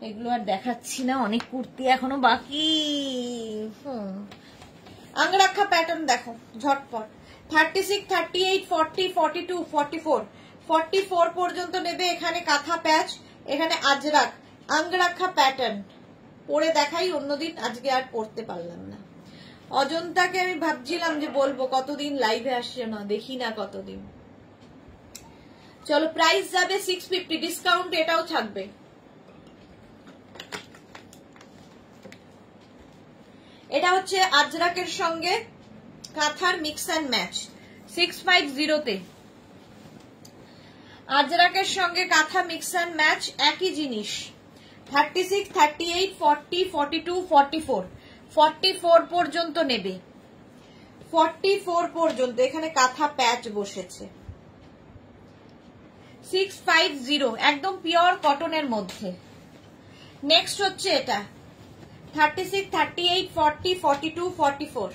A: এগুলো আর দেখাচ্ছি না, অনেক কুর্তি এখনো বাকি। আঙ্গরাক্ষা প্যাটার্ন দেখো ঝটপট। 36, 38, 40, 42, 44। 44 পর্যন্ত নেবে। এখানে কাঁথা প্যাচ, এখানে আজরাক, আঙ্গরাক্ষা প্যাটার্ন। পরে দেখাই অন্যদিন, আজকে আর পড়তে পারলাম না। অজন্তাকে আমি ভাবছিলাম যে বলবো, কতদিন লাইভে আসছে না, দেখি না কতদিন। চলো, প্রাইস যাবে 650, ডিসকাউন্ট এটাও থাকবে। এটা হচ্ছে আজরাকের সঙ্গে কাঁথার মিক্স অ্যান্ড ম্যাচ, 650 তে। আজরাকের সঙ্গে কাঁথা মিক্স অ্যান্ড ম্যাচ একই জিনিস। 36, 38, 40, 42, 44। 44 পর্যন্ত নেবে। 44 পর্যন্ত এখানে কাঁথা প্যাচ বসেছে। 650, একদম পিওর কটনের মধ্যে। নেক্সট হচ্ছে এটা 36, 38, 40, 42, 44।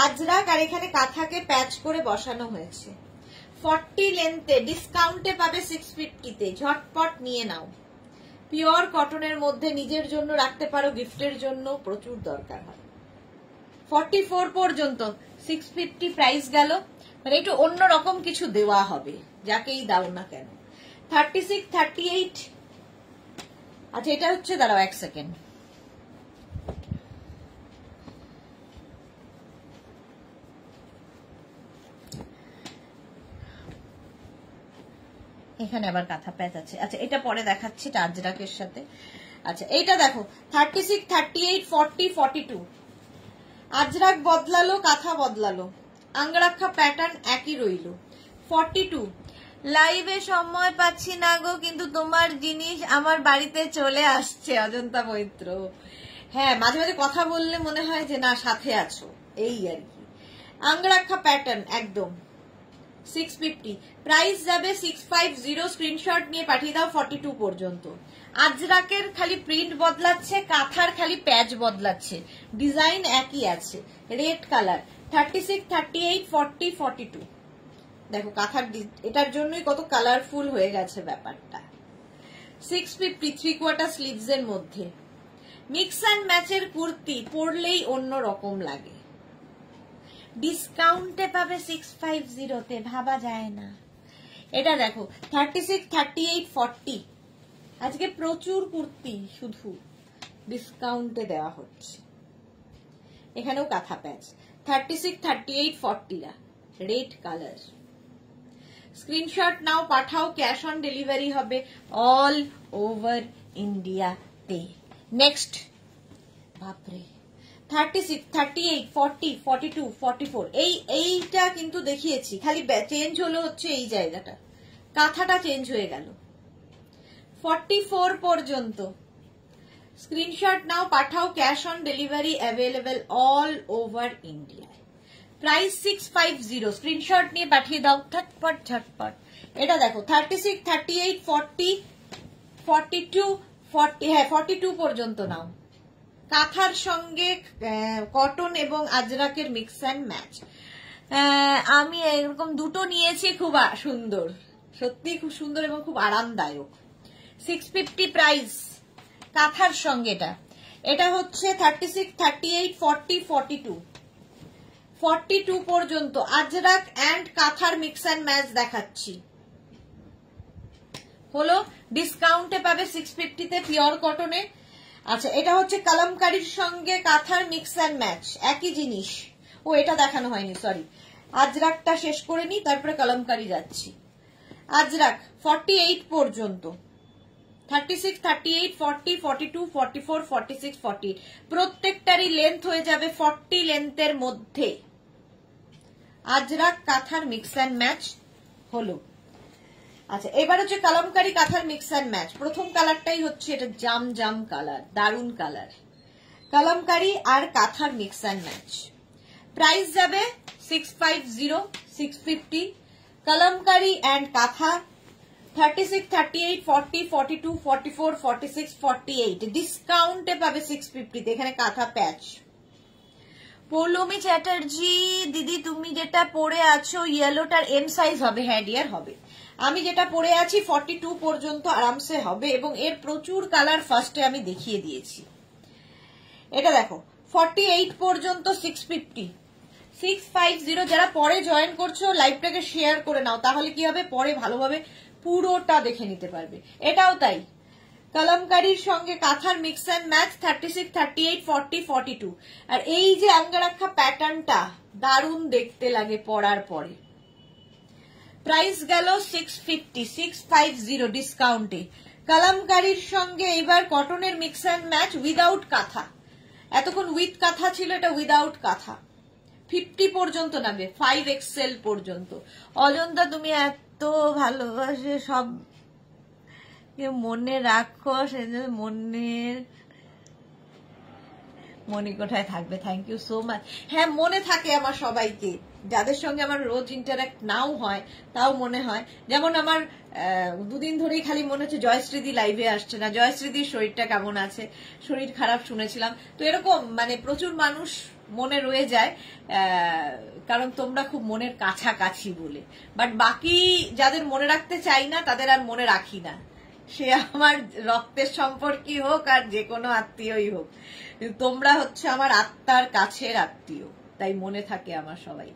A: আজরাক, আর এখানে কাঁথাকে প্যাচ করে বসানো হয়েছে। 40 লেন্থে, ডিসকাউন্টে পাবে 650 তে। ঝটপট নিয়ে নাও। পিওর কটনের মধ্যে, নিজের জন্য রাখতে পারো, গিফটের জন্য প্রচুর দরকার হয়। 44 পর্যন্ত 650 প্রাইস গেল, মানে একটু অন্যরকম কিছু দেওয়া হবে যাকেই দাও না কেন। 36, 38। আচ্ছা, এটা হচ্ছে, দাঁড়াও এক সেকেন্ড, এখানে আবার কাঁথা প্যাচ আছে। আচ্ছা, এটা পরে দেখাচ্ছি আজরাকের সাথে। আচ্ছা, এইটা দেখো 36, 38, 40, 42। আজরাক বদলালো, কাঁথা বদলালো, আঙ্গরাক্ষা প্যাটার্ন একই রইল। 42। লাইভে সময় পাচ্ছি না গো, কিন্তু তোমার জিনিস আমার বাড়িতে চলে আসছে। অজন্তা মৈত্র, হ্যাঁ, মাঝে মাঝে কথা বললে মনে হয় যে না, সাথে আছো, এই আর কি। আঙ্গরাক্ষা প্যাটার্ন একদম। 650 প্রাইস যাবে 650। স্ক্রিনশট নিয়ে পাঠিয়ে দাও 42 পর্যন্ত। আজরাকের খালি প্রিন্ট বদলাচ্ছে, কাঁথার খালি প্যাচ বদলাচ্ছে, ডিজাইন একই আছে, রেড কালার। 36, 38, 40, 42। দেখো কাঁথার, এটার জন্যই কত কালারফুল হয়ে গেছে ব্যাপারটা। 650, 3/4 স্লিভস এর মধ্যে। মিক্স অ্যান্ড ম্যাচের কুর্তি পরলেই অন্য রকম লাগে। ডিসকাউন্টে পাবে 650 তে, ভাবা যায় না। এটা দেখো 36, 38, 40। আজকে প্রচুর কুর্তি শুধু ডিসকাউন্টে দেওয়া হচ্ছে। এখানেও কাঁথা প্যাচ 36, 38, 40 রেড কালার। স্ক্রিনশট নাও, পাঠাও, ক্যাশ অন ডেলিভারি হবে অল ওভার ইন্ডিয়াতে। নেক্সট, বাপরে 36, 38, 40, 42, 44 এইটা কিন্তু দেখিয়েছি, খালি চেঞ্জ হলো হচ্ছে এই জায়গাটা, কাঁথাটা চেঞ্জ হয়ে গেল। 44 পর্যন্ত স্ক্রিনশট নাও, পাঠাও, cash on delivery available all over India. Price 650, screenshot নিয়ে পাঠিয়ে দাও ঝটপট ঝটপট। এটা দেখো 36, 38, 40, 42, 40, হ্যাঁ 42 পর্যন্ত নাও। কাঁথার সঙ্গে কটন এবং আজরাকের মিক্স অ্যান্ড ম্যাচ। আমি এরকম দুটো নিয়েছি, খুব সুন্দর, সত্যি খুব সুন্দর এবং খুব আরামদায়ক। 650 প্রাইস কাঁথার সঙ্গে। এটা হচ্ছে 36, 38, 40, 42, 42 পর্যন্ত আজরাক অ্যান্ড কাঁথার মিক্স অ্যান্ড ম্যাচ দেখাচ্ছি। হলো ডিসকাউন্টে পাবে 650-তে পিওর কটনে। আচ্ছা, এটা হচ্ছে কালামকারীর সঙ্গে কাঁথার মিক্স অ্যান্ড ম্যাচ, একই জিনিস। ও এটা দেখানো হয়নি, সরি, আজরাকটা শেষ করে নি, তারপরে কালামকারী যাচ্ছি। আজরাক 48 পর্যন্ত, 36, 38, 40, 42, 44, 46, 48 প্রত্যেকটারই লেন্থ হয়ে যাবে 40 লেন্থের মধ্যে। আজরাক কাঁথার মিক্স অ্যান্ড ম্যাচ হলো। আচ্ছা, এবার হচ্ছে কালামকারী কাঁথার মিক্স অ্যান্ড ম্যাচ। প্রথম কালারটাই হচ্ছে এটা জাম জাম কালার, দারুন কালার। কালামকারী আর কাঁথার মিক্স অ্যান্ড ম্যাচ। প্রাইস যাবে 650, 650। কালামকারী অ্যান্ড কাঁথা 36, 38, 40, 42, 44, 46, 48 ডিসকাউন্টে পাবে 650-তে। এখানে কাঁথা প্যাচ। পৌলমি চ্যাটার্জি দিদি, তুমি যেটা পরে আছো ইয়েলোটার এম সাইজ হবে? হ্যাঁ ডিয়ার হবে। আমি যেটা পরে আছি 42 পর্যন্ত আরামসে হবে, এবং এর প্রচুর কালার ফার্স্টে আমি দেখিয়ে দিয়েছি। এটা দেখো 48 পর্যন্ত 650, 650। যারা পরে জয়েন করছো লাইভটাকে শেয়ার করে নাও, তাহলে কি হবে, পরে ভালোভাবে পুরোটা দেখে নিতে পারবে। এটাও তাই, কালামকারীর সঙ্গে কাঁথার মিক্স অ্যান্ড ম্যাচ 36, 38, 40, 42। আর এই যে আঙ্গারাক্ষা প্যাটার্নটা দারুণ দেখতে লাগে পরার পরে। প্রাইস গেল 650, 650 ডিসকাউন্টে। কালামকারীর সঙ্গে এবার কটনের মিক্স অ্যান্ড ম্যাচ উইদাউট কাঁথা। এতক্ষণ উইথ কাঁথা ছিল, এটা উইদাউট কাঁথা। 50 পর্যন্ত নামবে, 5XL পর্যন্ত। অজন্তা তুমি এত ভালোবাসে সব মনে রাখো, সেজন্য মনে কোথায় থাকবে। Thank you so much. হ্যাঁ মনে থাকে আমার সবাইকে, যাদের সঙ্গে আমার রোজ ইন্টারাক্ট নাও হয় তাও মনে হয়। যেমন আমার দুদিন ধরেই খালি মনে হচ্ছে জয়শ্রীদি লাইভে আসছে না, জয়শ্রীদির শরীরটা কেমন আছে, শরীর খারাপ শুনেছিলাম। তো এরকম মানে প্রচুর মানুষ মনে রয়ে যায়, কারণ তোমরা খুব মনের কাছাকাছি বলে। বাট বাকি যাদের মনে রাখতে চাই না তাদের আর মনে রাখি না, সে আমার রক্তের সম্পর্কই হোক আর যে কোনো আত্মীয়ই হোক। তোমরা হচ্ছে আমার আত্মার কাছের আত্মীয়, তাই মনে থাকে আমার সবাই।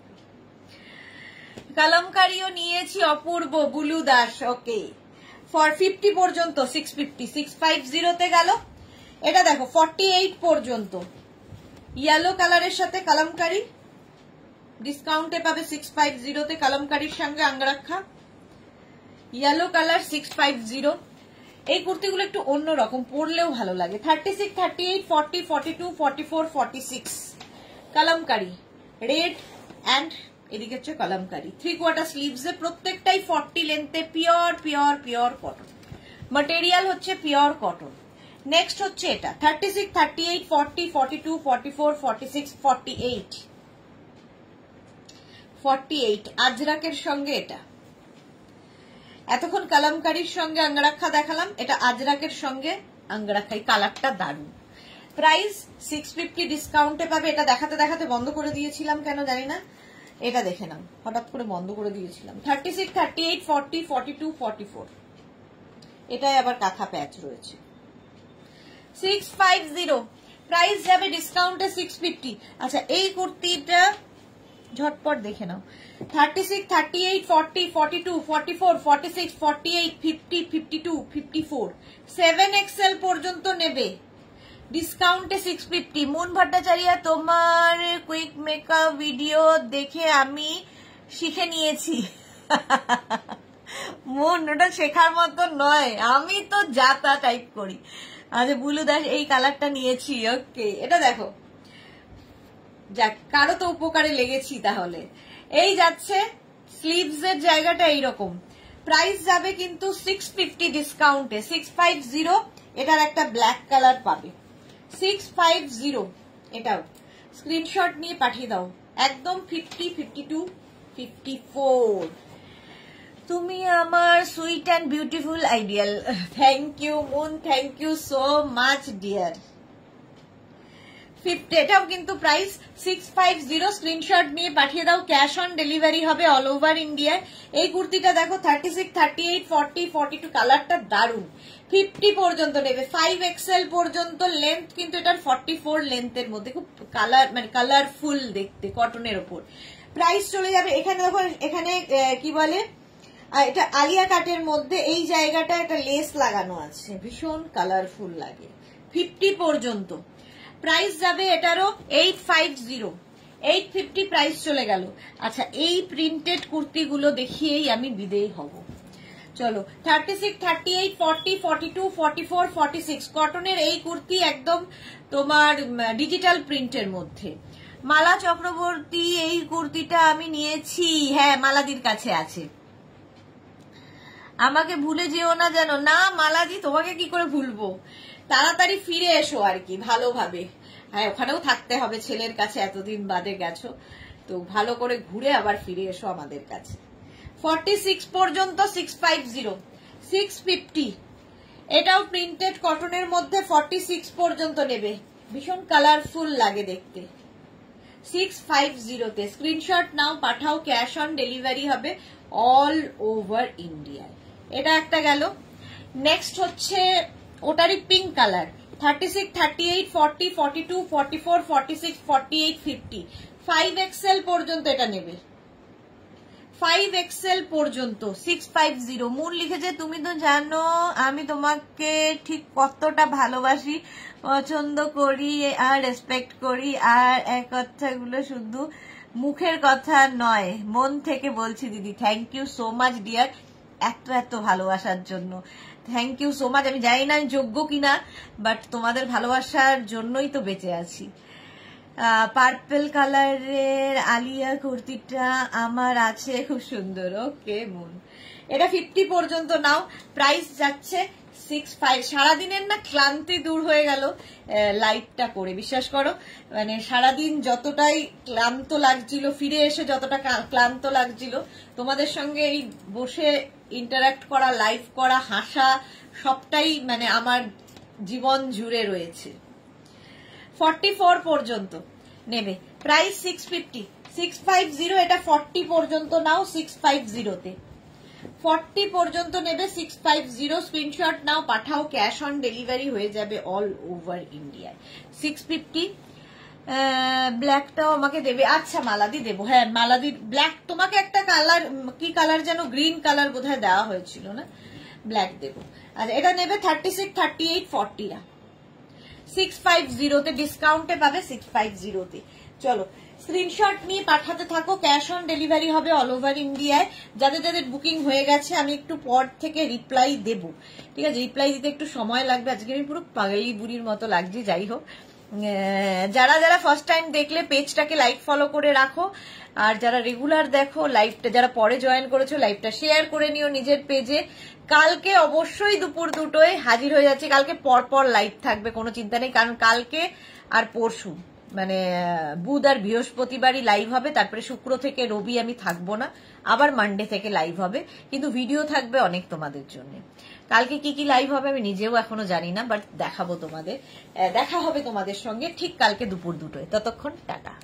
A: কালামকারীও নিয়েছি অপূর্ব, বুলু দাস। ওকে, ফর 50 পর্যন্ত 650, 650-তে গেল। এটা দেখো 48 পর্যন্ত ইয়েলো কালারের সাথে কালামকারী ডিসকাউন্টে পাবে 650-তে। কালামকারীর সঙ্গে আঙ্গারাক্ষা ইয়েলো কালার 650। এই কুর্তিগুলো একটু অন্যরকম, পরলেও ভালো লাগে। 36, 38, 40, 42, 44, 46 কালামকারী রেড অ্যান্ড এদিকে হচ্ছে কালামকারী 3/4 স্লিভসে, প্রত্যেকটাই 40 লেন্থে, pure pure pure cotton material, হচ্ছে পিওর কটন। নেক্সট হচ্ছে এটা 36, 38, 40, 42, 44, 46, 48 48 আজরাকের সঙ্গে। এটা এতক্ষণ কালামকারীর সঙ্গে আঙ্গারাক্ষা দেখালাম, এটা আজরাকের সঙ্গে আঙ্গারাক্ষা। এই কালারটা দারুণ। প্রাইস 650 ডিসকাউন্টে পাবে। এটা দেখাতে দেখাতে বন্ধ করে দিয়েছিলাম কেন জানি না, এটা দেখে নাও, হঠাৎ করে বন্ধ করে দিয়েছিলাম। 36, 38, 40, 42, 44 এটাই আবার কাঁথা প্যাচ রয়েছে। 650 প্রাইস যাবে ডিসকাউন্টে 650। আচ্ছা, এই কুর্তিটা ঝটপট দেখে নাও। 36, 38, 40, 42, 44, 46, 48, 50, 52, 54, 7XL পর্যন্ত নেবে, ডিসকাউন্টে 650। মুন ভট্টাচার্য, তোমার কুইক মেকআপ ভিডিও দেখে আমি শিখে নিয়েছি। মুন, ওটা শেখার মতো নয়, আমি তো যা তা টাইপ করি। আচ্ছা, বুলু দাস এই কালারটা নিয়েছি। ওকে, এটা দেখো, যাক কারো তো উপকারে লেগেছি। তাহলে এই যাচ্ছে স্লিভস এর জায়গাটা এইরকম, প্রাইস যাবে কিন্তু 650 ডিসকাউন্টে, 650। এটার একটা ব্ল্যাক কালার পাবে, 650। এটাও স্ক্রিনশট নিয়ে পাঠিয়ে দাও, একদম 50, 52, 54। তুমি আমার sweet and beautiful ideal. Thank you Moon, thank you so much dear. 50, এটাও কিন্তু প্রাইস 650। স্ক্রিনশট নিয়ে পাঠিয়ে দাও, ক্যাশ অন ডেলিভারি হবে অল ওভার ইন্ডিয়ায়। এই কুর্তিটা দেখো 36, 38, 40, 42, কালারটা দারুন। 50 পর্যন্ত নেবে, 5XL পর্যন্ত লেন্থ, কিন্তু এটার 44 লেন্থের মধ্যে, খুব কালার মানে কালারফুল দেখতে, কটনের ওপর। প্রাইস চলে যাবে এখানে দেখো, এখানে কি বলে, এটা আলিয়া কাটের মধ্যে এই জায়গাটা একটা লেস লাগানো আছে, ভীষণ কালারফুল লাগে। 50 পর্যন্ত প্রাইস যাবে এটারও 850, 850 প্রাইস চলে গেল। আচ্ছা, এই প্রিন্টেড কুর্তিগুলো দেখিয়েই আমি বিদেয় হব। চলো, 36, 38, 40, 42, 44, 46, কটনের এই কুর্তি, একদম তোমার ডিজিটাল প্রিন্টের মধ্যে। মালা চক্রবর্তী, এই কুর্তিটা আমি নিয়েছি। হ্যাঁ, মালাদির কাছে আছে। আমাকে ভুলে যেও না যেন। না মালাদি, তোমাকে কি করে ভুলবো, তাড়াতাড়ি ফিরে এসো আর কি ভালোভাবে। হ্যাঁ, ওখানেও থাকতে হবে, ছেলের কাছে এতদিন বাদে গেছো তো, ভালো করে ঘুরে আবার ফিরে এসো আমাদের কাছে। 46 পর্যন্ত 650, 650। এটাও প্রিন্টেড কটনের মধ্যে, 46 পর্যন্ত নেবে, ভীষণ কালারফুল লাগে দেখতে। 650 তে স্ক্রিনশট নাও, পাঠাও, ক্যাশ অন ডেলিভারি হবে অল ওভার ইন্ডিয়ায়। এটা একটা গেল। নেক্সট হচ্ছে ওটারই পিঙ্ক কালার, 36, 38, 40, 42, 44, 46, 48, 50, 5XL পর্যন্ত এটা নেবে, 5XL পর্যন্ত 650। মূল লিখেছে, তুমি তো জানো আমি তোমাকে ঠিক কতটা ভালোবাসি, পছন্দ করি আর রেসপেক্ট করি, আর এক কথাগুলো শুধু মুখের কথা নয়, মন থেকে বলছি দিদি। Thank you so much dear, এত এত ভালোবাসার জন্য থ্যাংক ইউ সো মাচ। আমি জানি না আমি যোগ্য কিনা, বাট তোমাদের ভালোবাসার জন্যই তো বেঁচে আছি। পার্পল কালারের আলিয়া কুর্তিটা আমার আছে, খুব সুন্দর। ওকে মুন, এটা 50 পর্যন্ত নাও, প্রাইস যাচ্ছে 65। সারাদিনের না ক্লান্তি দূর হয়ে গেল লাইভটা করে, বিশ্বাস করো। মানে সারাদিন যতটাই ক্লান্ত লাগছিল, ফিরে এসে যতটা ক্লান্ত লাগছিল, তোমাদের সঙ্গে এই বসে ইন্টারাক্ট করা, লাইভ করা, হাসা, সবটাই মানে আমার জীবন জুড়ে রয়েছে। 44 পর্যন্ত নেবে, প্রাইস 650, 650। এটা 40 পর্যন্ত নাও, 650 তে 40 পর্যন্ত নেবে, 650। স্ক্রিনশট নাও, পাঠাও, ক্যাশ অন ডেলিভারি হয়ে যাবে অল ওভার ইন্ডিয়ায়। 650। ব্ল্যাকটাও আমাকে দেবে। আচ্ছা মালাদি দেবো, হ্যাঁ মালাদির ব্ল্যাক, তোমাকে একটা কালার, কি কালার যেন, গ্রিন কালার বোধহয় দেওয়া হয়েছিল না, ব্ল্যাক দেবো। আচ্ছা, এটা নেবে 36, 38, 40 রা 650 তে, ডিসকাউন্টে পাবে 650 তে। চলো, স্ক্রিনশট নিয়ে পাঠাতে থাকো, ক্যাশ অন ডেলিভারি হবে অল ওভার ইন্ডিয়ায়। যাদের যাদের বুকিং হয়ে গেছে আমি একটু পর থেকে রিপ্লাই দেব, ঠিক আছে? রিপ্লাই দিতে একটু সময় লাগবে, আজকে আমি পুরো পাগলি বুড়ির মতো লাগছে। যাই হোক, যারা যারা ফার্স্ট টাইম দেখলে পেজটাকে লাইক ফলো করে রাখো, আর যারা রেগুলার দেখো লাইভটা, যারা পরে জয়েন করেছো লাইভটা শেয়ার করে নিও নিজের পেজে। কালকে অবশ্যই দুপুর 2টোয় হাজির হয়ে যাচ্ছে, কালকে পরপর লাইভ থাকবে, কোনো চিন্তা নেই, কারণ কালকে আর পরশু মানে বুধ আর বৃহস্পতিবারই লাইভ হবে, তারপরে শুক্র থেকে রবি আমি থাকবো না, আবার মানডে থেকে লাইভ হবে, কিন্তু ভিডিও থাকবে অনেক তোমাদের জন্য। কালকে কি কি লাইভ হবে আমি নিজেও এখনো জানি না, বাট দেখাবো তোমাদের, দেখা হবে তোমাদের সঙ্গে ঠিক কালকে দুপুর 2টোয়। ততক্ষণ টাটা।